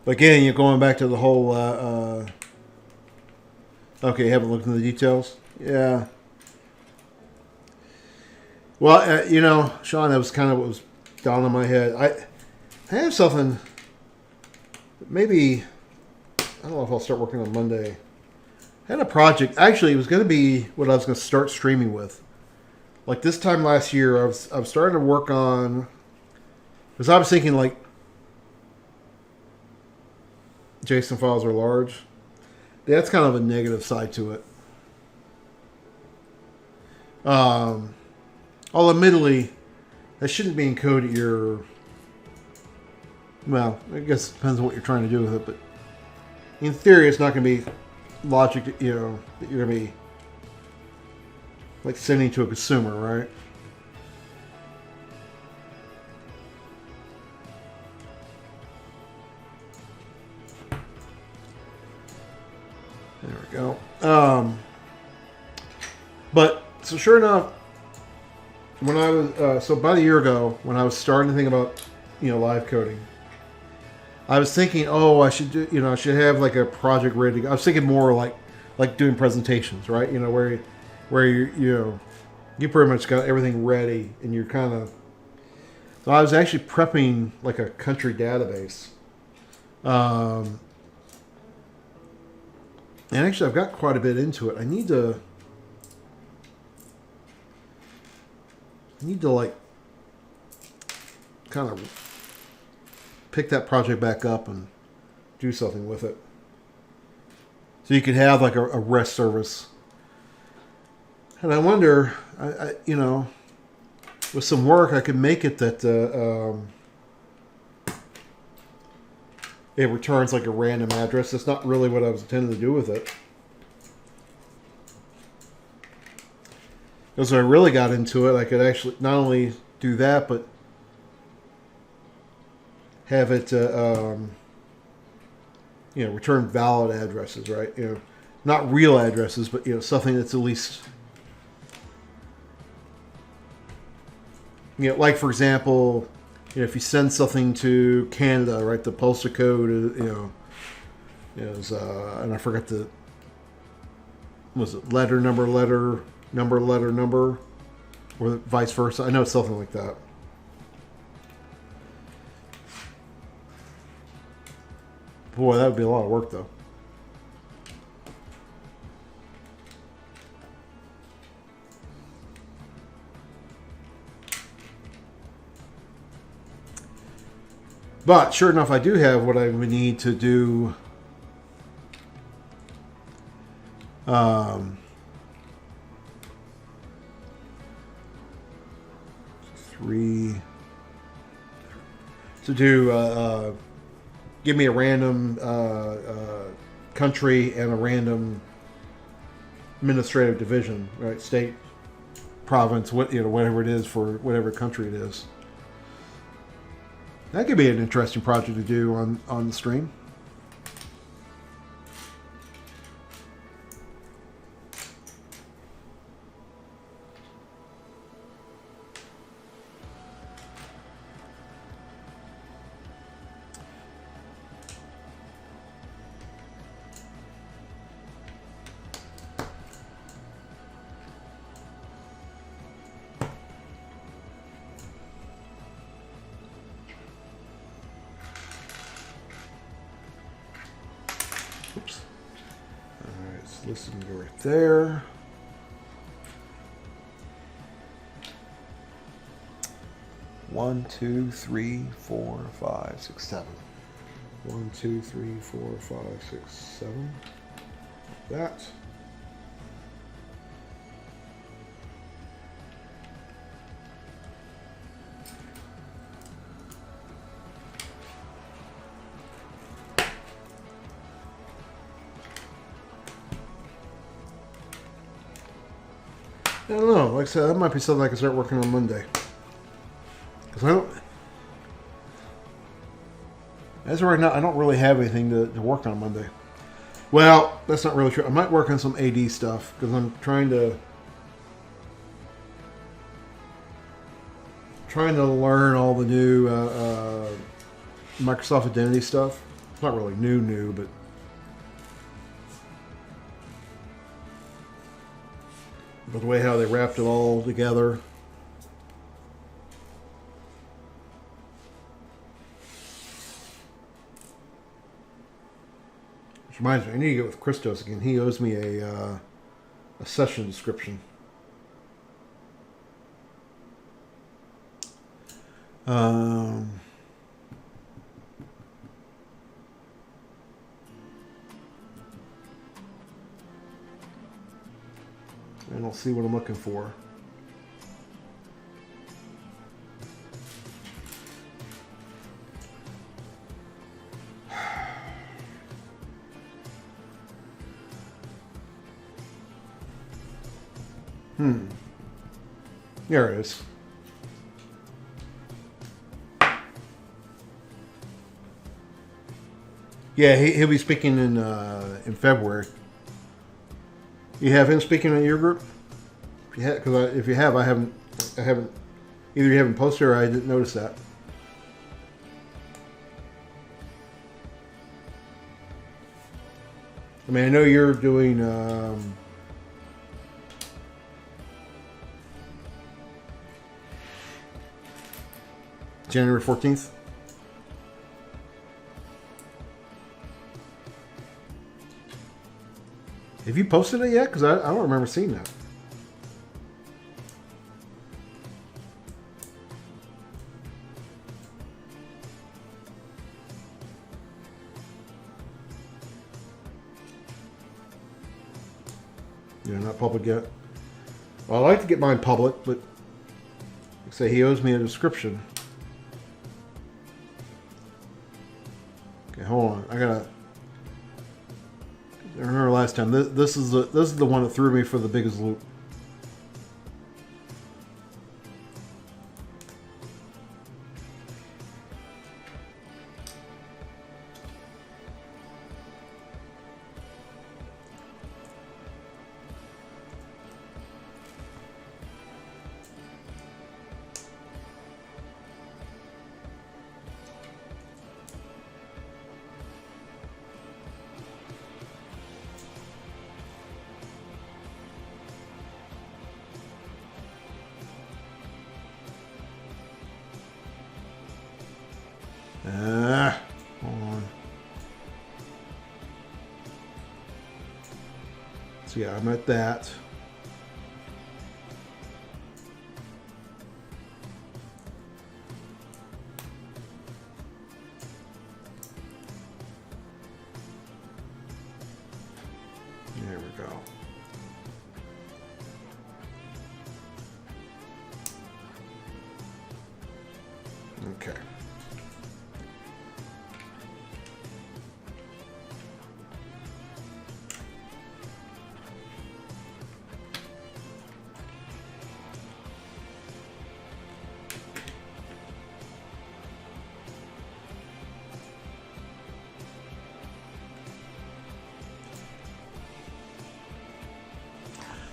But again, you're going back to the whole, okay, you haven't looked into the details? Yeah. Well, Sean, that was kind of what was down on my head. I have something, maybe, I don't know if I'll start working on Monday. I had a project, actually, it was going to be what I was going to start streaming with. Like this time last year, I was starting to work on, because I was thinking like, JSON files are large. That's kind of a negative side to it. Although admittedly, that shouldn't be encoded at your... Well, I guess it depends on what you're trying to do with it, but in theory, it's not going to be logic that, that you're going to be like sending to a consumer, right? There we go. But so sure enough, when I was so about a year ago, when I was starting to think about live coding, I was thinking, oh, I should do I should have like a project ready to go. I was thinking more like doing presentations, right? Where you pretty much got everything ready and you're kind of. So I was actually prepping like a country database. And actually, I've got quite a bit into it. I need to need to like kind of pick that project back up and do something with it. So you could have like a rest service. And I wonder, you know, with some work, I could make it that it returns like a random address. That's not really what I was intending to do with it. Because when I really got into it, I could actually not only do that, but have it, you know, return valid addresses, right? You know, not real addresses, but, you know, something that's at least, you know, like, for example, you know, if you send something to Canada, right, the postal code, you know, is, and I forgot the, was it letter, number, or vice versa? I know it's something like that. Boy, that would be a lot of work, though. But sure enough, I do have what I would need to do. To do, give me a random country and a random administrative division, right? State, province, what, you know, whatever it is for whatever country it is. That could be an interesting project to do on the stream. Oops. Alright, so listen to right there. One, two, three, 4, 5, 6, 7. 1, 2, 3, 4, 5, 6, 7. That. I don't know. Like I said, that might be something I can start working on Monday. Because I don't... As of right now, I don't really have anything to work on Monday. Well, that's not really true. I might work on some AD stuff. Because I'm trying to learn all the new Microsoft Identity stuff. It's not really new, but... But the way how they wrapped it all together. Which reminds me, I need to get with Christos again. He owes me a session description. And I'll see what I'm looking for. There it is. Yeah, he'll be speaking in February. You have him speaking in your group? If you have, I haven't. Either you haven't posted or I didn't notice that. I mean, I know you're doing January 14th. Have you posted it yet? Because I don't remember seeing that. Not public yet. Well, I'd like to get mine public, but like I say, he owes me a description. Okay, hold on. I gotta. I remember last time. This is the one that threw me for the biggest loop. Hold on. So yeah, I'm at that. There we go. Okay.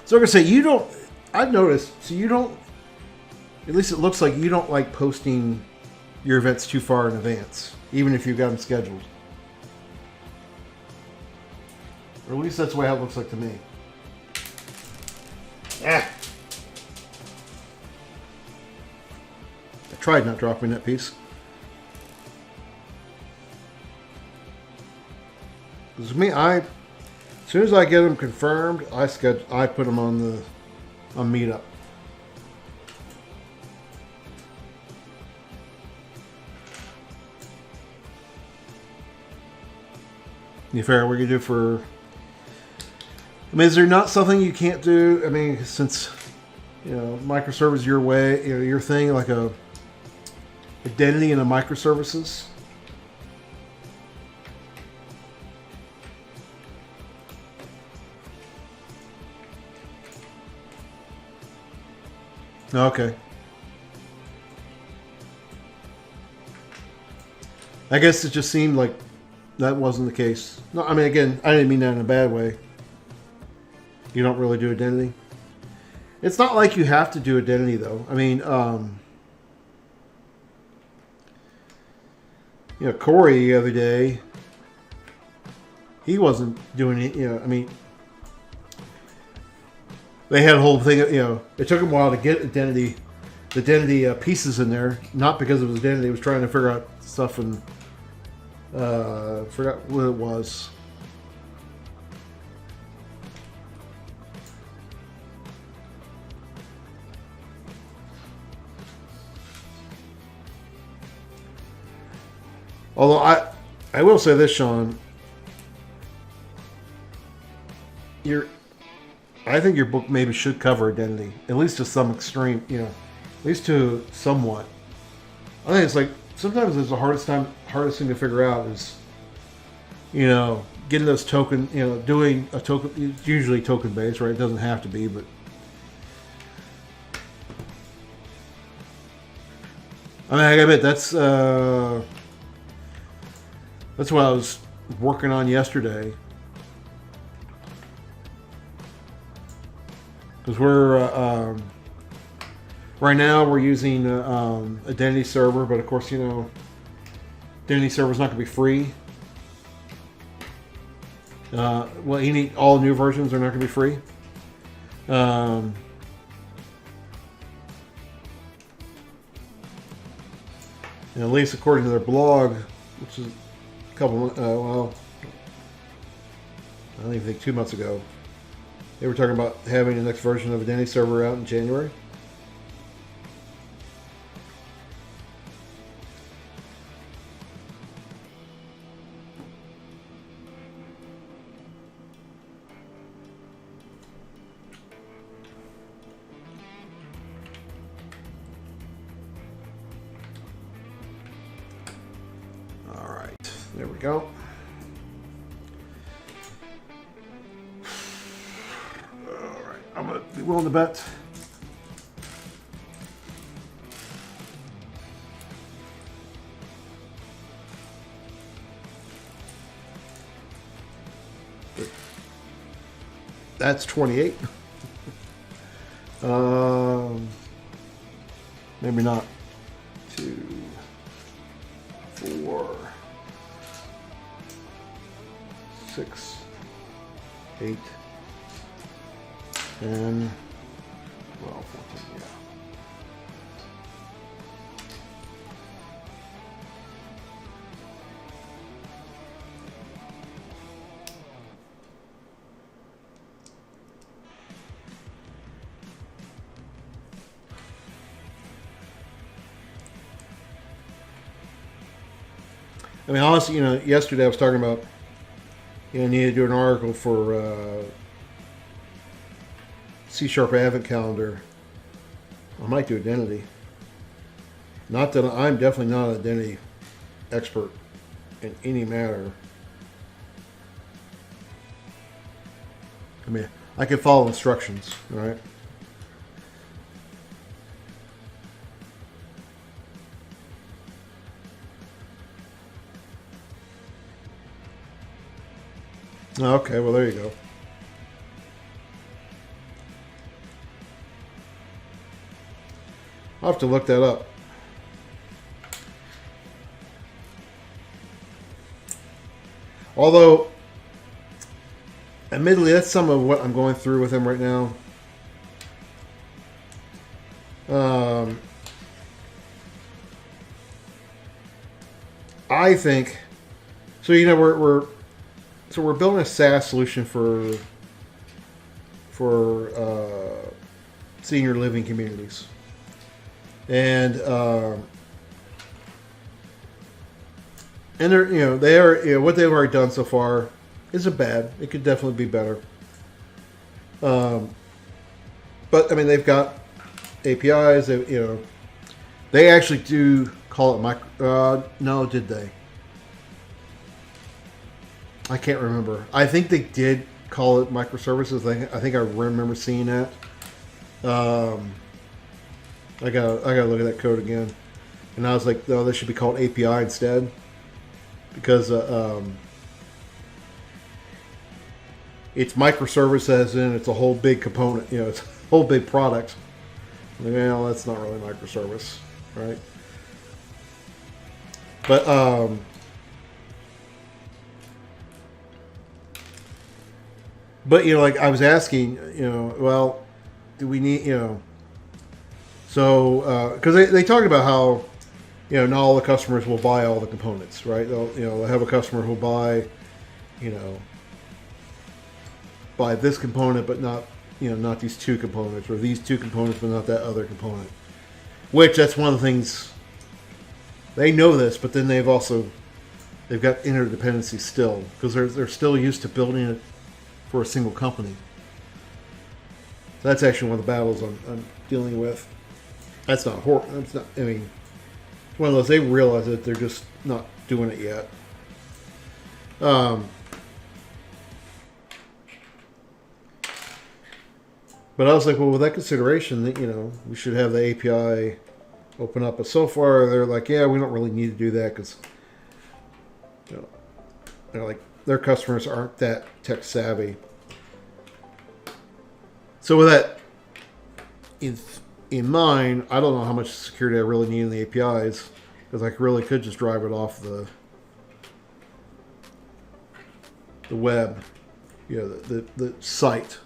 So like I say, you don't. I've noticed. So you don't. At least it looks like you don't like posting your events too far in advance, even if you've got them scheduled. Or at least that's the way it looks like to me. I tried not dropping that piece. Because me, as soon as I get them confirmed, I put them on Meetup. You figure out what you do for. I mean, is there not something you can't do? I mean, since microservice your way, your thing, like a identity in a microservices. Okay. I guess it just seemed like that wasn't the case. No, I mean, again, I didn't mean that in a bad way. You don't really do identity. It's not like you have to do identity, though. I mean, Corey the other day, he wasn't doing it. I mean, they had a whole thing. It took him a while to get the identity pieces in there. Not because of his identity, he was trying to figure out stuff and forgot what it was. Although I will say this, Sean, I think your book maybe should cover identity, at least to some extreme, at least to somewhat. I think it's like sometimes it's the hardest thing to figure out is, getting those token, doing a token. It's usually token based, right? It doesn't have to be, but I mean, I bet that's what I was working on yesterday. Because we're right now we're using identity server, but of course identity server is not going to be free. Well, all new versions are not going to be free. And at least according to their blog, which is a couple, I don't even think 2 months ago, they were talking about having the next version of Identity Server out in January. go. All right, I'm gonna be willing to bet. That's 28. Maybe not. 2, 4, 6, 8, 10, 12, 14, yeah. I mean, honestly, yesterday I was talking about, I need to do an article for C# Advent Calendar. I might do identity. Not that I'm definitely not an identity expert in any matter. I mean, I can follow instructions, right? Okay, well, there you go. I'll have to look that up. Although, admittedly, that's some of what I'm going through with him right now. I think so. We're building a SaaS solution for senior living communities, and they're what they've already done so far isn't bad. It could definitely be better. But I mean, they've got APIs. They actually do call it micro. No, did they? I can't remember. I think they did call it microservices. I think I remember seeing that. I gotta look at that code again. And I was like, no, this should be called API instead, because it's microservice as in it's a whole big component. It's a whole big product. Well, that's not really microservice, right? But like I was asking, well, do we need, so because they talked about how, not all the customers will buy all the components, right? They'll have a customer who'll buy, buy this component, but not, not these two components, or these two components, but not that other component. Which that's one of the things. They know this, but then they've got interdependency still, because they're still used to building it for a single company. That's actually one of the battles I'm dealing with. That's not horrible. It's not. I mean, it's one of those. They realize that they're just not doing it yet. But I was like, well, with that consideration, that we should have the API open up. But so far, they're like, yeah, we don't really need to do that because they're like, their customers aren't that tech savvy. So with that in mind, I don't know how much security I really need in the APIs, because I really could just drive it off the web, the site.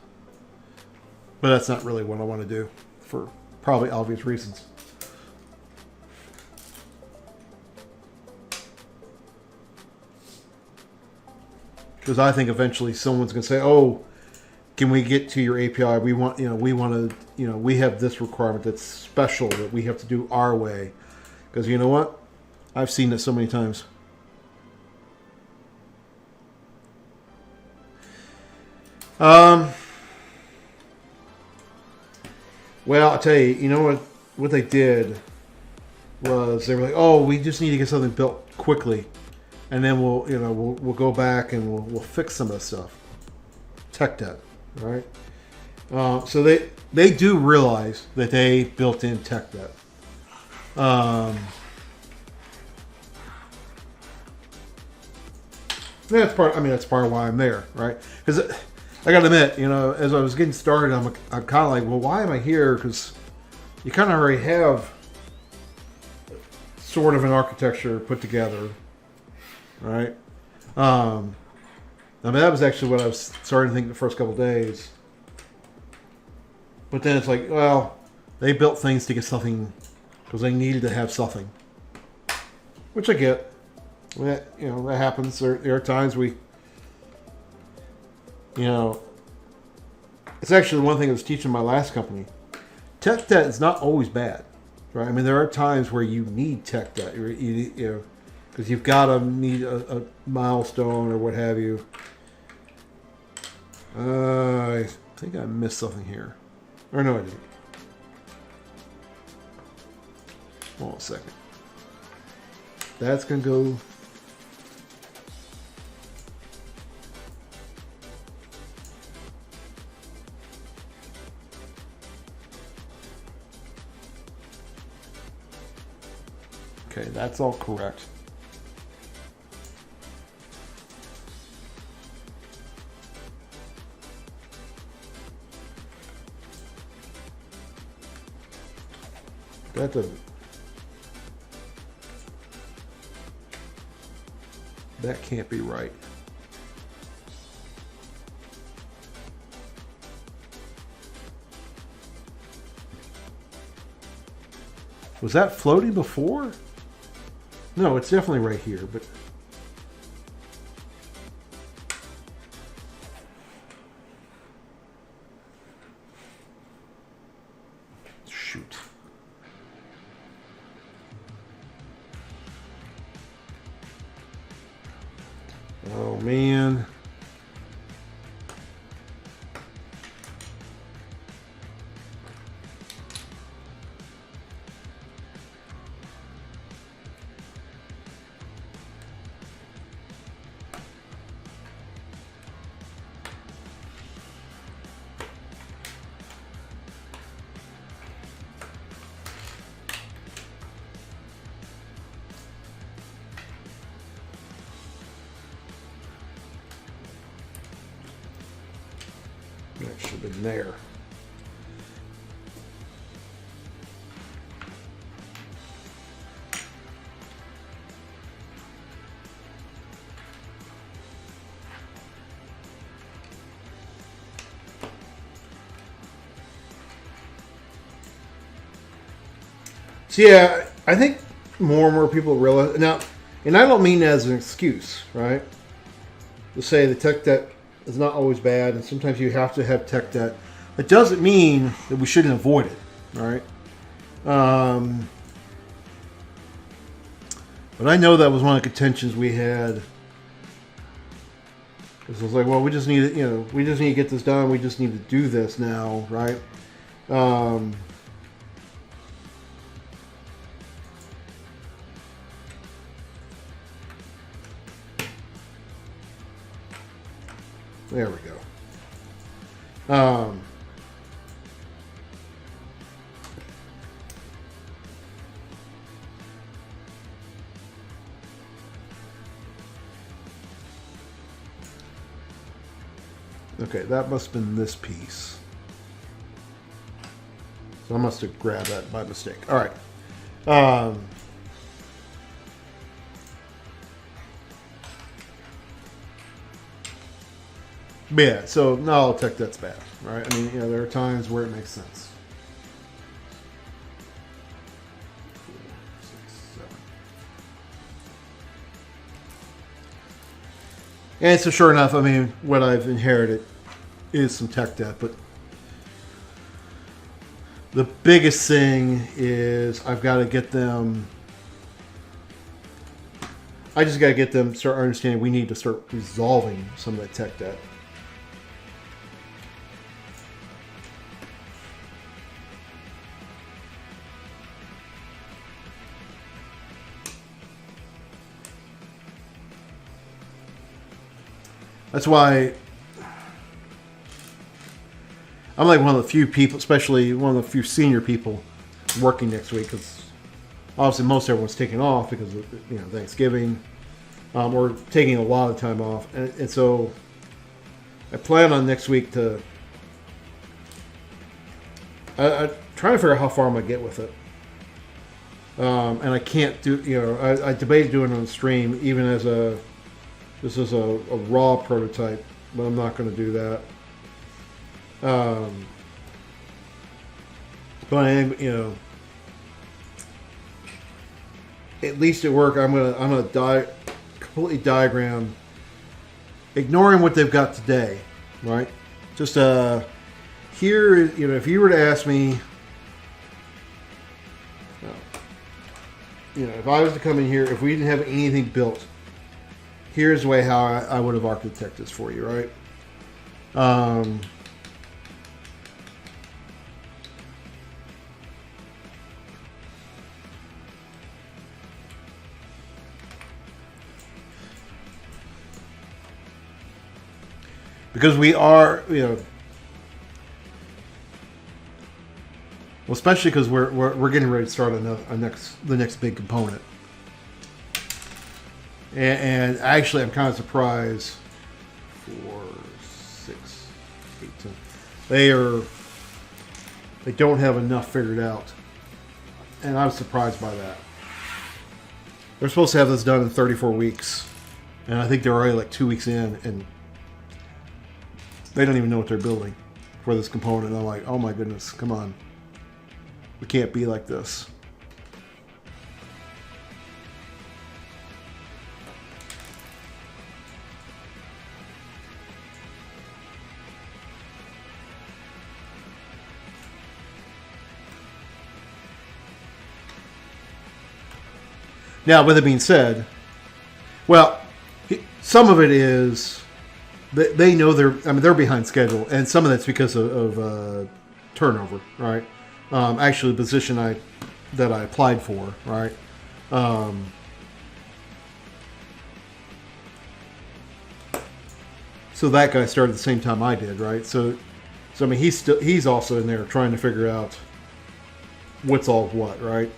But that's not really what I want to do, for probably obvious reasons. Because I think eventually someone's going to say, "Oh, can we get to your API? We want to, we have this requirement that's special that we have to do our way." Because you know what? I've seen it so many times. Well, I'll tell you, what they did was they were like, "Oh, we just need to get something built quickly." and then we'll go back and we'll fix some of the stuff. Tech debt, right? So they do realize that they built in tech debt. That's part. I mean, that's part of why I'm there, right? Because I got to admit, as I was getting started, I'm kind of like, well, why am I here? Because you kind of already have sort of an architecture put together, right? I mean, that was actually what I was starting to think the first couple of days. But then it's like, well, they built things to get something because they needed to have something, which I get. That happens. There are times it's actually one thing I was teaching my last company. Tech debt is not always bad, right? I mean, there are times where you need tech debt, because you've got to meet a milestone or what have you. I think I missed something here. Or no, I didn't. Hold on a second. That's going to go... Okay, that's all correct. That doesn't... That can't be right. Was that floating before? No, it's definitely right here, but... Shoot. Oh, man. That should have been there. So yeah, I think more and more people realize now, and I don't mean that as an excuse, right? To say the tech debt is not always bad, and sometimes you have to have tech debt. It doesn't mean that we shouldn't avoid it, right? But I know that was one of the contentions we had. Because it was like, well, we just need to, we just need to get this done. We just need to do this now, right? There we go. Okay, that must have been this piece. So I must have grabbed that by mistake. All right. Yeah, so not all tech debt's bad, right? I mean, there are times where it makes sense. 4, 6, 7. And so sure enough, I mean, what I've inherited is some tech debt, but the biggest thing is I've got to get them... I just got to get them start understanding we need to start resolving some of that tech debt. That's why I'm like one of the few people, especially one of the few senior people working next week, because obviously most everyone's taking off because of Thanksgiving, or taking a lot of time off, and so I plan on next week to. I'm trying to figure out how far I'm gonna get with it, and I can't do. I debated doing it on stream, even as this is a raw prototype, but I'm not going to do that. But I am, at least at work, I'm gonna completely diagram, ignoring what they've got today, right? Just here, if you were to ask me, if I was to come in here, if we didn't have anything built, here's the way how I would have architected this for you, right? Because we are, well, especially because we're getting ready to start the next big component. And actually, I'm kind of surprised. 4, 6, 8, 10. They don't have enough figured out, and I was surprised by that. They're supposed to have this done in 34 weeks, and I think they're already like 2 weeks in, and they don't even know what they're building for this component. And I'm like, oh my goodness, come on, we can't be like this. Now, with it being said, well, some of it is they know they're behind schedule, and some of that's because of turnover, right? Actually, the position that I applied for, right? So that guy started at the same time I did, right? So I mean, he's also in there trying to figure out what's all what, right?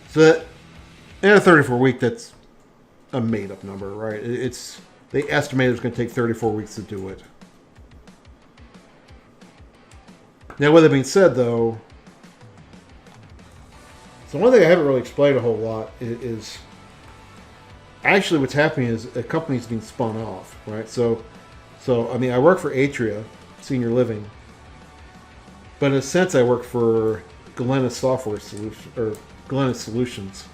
So that, in a 34-week, that's a made-up number, right? They estimated it was going to take 34 weeks to do it. Now, with that being said, though, so one thing I haven't really explained a whole lot is actually what's happening is a company's being spun off, right? So I mean, I work for Atria Senior Living, but in a sense, I work for Galena Software Solution or Galena Solutions.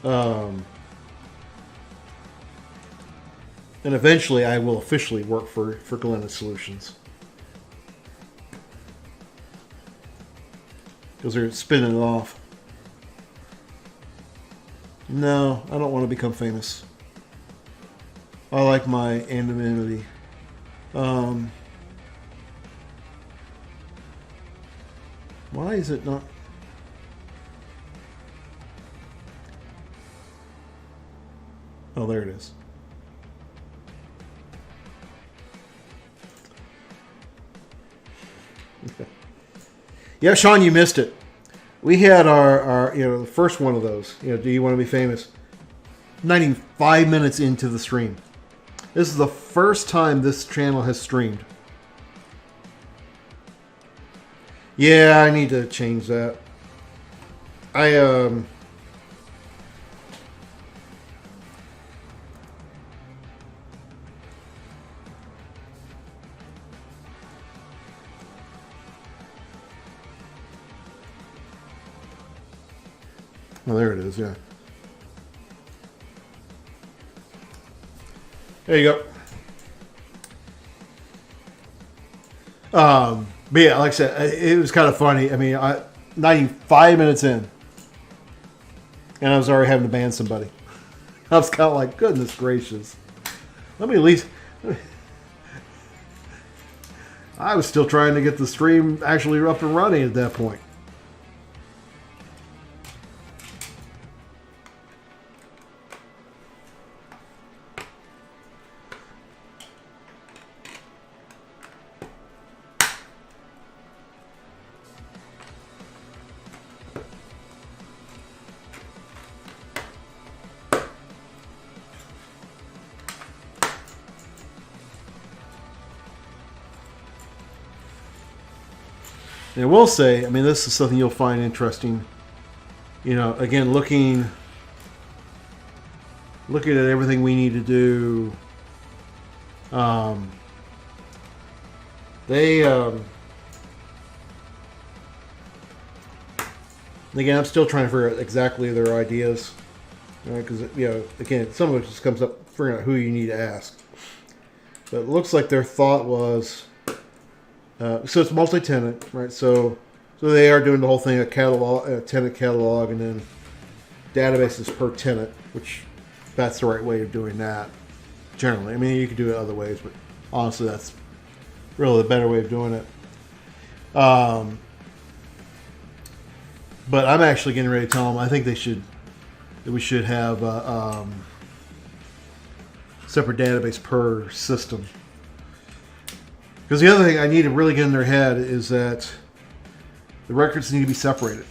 And eventually I will officially work for Galena Solutions. Because they're spinning it off. No, I don't want to become famous. I like my anonymity. Why is it not... Oh, there it is. Yeah, Sean, you missed it. We had our the first one of those. Do you want to be famous? 95 minutes into the stream. This is the first time this channel has streamed. Yeah, I need to change that. Oh, there it is, yeah. There you go. But yeah, like I said, it was kind of funny. I mean, 95 minutes in, and I was already having to ban somebody. I was kind of like, goodness gracious. Let me at least... I was still trying to get the stream actually up and running at that point. And I will say, I mean, this is something you'll find interesting. You know, again, looking at everything we need to do. Again, I'm still trying to figure out exactly their ideas, right? Because again, some of it just comes up figuring out who you need to ask. But it looks like their thought was, so it's multi-tenant, right? So they are doing the whole thing, a catalog, a tenant catalog, and then databases per tenant, which that's the right way of doing that. Generally, I mean, you could do it other ways, but honestly, that's really the better way of doing it. But I'm actually getting ready to tell them I think we should have separate database per system. Because the other thing I need to really get in their head is that the records need to be separated,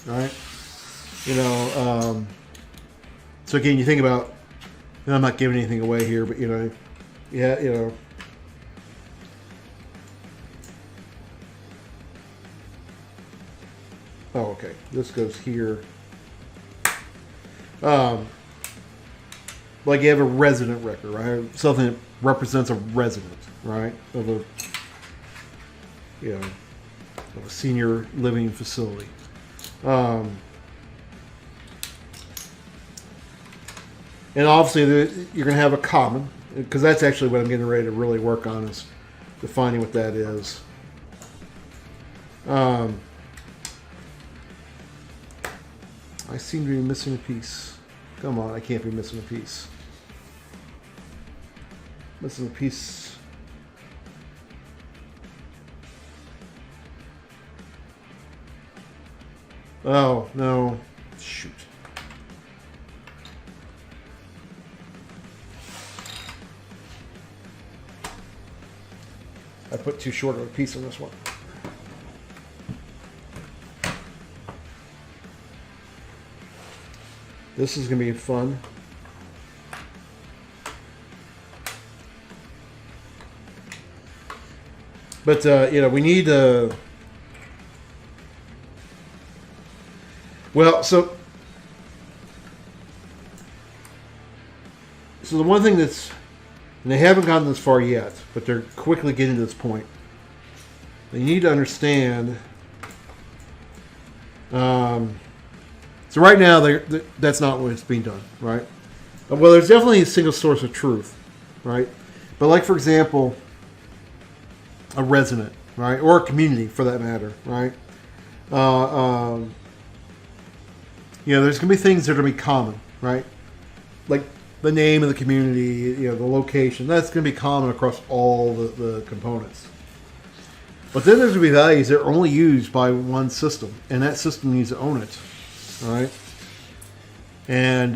right? So again, you think about, and I'm not giving anything away here, but oh, okay. This goes here. Like you have a resident record, right? Something that represents a resident, right? Of a senior living facility. And obviously, you're going to have a common, because that's actually what I'm getting ready to really work on, is defining what that is. I seem to be missing a piece. Come on, I can't be missing a piece. Missing a piece. Oh, no. Shoot. I put too short of a piece on this one. This is going to be fun. But, we need to... Well, so the one thing that's... And they haven't gotten this far yet, but they're quickly getting to this point. They need to understand... So right now, that's not what's being done, right? Well, there's definitely a single source of truth, right? But like, for example, a resident, right? Or a community, for that matter, right? There's going to be things that are going to be common, right? Like the name of the community, the location. That's going to be common across all the components. But then there's going to be values that are only used by one system, and that system needs to own it. All right, and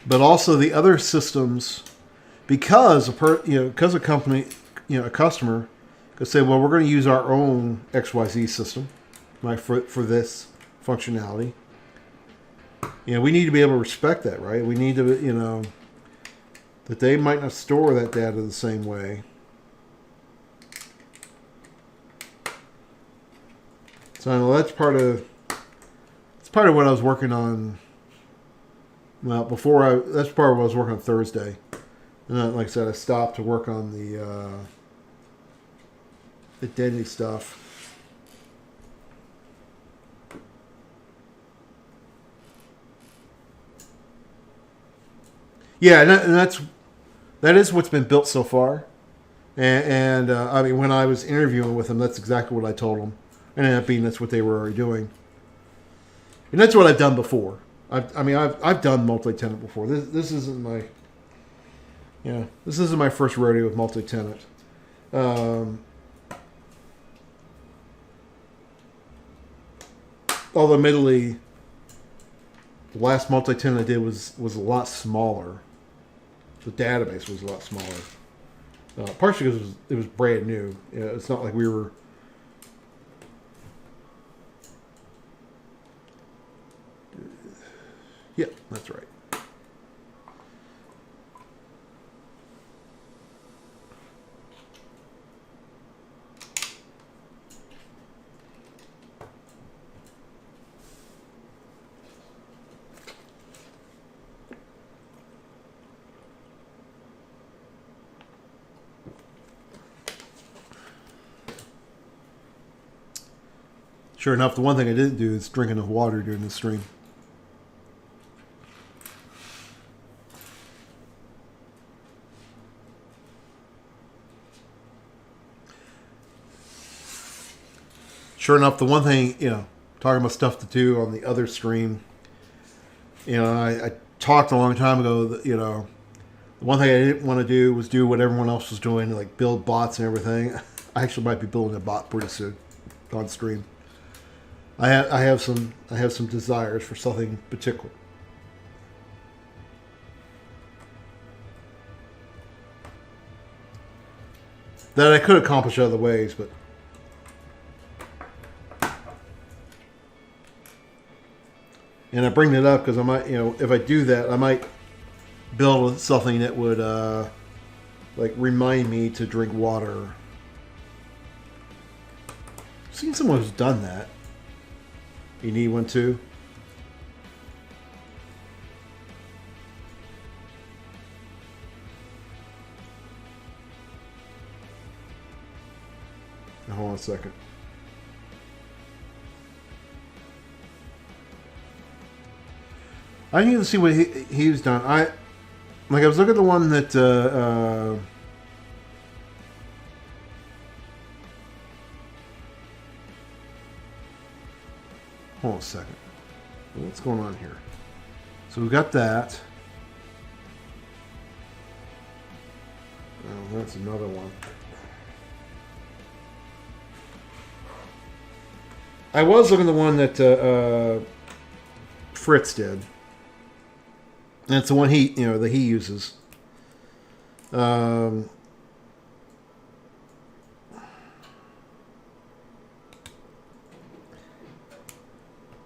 but also the other systems, because a company, a customer could say, well, we're going to use our own XYZ system, right, for this functionality. We need to be able to respect that, right? We need to, that they might not store that data the same way. So that's part of what I was working on. Well, that's part of what I was working on Thursday, and then, like I said, I stopped to work on the identity stuff. Yeah, and that is what's been built so far, and I mean, when I was interviewing with them, that's exactly what I told them. And ended up being that's what they were already doing, and that's what I've done before. I've done multi-tenant before. This isn't my first rodeo with multi-tenant. Although admittedly, the last multi-tenant I did was a lot smaller. The database was a lot smaller, partially because it was brand new. It's not like we were. Yeah, that's right. Sure enough, the one thing I didn't do is drink enough water during the stream. Sure enough, the one thing, talking about stuff to do on the other stream, I talked a long time ago that, the one thing I didn't want to do was do what everyone else was doing, like build bots and everything. I actually might be building a bot pretty soon on stream. I have some desires for something particular. That I could accomplish other ways, but and I bring that up because I might, if I do that, I might build something that would like remind me to drink water. I've seen someone who's done that. You need one too? Now, hold on a second. I need to see what he's done. I was looking at the one that hold on a second. What's going on here? So we got that. Oh, that's another one. I was looking at the one that Fritz did. And it's the one that he uses.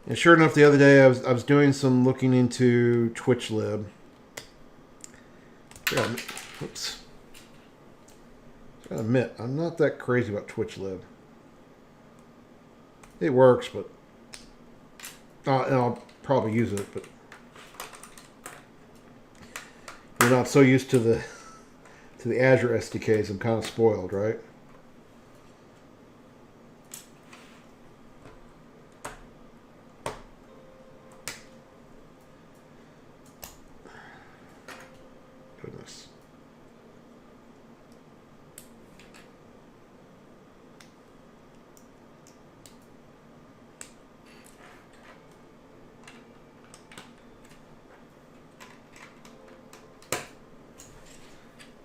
And sure enough, the other day I was doing some looking into TwitchLib. Yeah, oops. I gotta admit, I'm not that crazy about TwitchLib. It works, but and I'll probably use it, but you're not so used to the Azure SDKs. I'm kind of spoiled, right? Goodness.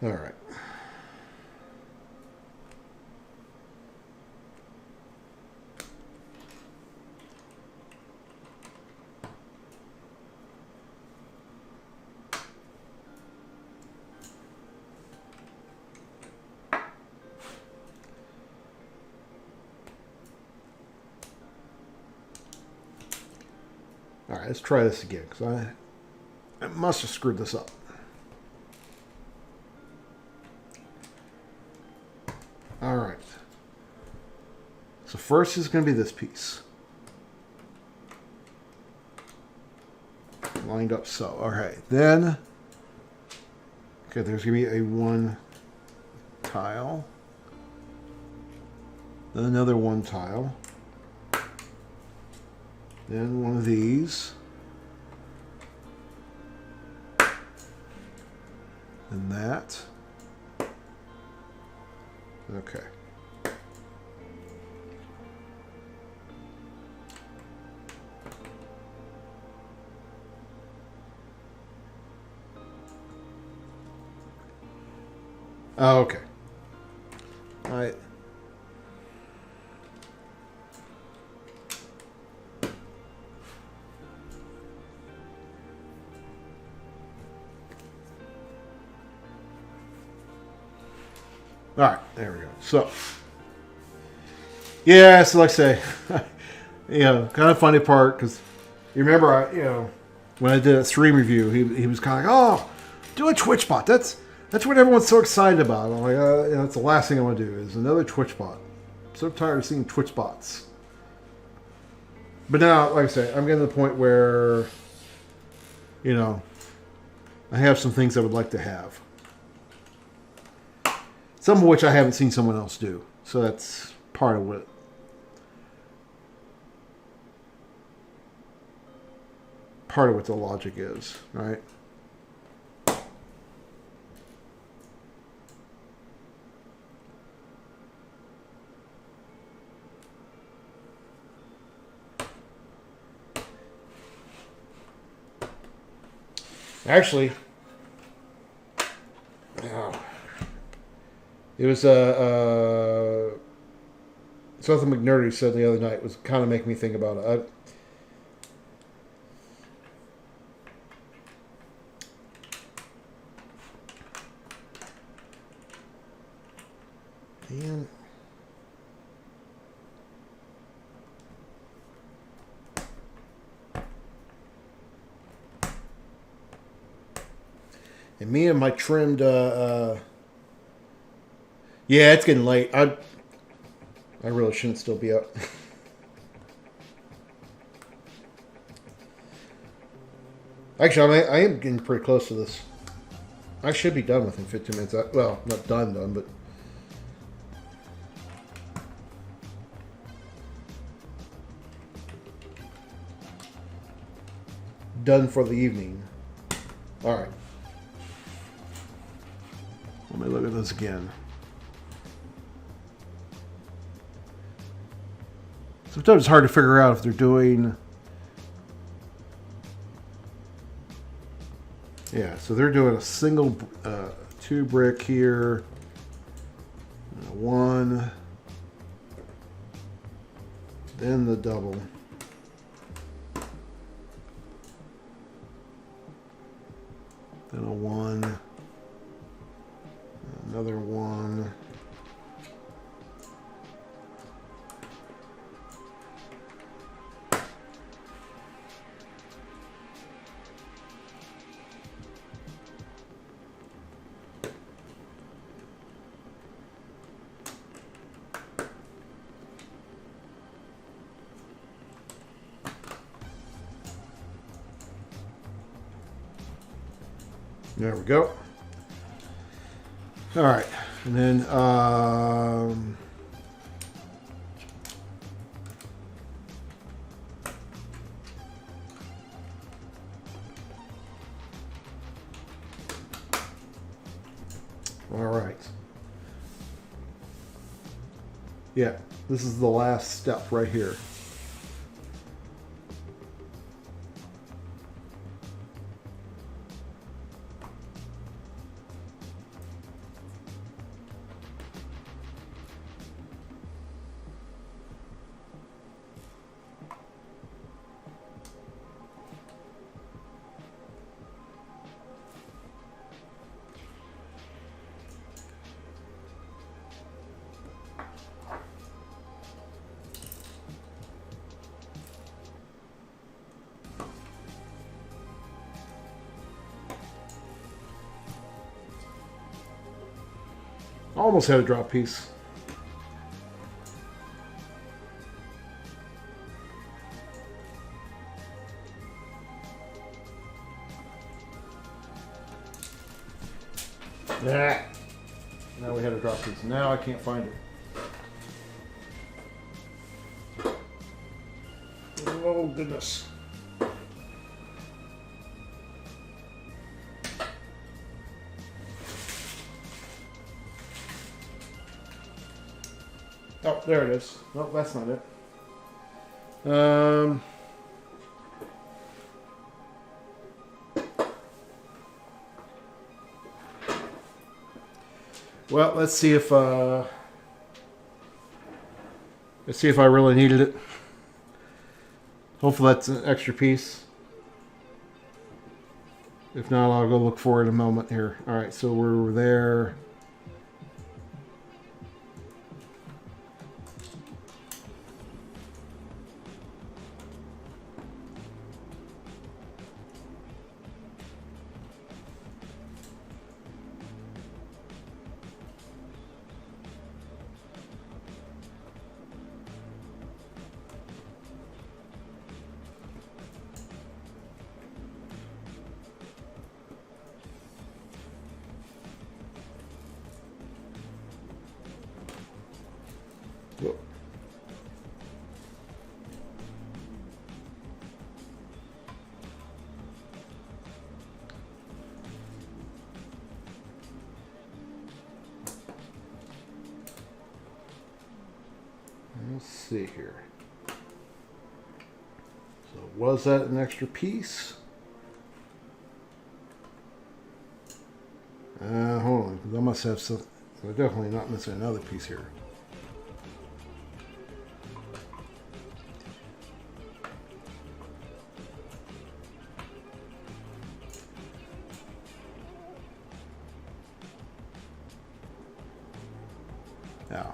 All right. All right, let's try this again because I must have screwed this up. All right. So first is going to be this piece. Lined up so. All right. Then, okay, there's going to be a one tile. Then another one tile. Then one of these. And that. Okay. Oh, okay. All right. All right, there we go. So, yeah, so like I say, kind of funny part because you remember, when I did a stream review, he was kind of like, "Oh, do a Twitch bot. That's what everyone's so excited about." I'm like, that's the last thing I want to do is another Twitch bot. I'm so tired of seeing Twitch bots. But now, like I say, I'm getting to the point where, I have some things I would like to have. Some of which I haven't seen someone else do. So that's part of what part of what the logic is, right? Actually, it was something McNerdy said the other night was kind of making me think about it. And me and my trimmed, yeah, it's getting late. I really shouldn't still be up. Actually, I am getting pretty close to this. I should be done within 15 minutes. Well, not done, but done for the evening. All right. Let me look at this again. Sometimes it's hard to figure out if they're doing... Yeah, so they're doing a single 2 brick here. 1. Then the double. Then a 1. Another 1. There we go. All right, and then all right. Yeah, this is the last step right here. Almost had a drop piece. Yeah. Now we had a drop piece. Now I can't find it. Oh goodness. Oh, there it is. No, that's not it. Well, let's see if I really needed it. Hopefully that's an extra piece. If not, I'll go look for it in a moment here. All right, so we're there. let's see here. So was that an extra piece? Hold on, because I must have some. We're definitely not missing another piece here. Now.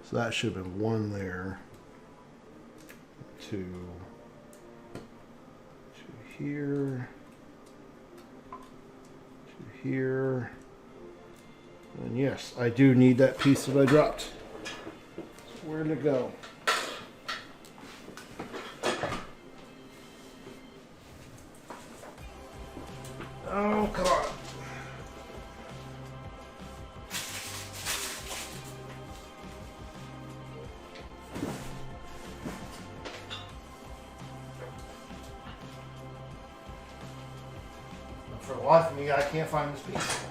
So that should have been one there, two here, two here, and yes, I do need that piece that I dropped. So where did it go? Oh, come on. For the life of me, I can't find this piece.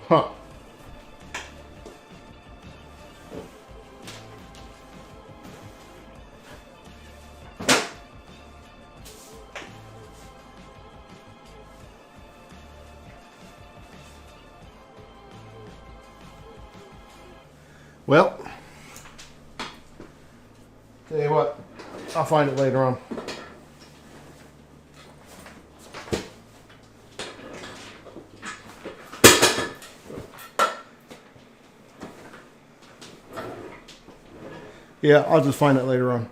Huh. Well, tell you what, I'll find it later on. Yeah, I'll just find it later on.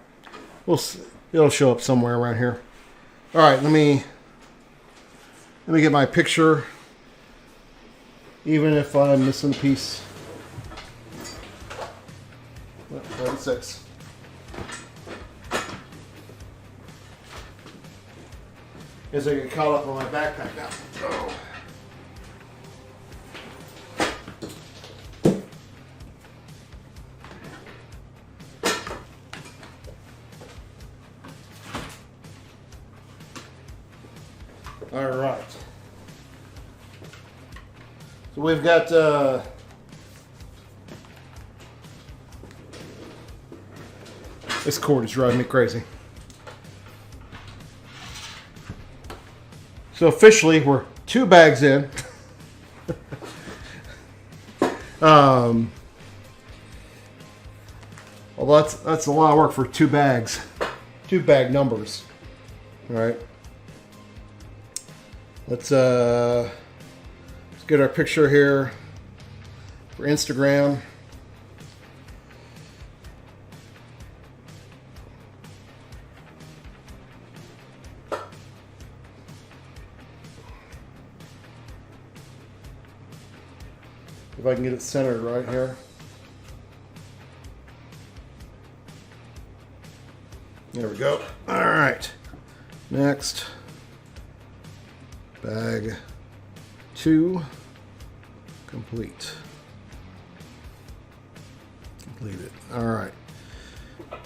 We'll see. It'll show up somewhere around here. All right, let me get my picture. Even if I'm missing a piece. 46. As I get caught up on my backpack now. Oh. All right. So we've got this cord is driving me crazy. So officially, we're 2 bags in. Well, that's a lot of work for 2 bags, 2 bag numbers. All right. Let's get our picture here for Instagram. If I can get it centered right here. There we go. All right. Next. Bag 2. Complete. Completed. All right. All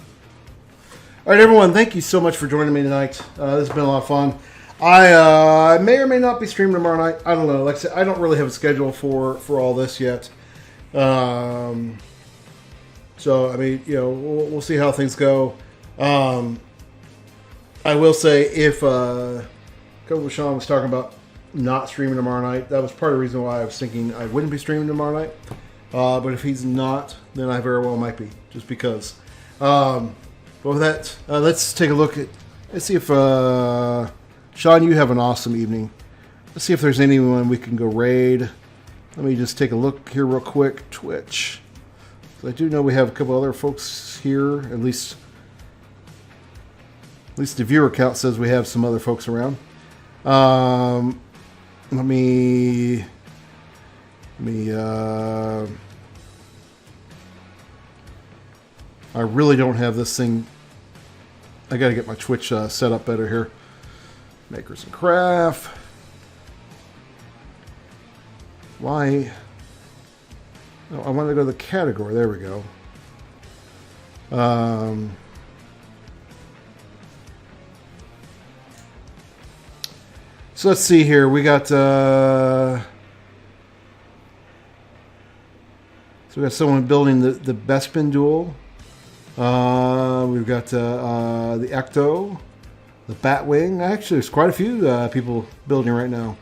right, everyone. Thank you so much for joining me tonight. This has been a lot of fun. I may or may not be streaming tomorrow night. I don't know. Like I said, I don't really have a schedule for all this yet. So I mean, you know, we'll see how things go. I will say if Coach Sean was talking about not streaming tomorrow night, that was part of the reason why I was thinking I wouldn't be streaming tomorrow night. But if he's not, then I very well might be, just because. But with that, let's take a look at. Let's see if Sean, you have an awesome evening. Let's see if there's anyone we can go raid. Let me just take a look here real quick. Twitch. So I do know we have a couple other folks here. At least the viewer count says we have some other folks around. Let me. I really don't have this thing. I got to get my Twitch set up better here. Makers and craft. Why? No, I want to go to the category. There we go. So let's see here. We got so we got someone building the Bespin Duel. We've got the Ecto, the Batwing. Actually, there's quite a few people building right now.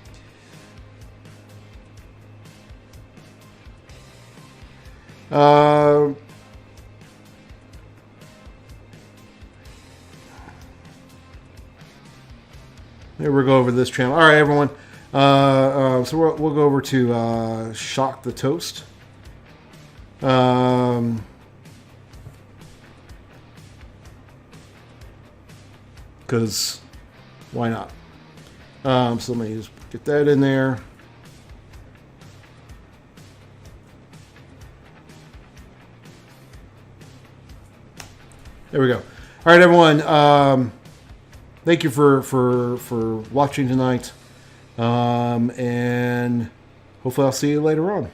Here we'll go over this channel. All right, everyone. So we'll go over to Shock the Toast. Because why not? So let me just get that in there. There we go. All right, everyone. Thank you for watching tonight, and hopefully I'll see you later on.